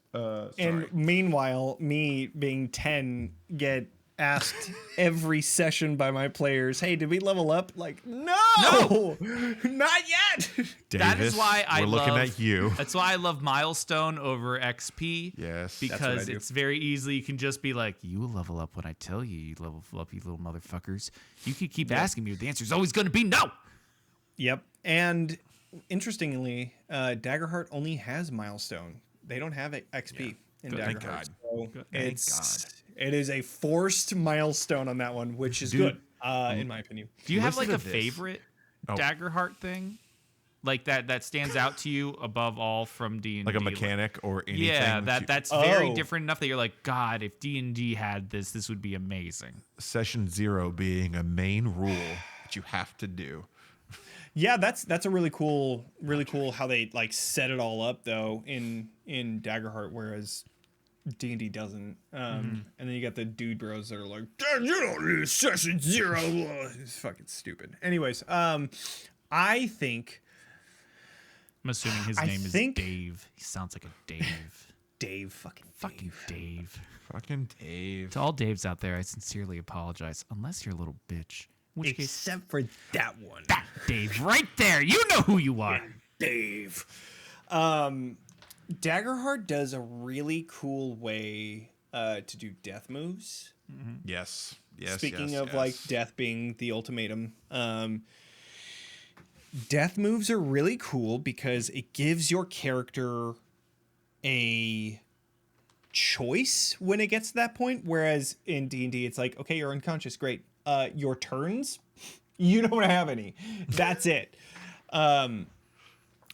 And meanwhile, me being 10 get asked every session by my players, hey, did we level up? Like, no! Not yet! That is Davis, why I we're love. looking at you. That's why I love Milestone over XP. Yes. Because do. it's very easily you can just be like, you will level up when I tell you. You level up, you little motherfuckers. You could keep asking me, but the answer is always going to be no. Yep. And interestingly, Daggerheart only has Milestone. They don't have XP in Good. Thank Daggerheart. God. So it is a forced milestone on that one, which is Dude. good, in my opinion. Do you have Listen like a to this. favorite Oh. Daggerheart thing? Like that stands out to you above all from D&D? Like a mechanic or anything. Yeah, that's very Oh. different enough that you're like, God, if D&D had this would be amazing. Session 0 being a main rule that you have to do. Yeah, that's a really cool how they like set it all up though in Daggerheart, whereas D&D doesn't. And then you got the dude bros that are like, you don't need session 0. It's fucking stupid. Anyways, I think I'm assuming his I name is think- Dave. He sounds like a Dave. Dave fucking Fuck you, Dave. Fucking Dave. To all Daves out there, I sincerely apologize. Unless you're a little bitch. In which case, except for that one. that Dave right there. You know who you are. Dave. Daggerheart does a really cool way to do death moves. Yes. Yes. Speaking yes, of yes. like death being the ultimatum, death moves are really cool because it gives your character a choice when it gets to that point. Whereas in D&D, it's like, okay, you're unconscious, great. Your turns, you don't have any. That's it. Roll,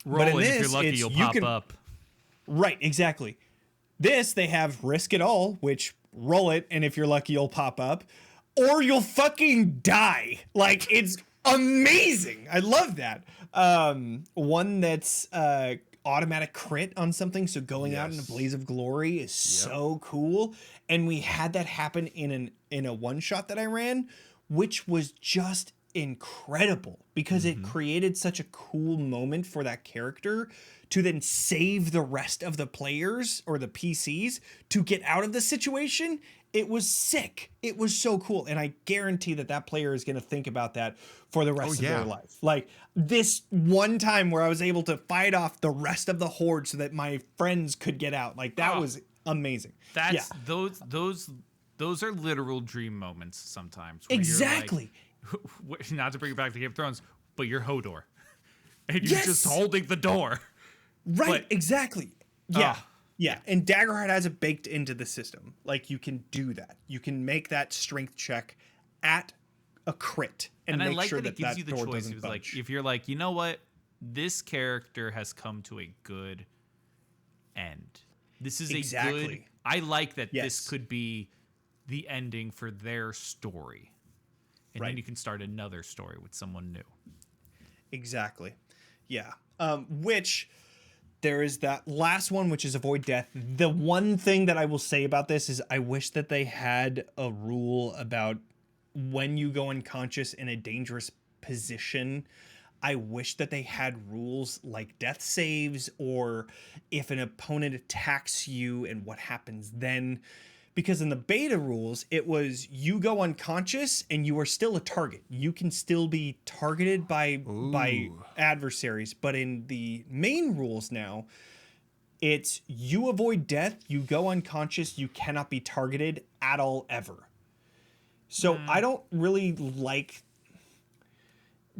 But in and if you're this, lucky, it's- you'll you pop can- up. Right, exactly. This, they have risk it all, which roll it, and if you're lucky, you'll pop up. or you'll fucking die. Like, it's amazing. I love that. One that's automatic crit on something, so going out in a blaze of glory is so cool. And we had that happen in a one shot that I ran, which was just incredible because it created such a cool moment for that character to then save the rest of the players or the PCs to get out of the situation. It was sick. It was so cool. And I guarantee that player is going to think about that for the rest of their life. Like this one time where I was able to fight off the rest of the horde so that my friends could get out. Like that was amazing. That's those are literal dream moments sometimes. Exactly. Like, not to bring it back to Game of Thrones, but you're Hodor. And you're just holding the door. Right, exactly. Yeah. Yeah, and Daggerheart has it baked into the system. Like, you can do that. You can make that strength check at a crit and make I like sure that it gives you the choice. It was like, if you're like, you know what? This character has come to a good end. This is a good... I like that this could be the ending for their story. And then you can start another story with someone new. Exactly. Yeah. Which... There is that last one, which is avoid death. The one thing that I will say about this is I wish that they had a rule about when you go unconscious in a dangerous position. I wish that they had rules like death saves or if an opponent attacks you and what happens then. Because in the beta rules, it was you go unconscious and you are still a target. You can still be targeted by adversaries. But in the main rules now, it's you avoid death, you go unconscious, you cannot be targeted at all ever. So I don't really like...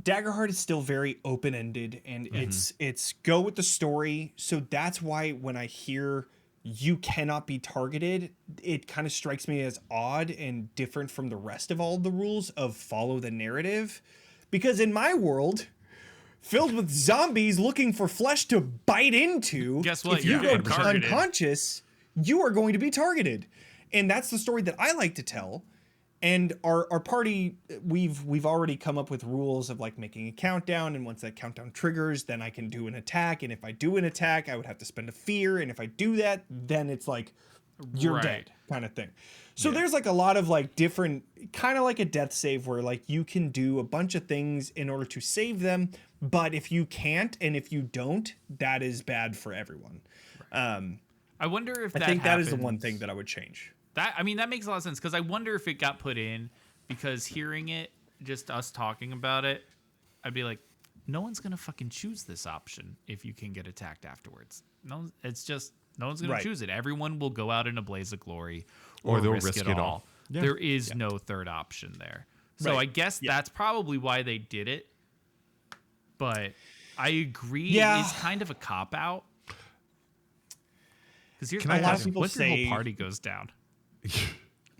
Daggerheart is still very open-ended and it's go with the story. So that's why when I hear... you cannot be targeted, it kind of strikes me as odd and different from the rest of all the rules of follow the narrative. Because in my world, filled with zombies looking for flesh to bite into, guess what? If you go unconscious, you are going to be targeted. And that's the story that I like to tell. And our party, we've already come up with rules of like making a countdown, and once that countdown triggers, then I can do an attack. And if I do an attack, I would have to spend a fear. And if I do that, then it's like you're dead kind of thing. So there's like a lot of like different, kind of like a death save where like you can do a bunch of things in order to save them. But if you can't and if you don't, that is bad for everyone. I wonder if I think that is the one thing that I would change. That makes a lot of sense because I wonder if it got put in because hearing it, just us talking about it, I'd be like, no one's gonna fucking choose this option if you can get attacked afterwards. No, it's just no one's gonna choose it. Everyone will go out in a blaze of glory or they'll risk it all. Yeah. There is no third option there. So I guess that's probably why they did it. But I agree, it is kind of a cop out. Because here's my question: what if your whole party goes down?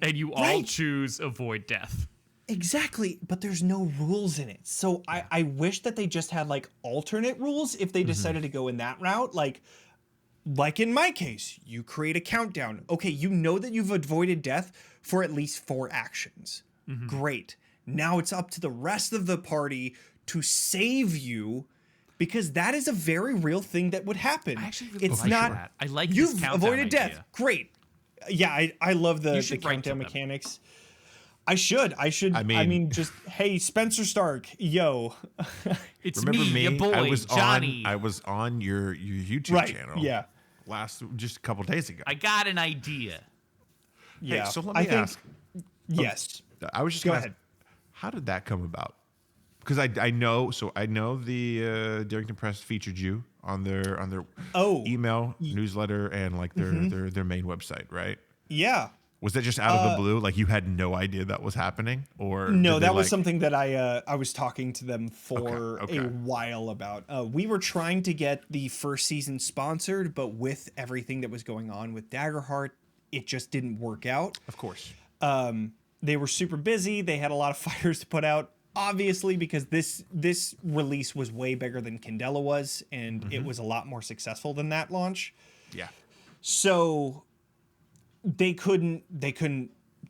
And you all choose avoid death. Exactly, but there's no rules in it. So I wish that they just had like alternate rules if they decided to go in that route. Like in my case, you create a countdown. Okay, you know that you've avoided death for at least 4 actions. Great. Now it's up to the rest of the party to save you because that is a very real thing that would happen. I actually really like that. I like this countdown idea. You've avoided death. Great. Yeah, I love the countdown mechanics. I should. I mean, just hey, Spencer Stark, yo. It's remember me, your boy, Jonny. I was on your YouTube channel. Yeah. Just a couple days ago. I got an idea. Yeah. Hey, so let me ask. Yes. I was just going to ask, how did that come about? Because I know the Darrington Press featured you on their email newsletter and like their main website, right? Yeah. Was that just out of the blue? Like you had no idea that was happening, or no? That was something that I was talking to them for a while about. We were trying to get the first season sponsored, but with everything that was going on with Daggerheart, it just didn't work out. Of course. They were super busy. They had a lot of fires to put out. Obviously, because this release was way bigger than Candela was, and it was a lot more successful than that launch. Yeah. So they couldn't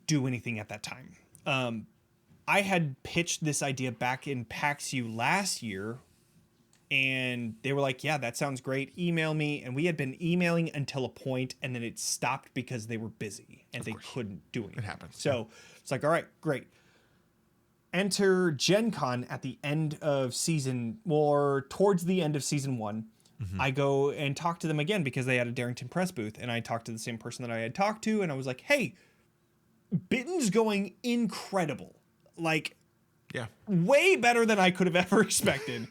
do anything at that time. I had pitched this idea back in PAX U last year, and they were like, yeah, that sounds great. Email me. And we had been emailing until a point, and then it stopped because they were busy and they couldn't do anything. It happens. So it's like, all right, great. Enter Gen Con at the end of towards the end of season 1. I go and talk to them again because they had a Darrington Press booth, and I talked to the same person that I had talked to, and I was like, hey, Bitten's going incredible. Like, Yeah. way better than I could have ever expected.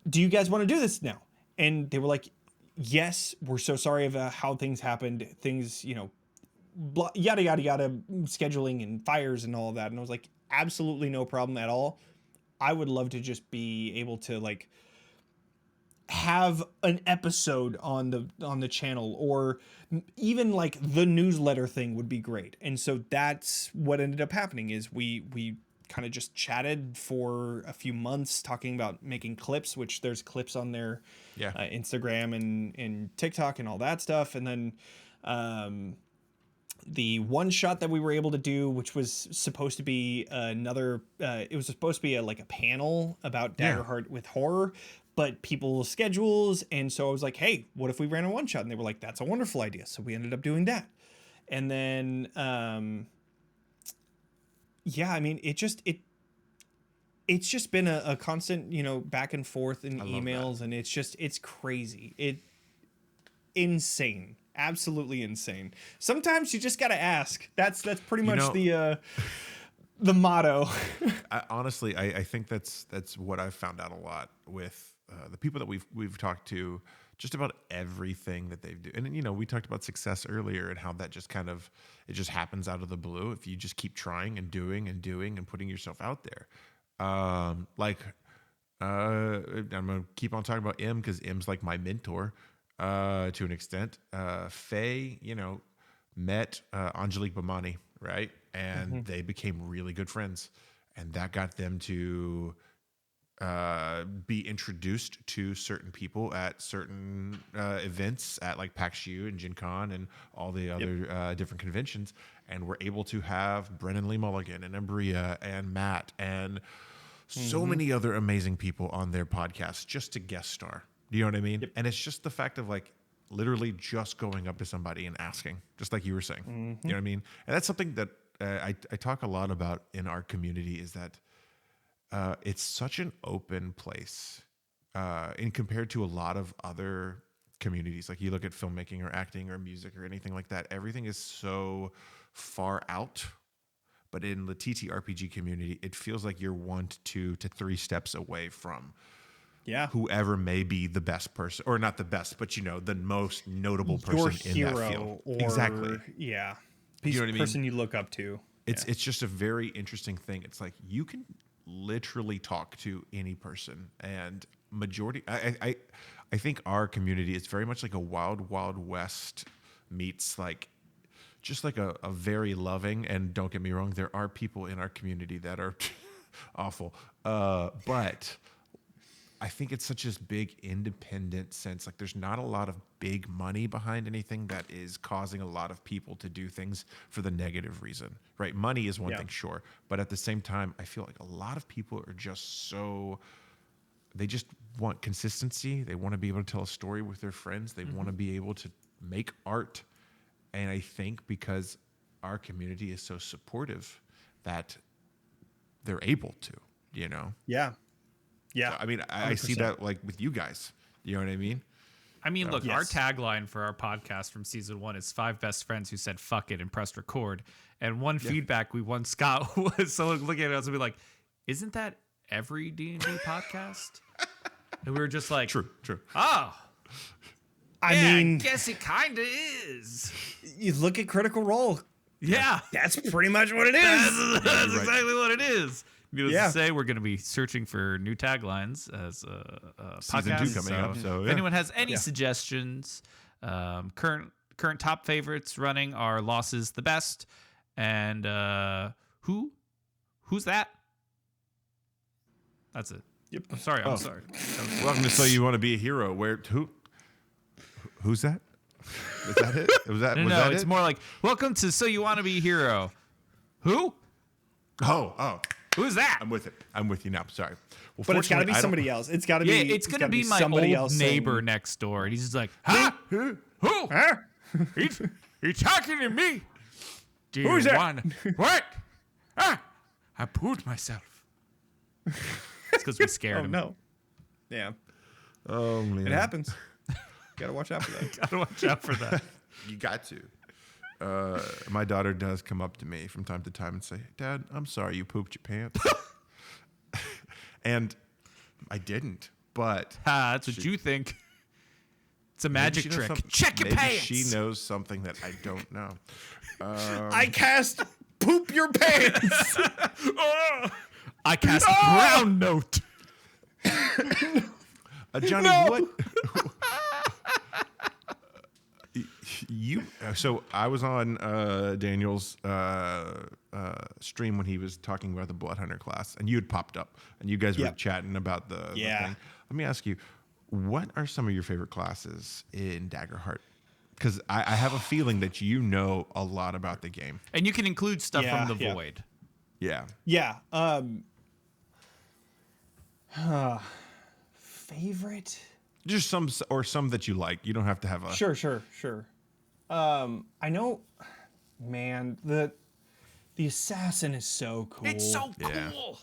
Do you guys want to do this now? And they were like, yes, we're so sorry about how things happened. Things, yada, yada, yada, scheduling and fires and all of that. And I was like, absolutely no problem at all. I would love to just be able to like have an episode on the channel, or even like the newsletter thing would be great. And so that's what ended up happening is we kind of just chatted for a few months talking about making clips, which there's clips on their Instagram and TikTok and all that stuff. And then the one shot that we were able to do, which was supposed to be it was supposed to be like a panel about Daggerheart with horror, but people's schedules. And so I was like, hey, what if we ran a one shot? And they were like, that's a wonderful idea. So we ended up doing that. And then, I mean, it's just been a constant, back and forth in emails, and it's crazy. Insane. Absolutely insane. Sometimes you just got to ask. That's pretty much the motto. Honestly, I think that's what I've found out a lot with the people that we've talked to, just about everything that they do. And, we talked about success earlier and how that just it just happens out of the blue if you just keep trying and doing and putting yourself out there. I'm going to keep on talking about M because M's like my mentor to an extent. Faye, met Angelique Bamani, right? And they became really good friends. And that got them to be introduced to certain people at certain events at like PAX U and Gen Con and all the other different conventions. And we're able to have Brennan Lee Mulligan and Ambria and Matt and so many other amazing people on their podcast just to guest star. Do you know what I mean? Yep. And it's just the fact of like literally just going up to somebody and asking, just like you were saying. You know what I mean? And that's something that I talk a lot about in our community is that it's such an open place in compared to a lot of other communities. Like you look at filmmaking or acting or music or anything like that, everything is so far out. But in the TTRPG community, it feels like you're 1 to 2 to 3 steps away from whoever may be the best person, or not the best, but the most notable person in that field. Exactly. Yeah. You know what I mean? Person you look up to. It's just a very interesting thing. It's like you can literally talk to any person, and majority I think our community is very much like a wild west meets like just like a very loving, and don't get me wrong, there are people in our community that are awful, but I think it's such a big independent sense. Like there's not a lot of big money behind anything that is causing a lot of people to do things for the negative reason, right? Money is one thing, sure. But at the same time, I feel like a lot of people are just they just want consistency. They want to be able to tell a story with their friends. They want to be able to make art. And I think because our community is so supportive that they're able to, Yeah. Yeah. So, I mean, I see that like with you guys. You know what I mean? I mean, look, our tagline for our podcast from season 1 is 5 best friends who said fuck it and pressed record. And one feedback we once got was someone looking at us and be like, isn't that every D&D podcast? And we were just like, True. Oh, I mean, I guess it kind of is. You look at Critical Role. Yeah. That's pretty much what it is. That's exactly what it is. Needless to say, we're going to be searching for new taglines as a Season podcast. 2 coming up. So if anyone has any suggestions, current top favorites running are Losses the Best, and who's that? That's it. Yep. I'm sorry. Welcome to So You Want to Be a Hero. Who's that? Is that it? Was that No, that it's it? more like, welcome to So You Want to Be a Hero. Who? Oh. Who's that? I'm with it. I'm with you now. Sorry. Well, But it's got to fortunately, be I don't- somebody else. It's got to Yeah, be. it's gonna be my somebody old else neighbor saying, next door, and he's just like, "Huh? Who? Huh? He's talking to me. Do you Who's that? want what? Ah, I pooed myself." It's because we scared Oh him. no. Yeah, Oh man. it happens. Got to watch out for that. Gotta watch out for that. You got to. My daughter does come up to me from time to time and say, "Dad, I'm sorry you pooped your pants." And I didn't, but That's what you think. It's a maybe magic she knows trick. something- Check your maybe pants. She knows something that I don't know. I cast poop your pants. I cast brown note. Johnny, what? You so I was on Daniel's stream when he was talking about the Blood Hunter class, and you had popped up, and you guys were Yep. chatting about the Yeah. thing. Let me ask you, what are some of your favorite classes in Daggerheart? Because I have a feeling that you know a lot about the game. And you can include stuff Yeah, from the yeah. void. Yeah. Yeah. Favorite? Just some that you like. You don't have to have a Sure. I know, man. The assassin is so cool. It's so Yeah. cool.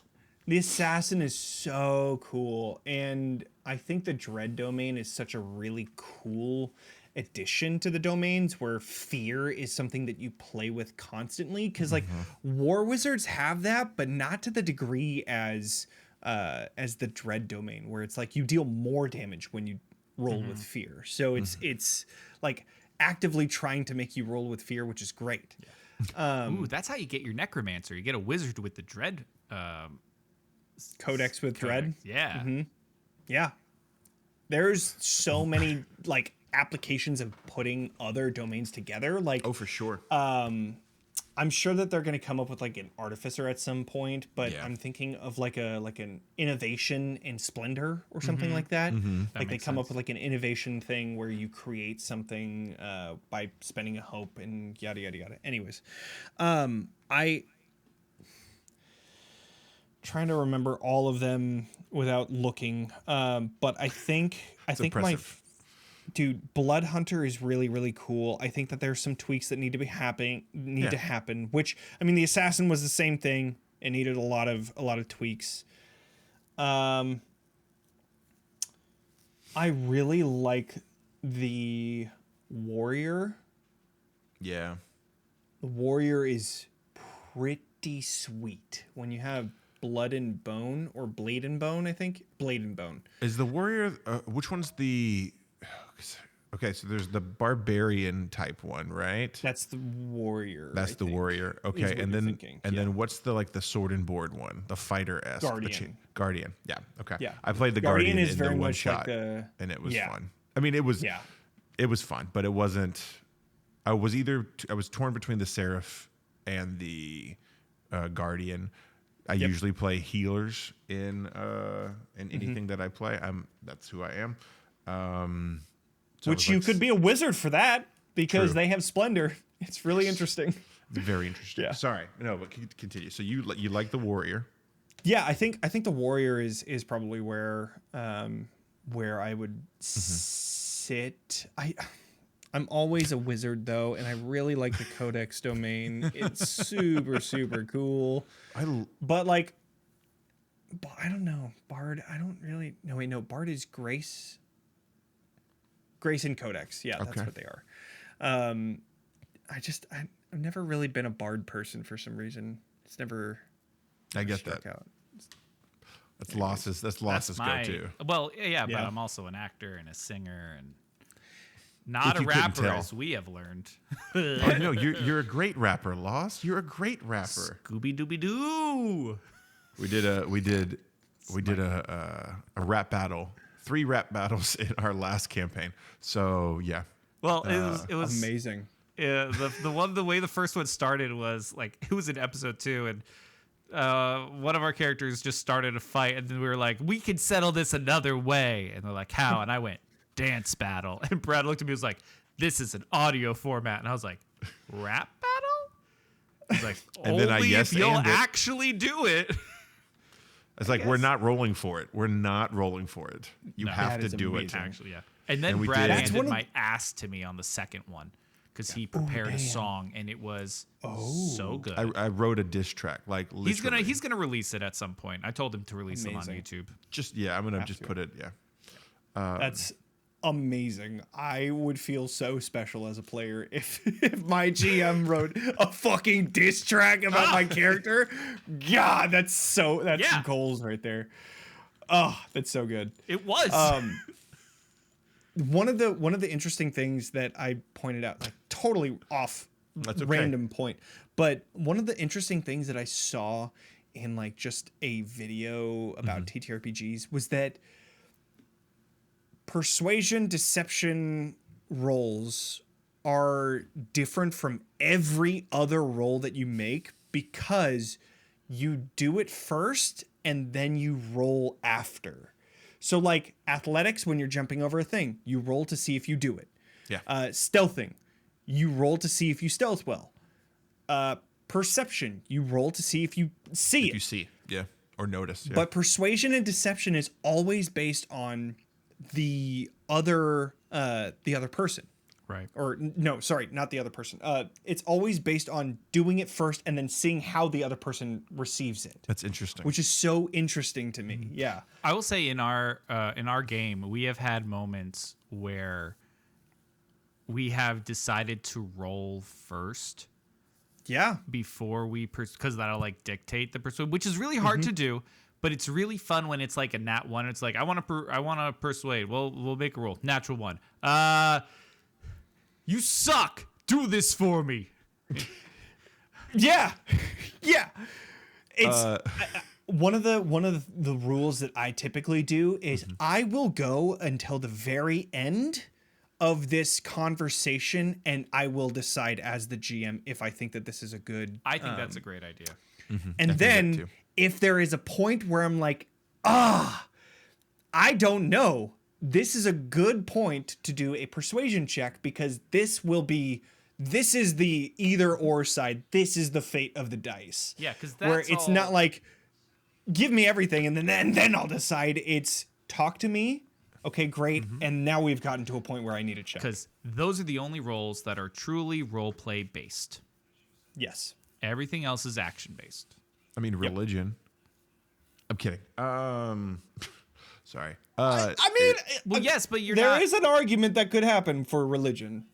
The assassin is so cool, and I think the dread domain is such a really cool addition to the domains where fear is something that you play with constantly, because like war wizards have that, but not to the degree as the dread domain, where it's like you deal more damage when you roll with fear. So it's like actively trying to make you roll with fear, which is great. Ooh, that's how you get your necromancer. You get a wizard with the dread Codex with dread. codex. Yeah. Yeah. There's so many like applications of putting other domains together. Like Oh, for sure. I'm sure that they're going to come up with like an artificer at some point, but Yeah. I'm thinking of like an innovation in Splendor or something like that. Like they makes come up sense. with like an innovation thing where you create something by spending a hope and yada yada yada. Anyways, I trying to remember all of them without looking, but I think impressive. Dude, Blood Hunter is really, really cool. I think that there's some tweaks that need to happen. Which, I mean, the assassin was the same thing. It needed a lot of tweaks. I really like the warrior. Yeah. The warrior is pretty sweet when you have blood and bone, or blade and bone. I think blade and bone. Is the warrior? Which one's the? Okay, so there's the barbarian type one, right? That's the warrior. That's I the think, warrior. is Okay, what and you're then thinking. and Yeah. then what's the like the sword and board one, the fighter esque Guardian. Guardian. Yeah. Okay. Yeah. I played the Guardian Guardian is in very the one much like shot, the- and it was yeah. fun. I mean, it was Yeah. it was fun, but it wasn't. I was torn between the Seraph and the Guardian. I usually play healers in anything that I play. That's who I am. So I Which was you like, could be a wizard for that because True. they have splendor. It's really interesting. very interesting. Yeah. Sorry, no, but continue. So you like the warrior? Yeah, I think the warrior is probably where I would sit. I'm always a wizard though, and I really like the Codex domain. It's super cool. But like, I don't know, Bard. I don't really. No, wait, no. Bard is Grace. Grace and Codex. Yeah, that's Okay. what they are. I've never really been a Bard person for some reason. It's never. I get struck that. out. That's losses. That's losses my, go to. Well, yeah, but Yeah. I'm also an actor and a singer and not If a you couldn't rapper, tell. as we have learned. Oh, no, you're a great rapper, Lost. You're a great rapper. Scooby Dooby Doo. We did a rap battle, 3 rap battles in our last campaign. So yeah, Well, it was Amazing. Yeah, the way the first one started was like it was in episode 2, and one of our characters just started a fight, and then we were like, we can settle this another way, and they're like, how? And I went, dance battle, and Brad looked at me and was like, this is an audio format, and I was like, rap battle? He's like, And only then I yes if you'll and it. actually do it. It's like, we're not rolling for it. We're not rolling for it. You No. have That to is do it. amazing. Actually, yeah. And then And we Brad did. That's handed one of- my ass to me on the second one because he prepared a damn. song and it was so good. I wrote a diss track, like literally. He's gonna release it at some point. I told him to release it on Amazing. YouTube. just I'm gonna just to. put it. Yeah. That's amazing. I would feel so special as a player if my GM wrote a fucking diss track about my character. God, that's Yeah. goals right there. Oh, that's so good. It was. One of the interesting things that I pointed out, like totally off That's okay. random point, but one of the interesting things that I saw in like just a video about TTRPGs was that persuasion, deception roles are different from every other role that you make because you do it first and then you roll after. So like athletics, when you're jumping over a thing, you roll to see if you do it. Yeah. Stealthing, you roll to see if you stealth well. Perception, you roll to see if you see it. You see, yeah, or notice. Yeah. But persuasion and deception is always based on the other person. right. Or no, sorry, not the other person. It's always based on doing it first and then seeing how the other person receives it, That's interesting. which is so interesting to me. Yeah. I will say in our game, we have had moments where we have decided to roll first Yeah. before we because that'll like dictate the persuade, which is really hard to do. But it's really fun when it's like a nat one. It's like I want to persuade. Well, we'll make a roll. Natural one. You suck. Do this for me. Yeah. Yeah. It's one of the rules that I typically do is I will go until the very end of this conversation and I will decide as the GM if I think that this is a good I think that's a great idea. and that then too. if there is a point where I'm like, I don't know. This is a good point to do a persuasion check because this is the either or side. This is the fate of the dice. Yeah, because Where it's not like, give me everything and then I'll decide. It's talk to me. Okay, great. And now we've gotten to a point where I need a check. because those are the only roles that are truly role play based. Yes. Everything else is action based. I mean, religion. I'm kidding. Sorry. I mean, Well, yes, but you're there not. is an argument that could happen for religion.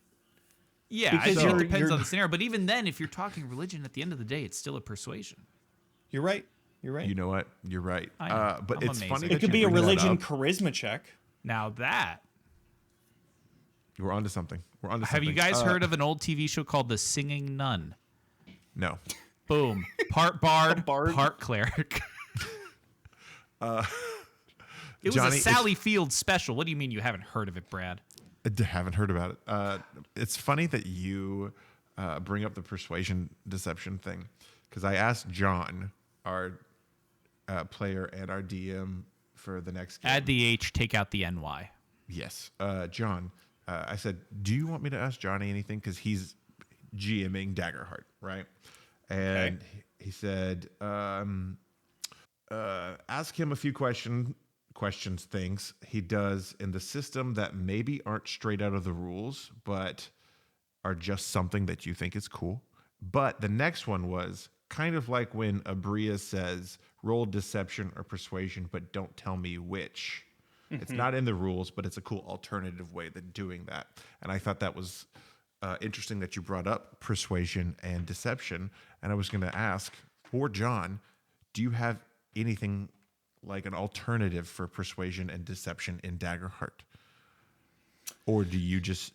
Yeah, because I think it you're- depends you're- on the scenario. But even then, if you're talking religion, at the end of the day, it's still a persuasion. You're right. You're right. You know what? You're right. I know. But I'm it's amazing. funny It that It could you be a bring that religion up. charisma check. Now that. We're onto something. We're onto Have something. you guys heard of an old TV show called The Singing Nun? No. Boom. Part bard, bard? part cleric. It was Johnny, a it's- Sally Field special. What do you mean you haven't heard of it, Brad? I haven't heard about it. It's funny that you bring up the persuasion deception thing because I asked John, our player and our DM for the next game. Add the H, take out the NY. Yes, John. I said, do you want me to ask Johnny anything? Because he's GMing Daggerheart, right? And he said, ask him a few questions things he does in the system that maybe aren't straight out of the rules, but are just something that you think is cool. But the next one was kind of like when Abria says, roll deception or persuasion, but don't tell me which. It's not in the rules, but it's a cool alternative way of doing that. And I thought that was interesting that you brought up persuasion and deception. And I was going to ask for John, do you have anything like an alternative for persuasion and deception in Daggerheart? Or do you just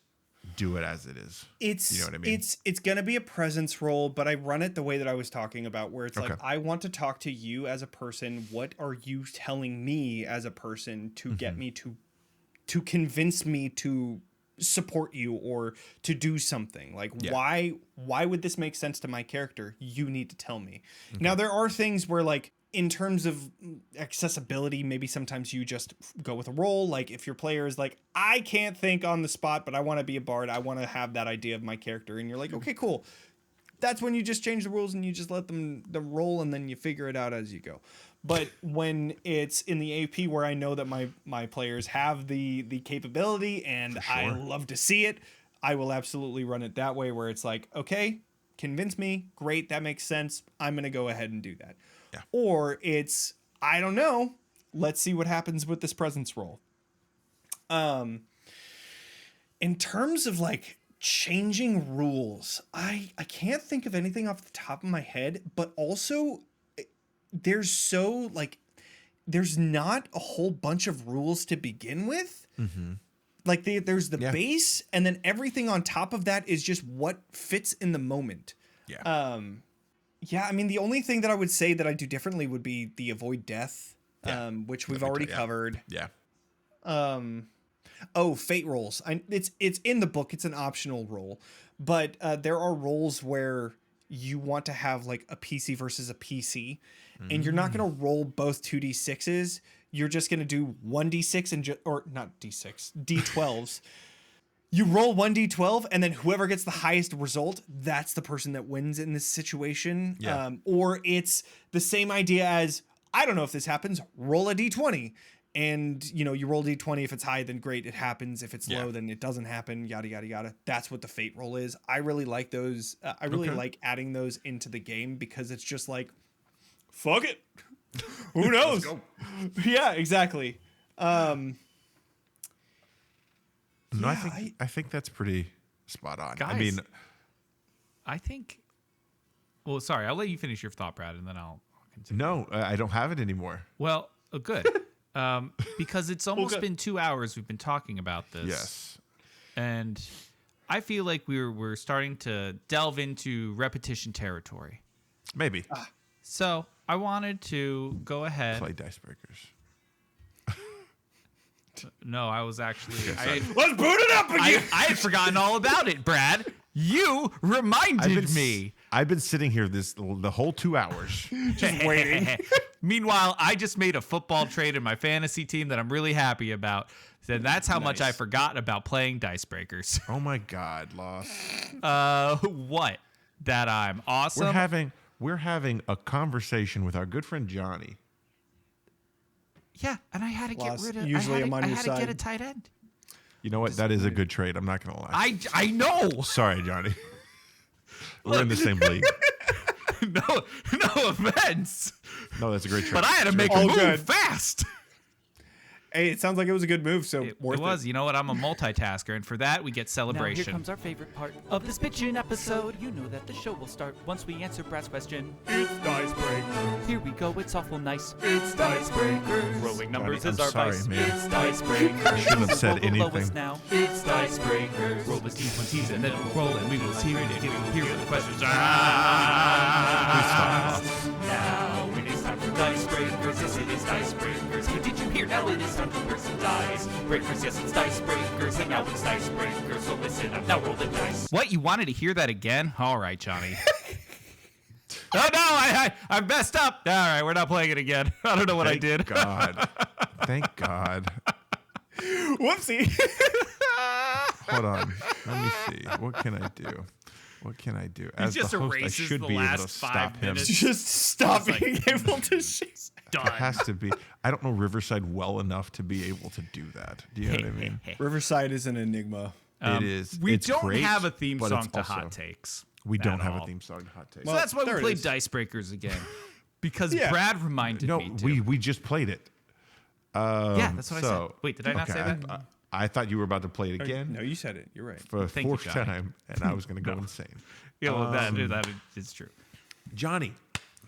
do it as it is? It's you know what I mean? it's gonna be a presence role, but I run it the way that I was talking about, where it's like Okay. I want to talk to you as a person. What are you telling me as a person to get me to convince me to support you or to do something? Like why would this make sense to my character? You need to tell me. Now there are things where like in terms of accessibility, maybe sometimes you just go with a role. Like if your player is like, I can't think on the spot, but I want to be a bard. I want to have that idea of my character. And you're like, okay, cool. that's when you just change the rules and you just let them roll, and then you figure it out as you go. But when it's in the AP where I know that my players have the capability and I love to see it, I will absolutely run it that way, where it's like, okay, convince me, great, that makes sense, I'm gonna go ahead and do that. Yeah. Or it's, I don't know, let's see what happens with this presence roll. In terms of like changing rules, I can't think of anything off the top of my head, but also there's not a whole bunch of rules to begin with. Like there's the base, and then everything on top of that is just what fits in the moment. I mean, the only thing that I would say that I do differently would be the avoid death, which we've already covered. Fate rolls. It's in the book. It's an optional roll, but there are rolls where you want to have like a PC versus a PC, and you're not going to roll both 2d6s. You're just going to do 1d6 or not d6, d12s. You roll 1d12, and then whoever gets the highest result, that's the person that wins in this situation. Or it's the same idea as, I don't know if this happens, roll a d20. And, you roll d20. If it's high, then great, it happens. If it's low, then it doesn't happen, yada, yada, yada. That's what the fate roll is. I really like those. I really like adding those into the game, because it's just like, fuck it. Who knows? Let's go. Yeah, exactly. I think that's pretty spot on. Guys, I think. Well, sorry, I'll let you finish your thought, Brad, and then I'll continue. No, I don't have it anymore. Well, good. Because it's almost been 2 hours we've been talking about this. Yes. And I feel like we're starting to delve into repetition territory. Maybe. So I wanted to go ahead. Play Dice Breakers. No, I was actually. Let's boot it up again. I had forgotten all about it, Brad. You reminded me. I've been sitting here the whole 2 hours. Just waiting. Meanwhile, I just made a football trade in my fantasy team that I'm really happy about. So that's how much I forgot about playing Dice Breakers. Oh my God, Lost. What? That I'm awesome. We're having a conversation with our good friend Jonny. Yeah, and I had to get rid of. Usually I'm on your side. I had to get a tight end. You know what? That is a good trade. I'm not gonna lie. I know. Sorry, Jonny. We're in the same league. No offense. No, that's a great trade. But I had to make a move fast. Hey, it sounds like it was a good move, so It was. You know what? I'm a multitasker, and for that, we get Now celebration. here comes our favorite part of this bitchin' episode. You know that the show will start once we answer Brad's question. It's Dice Breakers. Here we go, it's awful nice. It's Dice Breakers. Rolling numbers Johnny, is I'm our sorry, vice. man. It's Dice Breakers. I shouldn't have said Roll the lowest anything. now. It's Dice Breakers. Roll the D20s, and then we'll roll, and we will hear it, and hear the questions. Now it is time for Dice Breakers. Yes, it is Dice Breakers. Hey, did you hear? Now it is time for person dice breakers. Yes, it's Dice Breakers, and now it's Dice Breakers. So listen up, now roll the dice. What, you wanted to hear that again? All right, Johnny. Oh, no, I messed up. All right, we're not playing it again. I don't know what I did. God. Thank God. Whoopsie. Hold on. Let me see. What can I do? As just the host, I erases should the be able to last stop 5 him. minutes. Just stop being able to shit. Done. It has to be. I don't know Riverside well enough to be able to do that. Do you know what I mean? Riverside is an enigma. It is. We It's don't great, have a theme but song it's to also- hot takes. We don't at have all. a theme song to hot takes. So that's why there we it played is. Dice Breakers again. Because Yeah. Brad reminded No, me to. we just played it. Yeah, that's what I said. So- Wait, did I not say that? I thought you were about to play it again No, you said it. You're right. for the Thank you, fourth Johnny. time, and I was going to go insane. Yeah, well, that is true. Johnny,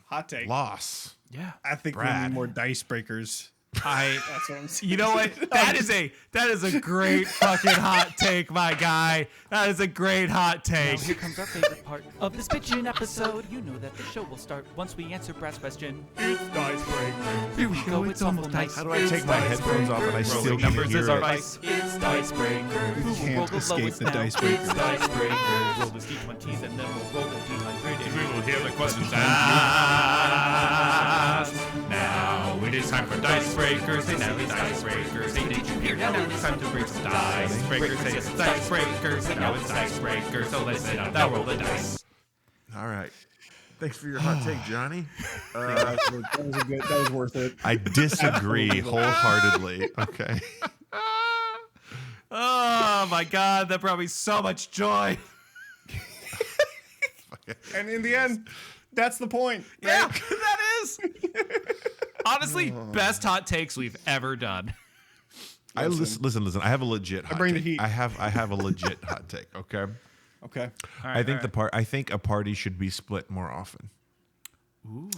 Hot take. loss. Yeah. I think we Brad. need more dice breakers. That's what I'm saying. You know what? That is a great fucking hot take, my guy. That is a great hot take. Now here comes our favorite part of this bitchin' episode. You know that the show will start once we answer Brad's question. It's Dice Breakers. Here we go, it's awful nice. How do I take my headphones off and I still Rolling can numbers hear is our it? vice. It's Dice Breakers. Who will roll Can't the escape lowest the now? dice It's breakers. Dice Breakers. Roll the D20s and then we'll roll the D100 and we will hear the questions asked. Now it is time for Dice Breakers. Hey, now it's Dice Breakers. Hey, did you hear? Now it's time to break some dice breakers. Hey, it's Dice Breakers. And now it's Dice Breakers. So listen up, now roll the dice. All right. Thanks for your hot take, Johnny. That was a good. That was worth it. I disagree wholeheartedly. Okay. Oh my God, that brought me so much joy. And in the end, that's the point. Yeah, that is. Honestly, best hot takes we've ever done. Listen. I have a legit hot bring the take. heat. I have a legit hot take. Okay. Okay. I think a party should be split more often. Ooh,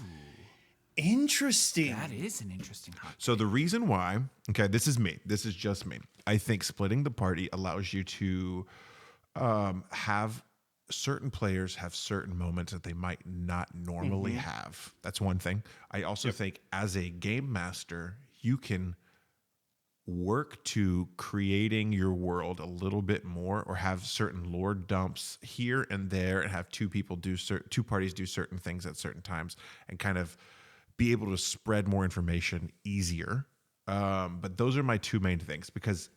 Interesting. that is an interesting hot take. So the reason why, okay, this is me. This is just me. I think splitting the party allows you to have certain players have certain moments that they might not normally have. That's one thing. I also think as a game master, you can work to creating your world a little bit more, or have certain lore dumps here and there, and have two parties do certain things at certain times, and kind of be able to spread more information easier. But those are my two main things, because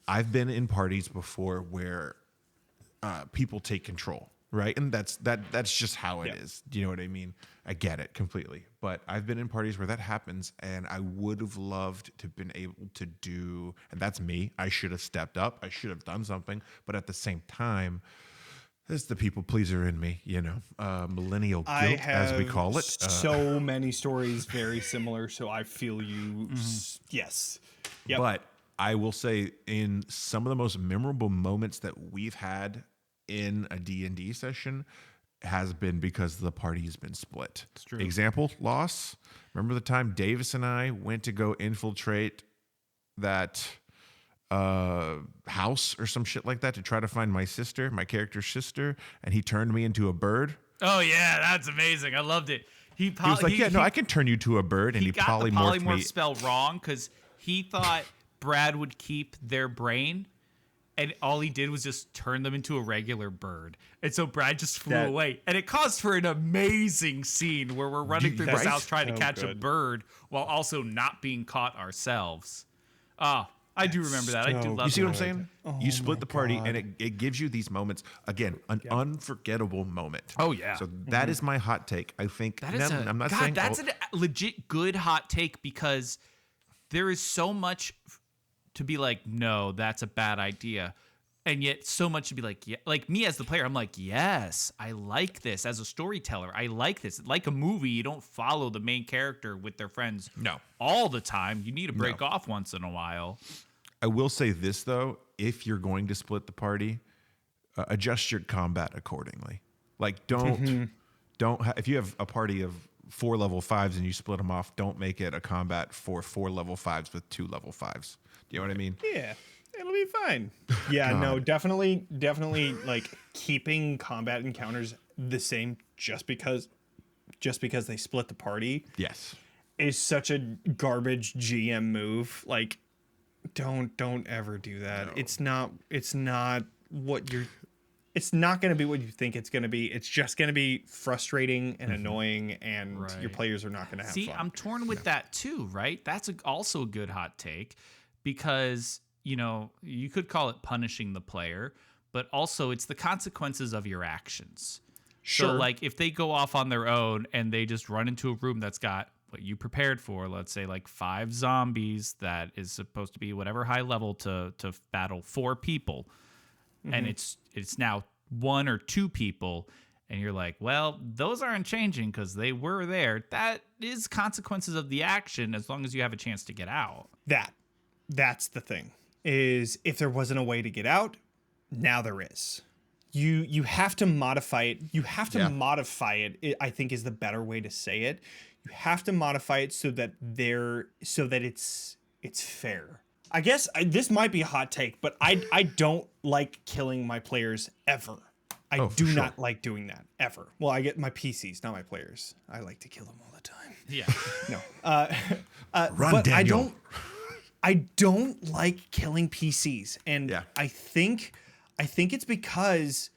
I've been in parties before where people take control, right? And that's just how it is. Do you know what I mean? I get it completely. But I've been in parties where that happens, and I would have loved to have been able to do, and that's me. I should have stepped up. I should have done something. But at the same time, there's the people pleaser in me, millennial guilt, as we call it. So many stories very similar, so I feel you. Yes. Yep. But I will say, in some of the most memorable moments that we've had in a D&D session has been because the party has been split. It's true. Example, Loss. Remember the time Davis and I went to go infiltrate that house or some shit like that to try to find my character's sister, and he turned me into a bird? Oh yeah, that's amazing. I loved it. He was like, I can turn you to a bird, and he got the polymorphed polymorph me. spell wrong because he thought Brad would keep their brain, and all he did was just turn them into a regular bird. And so Brad just flew away. And it caused for an amazing scene where we're running through this house trying to catch a bird while also not being caught ourselves. I do remember that. I do love You see what I'm that. saying? You split the party, and it gives you these moments. Again, an unforgettable moment. Oh, yeah. So that is my hot take. I think That is I'm not saying that's a legit good hot take, because there is so much to be like, no, that's a bad idea. And yet so much to be like, yeah, like me as the player, I'm like, yes, I like this. As a storyteller, I like this. Like a movie, you don't follow the main character with their friends all the time. You need to break off once in a while. I will say this, though. If you're going to split the party, adjust your combat accordingly. Like, if you have a party of 4 level 5s and you split them off, don't make it a combat for 4 level 5s with 2 level 5s. Do you know what I mean? Yeah, it'll be fine. Yeah, no, definitely, like keeping combat encounters the same just because they split the party. Yes, is such a garbage GM move. Like, don't ever do that. No. It's not what you're. It's not going to be what you think it's going to be. It's just going to be frustrating and annoying, and your players are not going to have fun. See, I'm torn with that too, right? That's also a good hot take, because, you could call it punishing the player, but also it's the consequences of your actions. Sure. So, like, if they go off on their own and they just run into a room that's got what you prepared for, let's say like 5 zombies, that is supposed to be whatever high level to battle 4 people, and it's now 1 or 2 people, and you're like, well, those aren't changing because they were there. That is consequences of the action, as long as you have a chance to get out. That's the thing, is if there wasn't a way to get out, now there is. You have to modify it. You have to modify it, I think, is the better way to say it. You have to modify it so that it's fair. I guess this might be a hot take, but I don't like killing my players ever. I do not like doing that ever. Well, I get my PCs, not my players. I like to kill them all the time. Yeah. No. Run, but Daniel. I don't like killing PCs, and I think it's because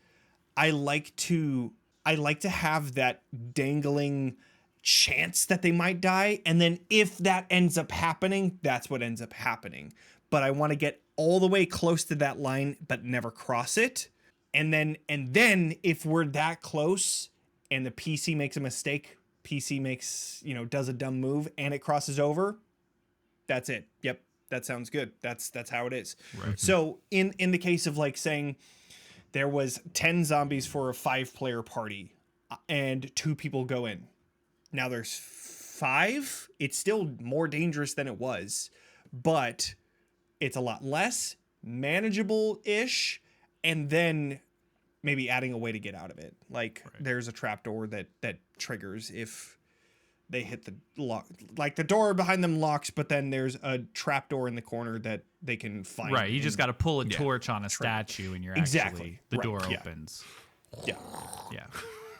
I like to have that dangling chance that they might die, and then if that ends up happening, that's what ends up happening. But I want to get all the way close to that line but never cross it. And then if we're that close and the PC makes a mistake, PC makes, does a dumb move and it crosses over, that's it. Yep. That sounds good. That's how it is. Right. So in the case of like saying there was 10 zombies for a 5-player party and 2 people go in. Now there's 5. It's still more dangerous than it was, but it's a lot less manageable-ish, and then maybe adding a way to get out of it. Like there's a trapdoor that triggers if they hit the lock. Like the door behind them locks, but then there's a trapdoor in the corner that they can find. Right. You just got to pull a torch on a statue and you're Exactly. the Right. door Yeah. opens. Yeah. Yeah.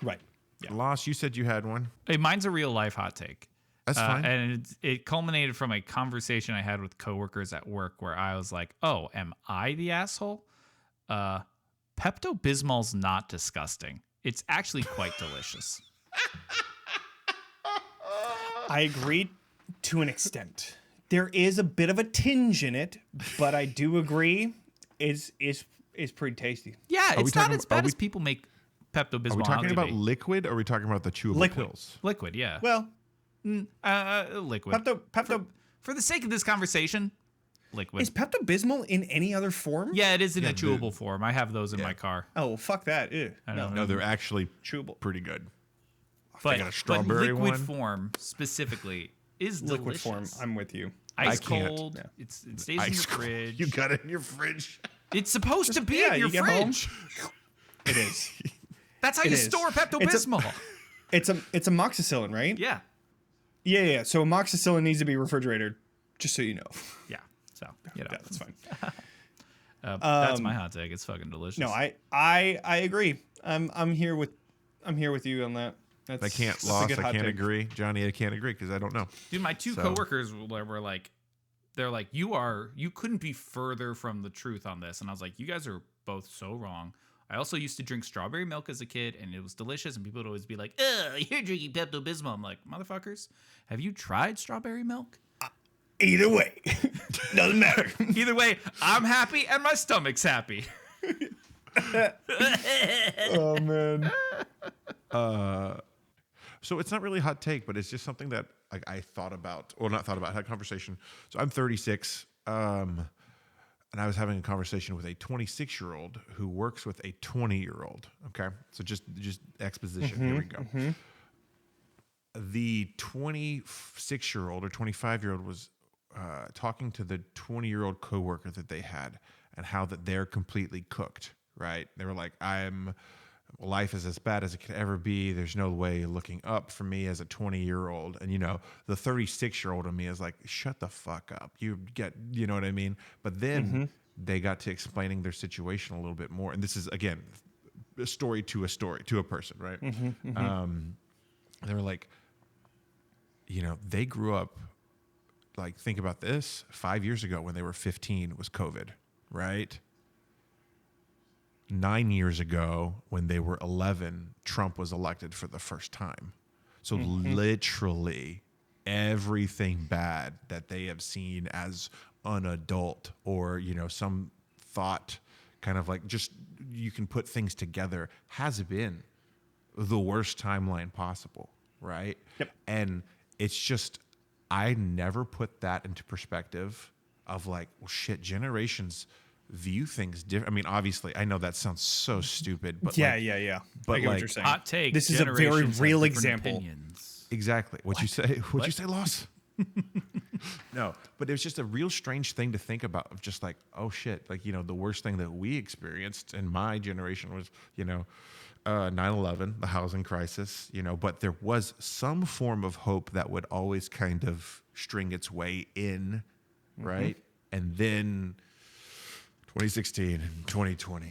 Right. Yeah. Loss, you said you had one. Hey, mine's a real life hot take. That's fine. And it culminated from a conversation I had with coworkers at work where I was like, oh, am I the asshole? Pepto-Bismol's not disgusting. It's actually quite delicious. I agree to an extent. There is a bit of a tinge in it, but I do agree is pretty tasty. Yeah, we it's not talking- as are bad we- as people make Pepto-Bismol Are we out talking to about be. liquid or are we talking about the chewable Liquid. pills? Liquid, yeah. Well, Liquid. Pepto For the sake of this conversation, liquid. is Pepto-Bismol in any other form? Yeah, it is in a Yeah, chewable form. I have those in my car. Oh, fuck that. Ew. I don't No, they're actually Chewable. pretty good. But, got a strawberry liquid one. form specifically is Liquid delicious. form. I'm with you. Ice I can't. cold. Yeah. It stays in your Ice cream. fridge. You got it in your fridge. It's supposed to be yeah, in your you get home. fridge. It is. That's how It you is. store Pepto-Bismol. It's amoxicillin, right? Yeah. Yeah. So amoxicillin needs to be refrigerated, just so you know. Yeah. So, Yeah, that's fine. that's my hot take. It's fucking delicious. No, I agree. I'm here with you on that. That's, I can't that's a loss. good I hot can't take. agree. Johnny, I can't agree because I don't know. Dude, my two So- coworkers were like, they're like, you couldn't be further from the truth on this. And I was like, you guys are both so wrong. I also used to drink strawberry milk as a kid, and it was delicious. And people would always be like, "Ugh, you're drinking Pepto-Bismol." I'm like, motherfuckers, have you tried strawberry milk? Either way, doesn't matter. Either way, I'm happy and my stomach's happy. Oh man. So it's not really a hot take, but it's just something that like I thought about, or not thought about, had a conversation. So I'm 36, and I was having a conversation with a 26-year-old who works with a 20-year-old. Okay, so just exposition. Here we go. The 26-year-old or 25-year-old was talking to the 20-year-old coworker that they had, and how that they're completely cooked. Right? They were like, life is as bad as it could ever be. There's no way looking up for me as a 20-year-old. And, the 36-year-old in me is like, shut the fuck up. You know what I mean? But then they got to explaining their situation a little bit more. And this is, again, a story to a person, right? They were like, they grew up, like, think about this. 5 years ago when they were 15 was COVID, right? 9 years ago, when they were 11, Trump was elected for the first time. So literally everything bad that they have seen as an adult, or, some thought kind of like just you can put things together, has been the worst timeline possible, right? Yep. And it's just, I never put that into perspective of like, well, shit, generations view things different. I mean, obviously, I know that sounds so stupid, but Yeah. like, I but get what like, you're saying. Hot take. This is a very generations have real different example. opinions. exactly what you say. What'd you say, Loss? No, but it was just a real strange thing to think about, of just like, oh shit, like, the worst thing that we experienced in my generation was, 9/11, the housing crisis, but there was some form of hope that would always kind of string its way in, right? And then 2016 and 2020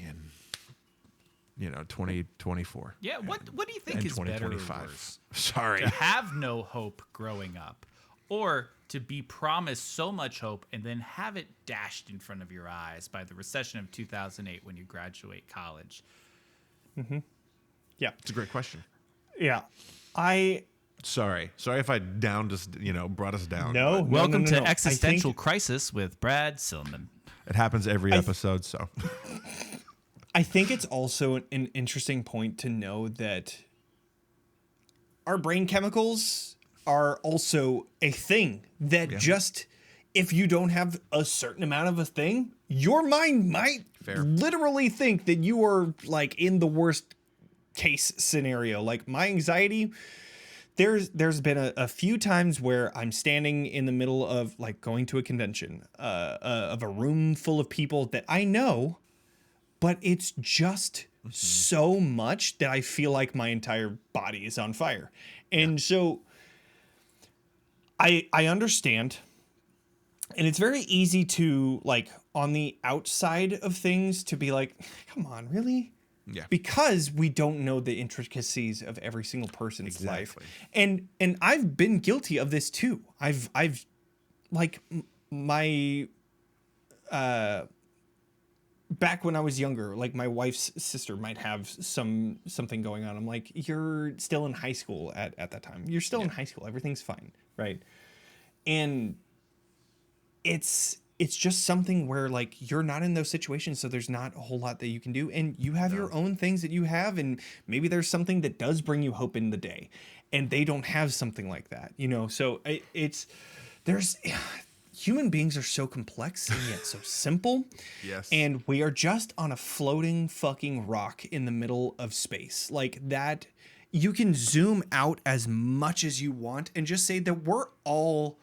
and 2024. Yeah, what do you think and is better or 2025. worse? Sorry. To have no hope growing up, or to be promised so much hope and then have it dashed in front of your eyes by the recession of 2008 when you graduate college? Yeah. It's a great question. Yeah. Sorry if I downed us, brought us down. No. but Welcome to no. Existential Crisis with Brad Silman. It happens every episode, so. I think it's also an interesting point to know that our brain chemicals are also a thing that just, if you don't have a certain amount of a thing, your mind might literally think that you are like in the worst case scenario. Like my anxiety, there's been a few times where I'm standing in the middle of like going to a convention of a room full of people that I know, but it's just so much that I feel like my entire body is on fire. And so I understand. And it's very easy to like on the outside of things to be like, come on, really? Yeah. Because we don't know the intricacies of every single person's life. And I've been guilty of this too. I've like my back when I was younger, like my wife's sister might have something going on. I'm like, you're still in high school at that time. You're still in high school. Everything's fine, right? And it's just something where like you're not in those situations, so there's not a whole lot that you can do, and you have your own things that you have, and maybe there's something that does bring you hope in the day, and they don't have something like that, you know. So there's human beings are so complex and yet so simple. Yes. And we are just on a floating fucking rock in the middle of space. Like that, you can zoom out as much as you want and just say that we're all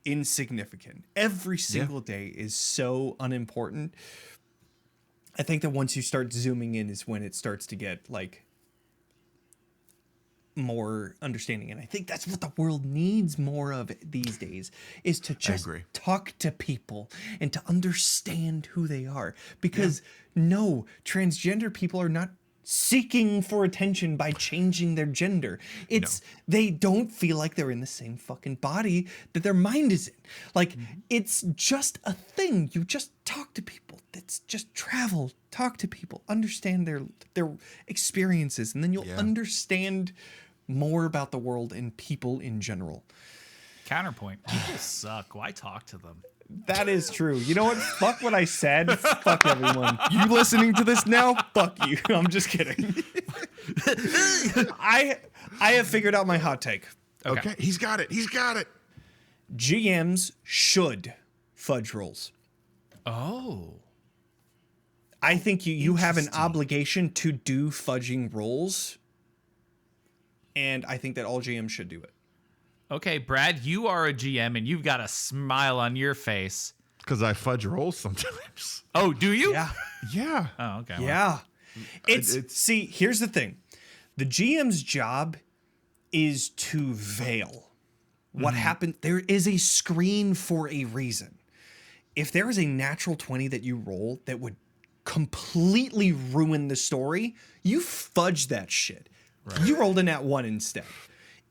insignificant. Every single day is so unimportant. I think that once you start zooming in is when it starts to get like more understanding, and I think that's what the world needs more of these days, is to just talk to people and to understand who they are, because no, transgender people are not seeking for attention by changing their gender. It's they don't feel like they're in the same fucking body that their mind is in. Like it's just a thing. You just talk to people. It's just travel, talk to people, understand their experiences, and then you'll understand more about the world and people in general. Counterpoint. People suck. Why talk to them? That is true. You know what? Fuck what I said. Fuck everyone. You listening to this now? Fuck you. I'm just kidding. I have figured out my hot take. Okay. He's got it. GMs should fudge rolls. Oh. I think you have an obligation to do fudging rolls. And I think that all GMs should do it. Okay, Brad, you are a GM and you've got a smile on your face. Because I fudge rolls sometimes. Oh, do you? Yeah. Yeah. Oh, okay. Yeah. See, here's the thing. The GM's job is to veil what happened. There is a screen for a reason. If there is a natural 20 that you roll that would completely ruin the story, you fudge that shit. Right. You rolled a nat 1 instead.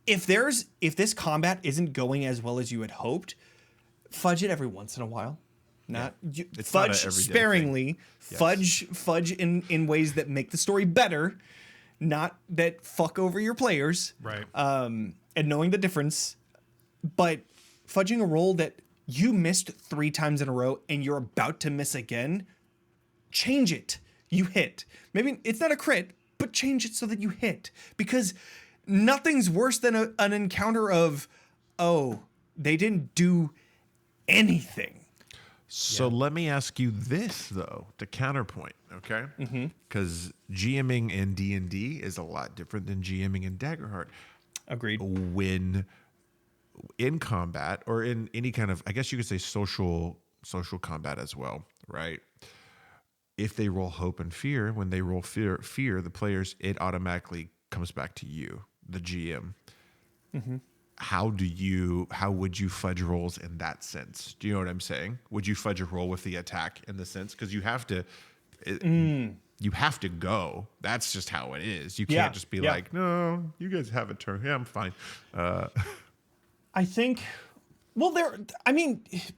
If this combat isn't going as well as you had hoped, fudge it every once in a while. Fudge sparingly. Fudge in ways that make the story better, not that fuck over your players. Right. And knowing the difference, but fudging a roll that you missed 3 times in a row and you're about to miss again, change it. You hit. Maybe it's not a crit, but change it so that you hit, because nothing's worse than an encounter of, oh, they didn't do anything. So let me ask you this, though, to counterpoint, okay? Because GMing in D&D is a lot different than GMing in Daggerheart. Agreed. When in combat, or in any kind of, I guess you could say social combat as well, right? If they roll hope and fear, when they roll fear, the players, it automatically comes back to you, the GM. How would you fudge rolls in that sense? Do you know what I'm saying? Would you fudge a roll with the attack in the sense? Because you have to, you have to go. That's just how it is. You can't just be like, no, you guys have a turn. Yeah, I'm fine. I think, well,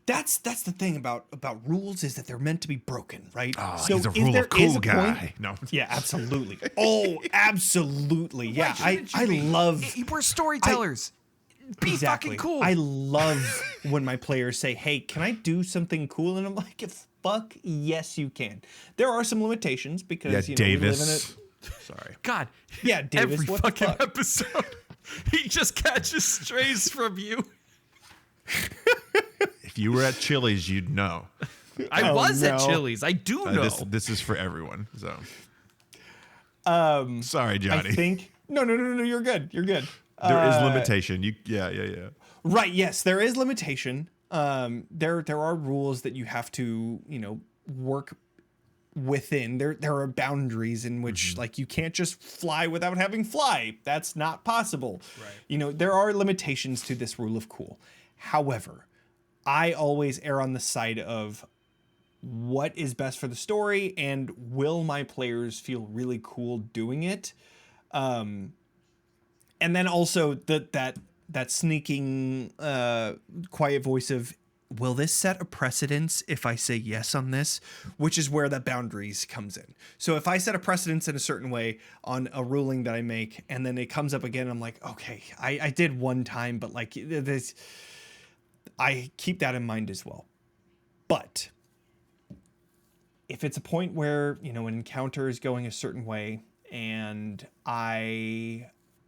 that's the thing about rules, is that they're meant to be broken, right? Oh, so he's a rule of cool guy. No. Yeah, absolutely. Oh, absolutely. Yeah, I love. We're storytellers. Be fucking cool. I love when my players say, hey, can I do something cool? And I'm like, fuck yes, you can. There are some limitations because Davis. we live in it. Sorry. God. Yeah, Davis. Every what fucking the fuck? episode. He just catches strays from you. If you were at Chili's, you'd know. I was at no. Chili's. I do know. This is for everyone. So, sorry, I Johnny. think no. You're good. You're good. There is limitation. Yeah. Right. Yes, there is limitation. There are rules that you have to, work within. There are boundaries in which like you can't just fly without having fly. That's not possible. Right. There are limitations to this rule of cool. However, I always err on the side of what is best for the story and will my players feel really cool doing it. And then also that sneaking quiet voice of, will this set a precedence if I say yes on this? Which is where the boundaries comes in. So if I set a precedence in a certain way on a ruling that I make, and then it comes up again, I'm like, okay, I did one time, but like this, I keep that in mind as well. But if it's a point where, an encounter is going a certain way and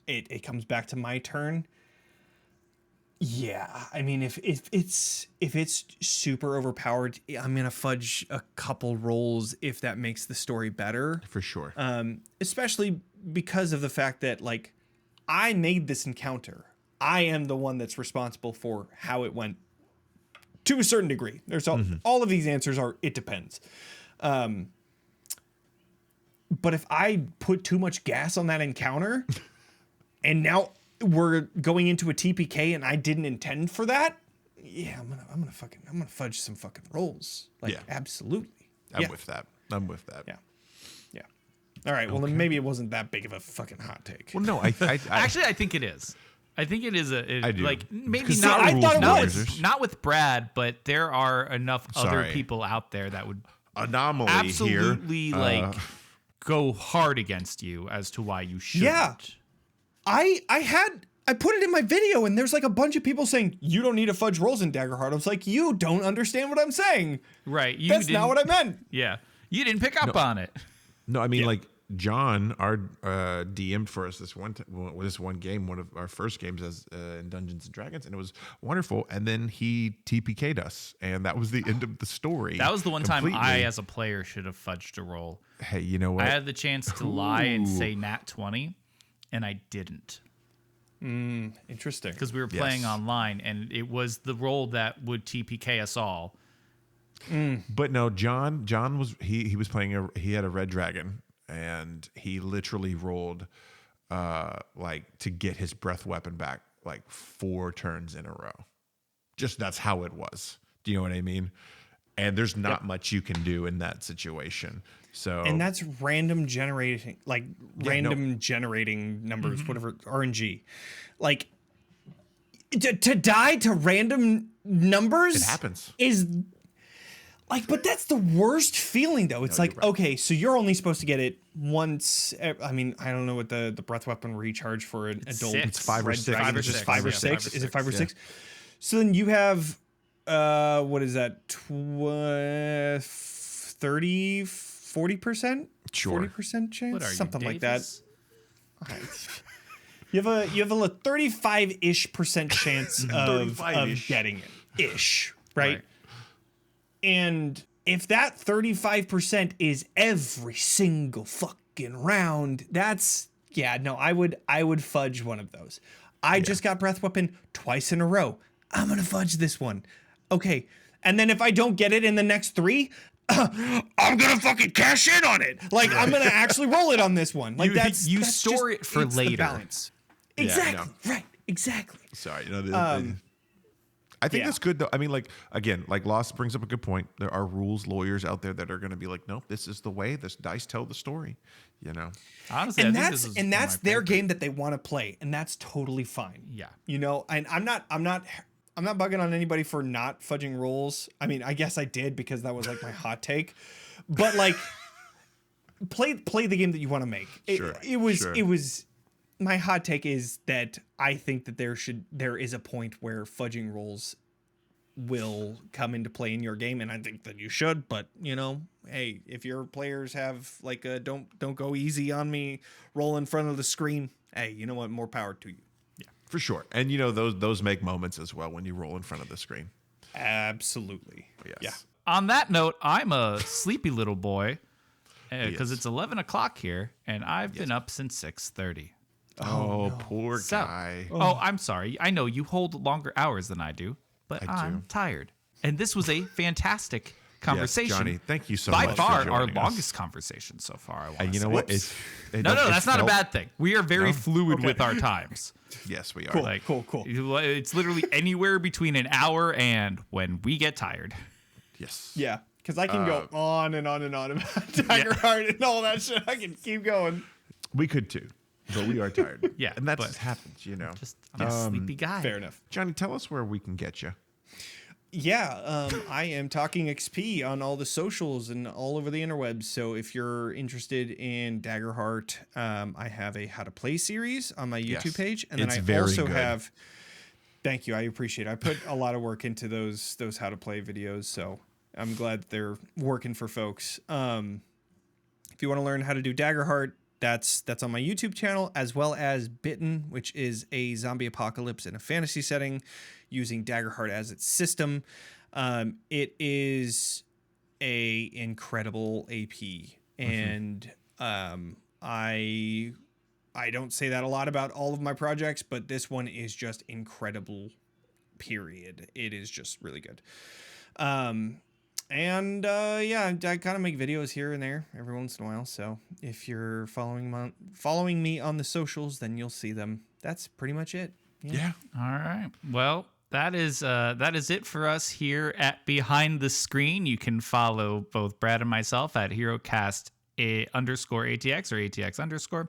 it comes back to my turn, yeah, I mean, if it's super overpowered, I'm gonna fudge a couple rolls if that makes the story better. For sure. Especially because of the fact that like I made this encounter. I am the one that's responsible for how it went to a certain degree. There's all of these answers are it depends. But if I put too much gas on that encounter and now we're going into a TPK and I didn't intend for that, yeah, I'm gonna fudge some fucking rolls. Like, Yeah. absolutely. I'm with that. Yeah. Yeah. All right. Well, then maybe it wasn't that big of a fucking hot take. Well, no, Actually, I think it is. I think it is I do. like maybe 'Cause not. I thought it not was. with, not with Brad, but there are enough other Sorry. people out there that would anomaly absolutely here. like go hard against you as to why you shouldn't. Yeah. I put it in my video and there's like a bunch of people saying you don't need to fudge rolls in Daggerheart. I was like, you don't understand what I'm saying. Right. That's not what I meant. Yeah. You didn't pick up on it. No, I mean like John, our DM'd for us this one game, one of our first games as in Dungeons and Dragons, and it was wonderful. And then he TPK'd us, and that was the end of the story. That was the one time completely. I, as a player, should have fudged a roll. Hey, you know what? I had the chance to lie and say nat 20, and I didn't. Interesting. Because we were playing online, and it was the roll that would TPK us all. But no, John was he was playing he had a red dragon, and he literally rolled like to get his breath weapon back like 4 turns in a row. Just that's how it was. Do you know what I mean? And there's not much you can do in that situation. So And that's random generating, like generating numbers, whatever, RNG. Like to die to random numbers it happens. is like, but that's the worst feeling though. It's like, you're right. okay, so you're only supposed to get it once. I mean, I don't know what the breath weapon recharge for an adult. 6. It's 5 or Red 6. dragon Five or is just six. 5 or Yeah, 6. 5 or Is it 5 or 6? 6? So then you have what is that? 30, 40%? Sure. 40% chance? What are you, Something like that. Davis? You have a 35-ish% chance of 35-ish. getting it. Ish, right? And if that 35% is every single fucking round, that's I would fudge one of those. I just got breath weapon twice in a row. I'm gonna fudge this one. Okay. And then if I don't get it in the next 3, I'm gonna fucking cash in on it. Like I'm gonna actually roll it on this one. Like that's store it for it's the later. balance. Yeah, Exactly. no. Right. Exactly. Sorry, I think that's good though. I mean, like again, like Lost brings up a good point. There are rules lawyers out there that are going to be like, nope, this is the way. This dice tell the story. You know. Honestly, And I think this is one of that's my their favorite. game that they want to play, and that's totally fine. Yeah. And I'm not bugging on anybody for not fudging rolls. I mean, I guess I did because that was like my hot take. But like play the game that you want to make. It was my hot take is that I think that there is a point where fudging rolls will come into play in your game, and I think that you should. But hey, if your players have like a don't go easy on me roll in front of the screen, hey, you know what? More power to you. For sure. And, you know, those make moments as well when you roll in front of the screen. Absolutely. Yes. Yeah. On that note, I'm a sleepy little boy because Yes. it's 11 o'clock here, and I've been up since 6:30. Oh, poor So- guy. Oh, I'm sorry. I know you hold longer hours than I do, but I I'm do. tired. And this was a fantastic conversation. Yes, Johnny, thank you so By much far, for our joining us. longest conversation so far. I want And to you know say. what? No, it that's not a felt- bad thing. We are very No? fluid with our times. Yes, we are. Cool. Like, cool. It's literally anywhere between an hour and when we get tired. Yes. Yeah. Because I can go on and on and on about Daggerheart and all that shit. I can keep going. We could too, but we are tired. Yeah, and that but- just happens, you know. Just I'm a sleepy guy. Fair enough. Johnny, tell us where we can get you. Yeah, I am talking XP on all the socials and all over the interwebs. So if you're interested in Daggerheart, I have a How to Play series on my YouTube Yes, page, and then it's I very also good. have. Thank you, I appreciate it. I put a lot of work into those How to Play videos, so I'm glad they're working for folks. If you want to learn how to do Daggerheart, that's on my YouTube channel, as well as Bitten, which is a zombie apocalypse in a fantasy setting using Daggerheart as its system. It is a incredible AP, and I don't say that a lot about all of my projects, but this one is just incredible. Period. It is just really good. Yeah, I kind of make videos here and there every once in a while. So if you're following me on the socials, then you'll see them. That's pretty much it. Yeah. All right. Well, that is it for us here at Behind the Screen. You can follow both Brad and myself at HeroCast _ATX or ATX_.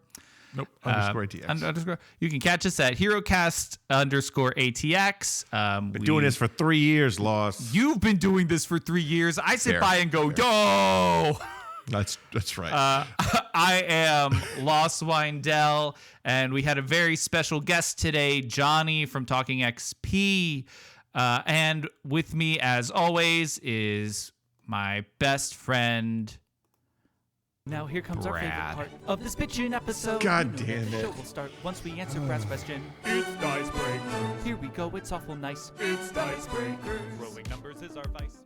Nope. Underscore ATX. Underscore. You can catch us at HeroCast _ATX. Been doing this for 3 years, Lost. You've been doing this for 3 years. I sit Fair, by and go, yo. That's right. I am Lost Windell, and we had a very special guest today, Jonny from Talking XP. And with me, as always, is my best friend. Now here comes our favorite Brad. part of this bitchin' episode. God You know damn the it. show will start once we answer Brad's question. It's Dicebreakers. Here we go, it's awful nice. It's Dicebreakers. Rolling numbers is our vice.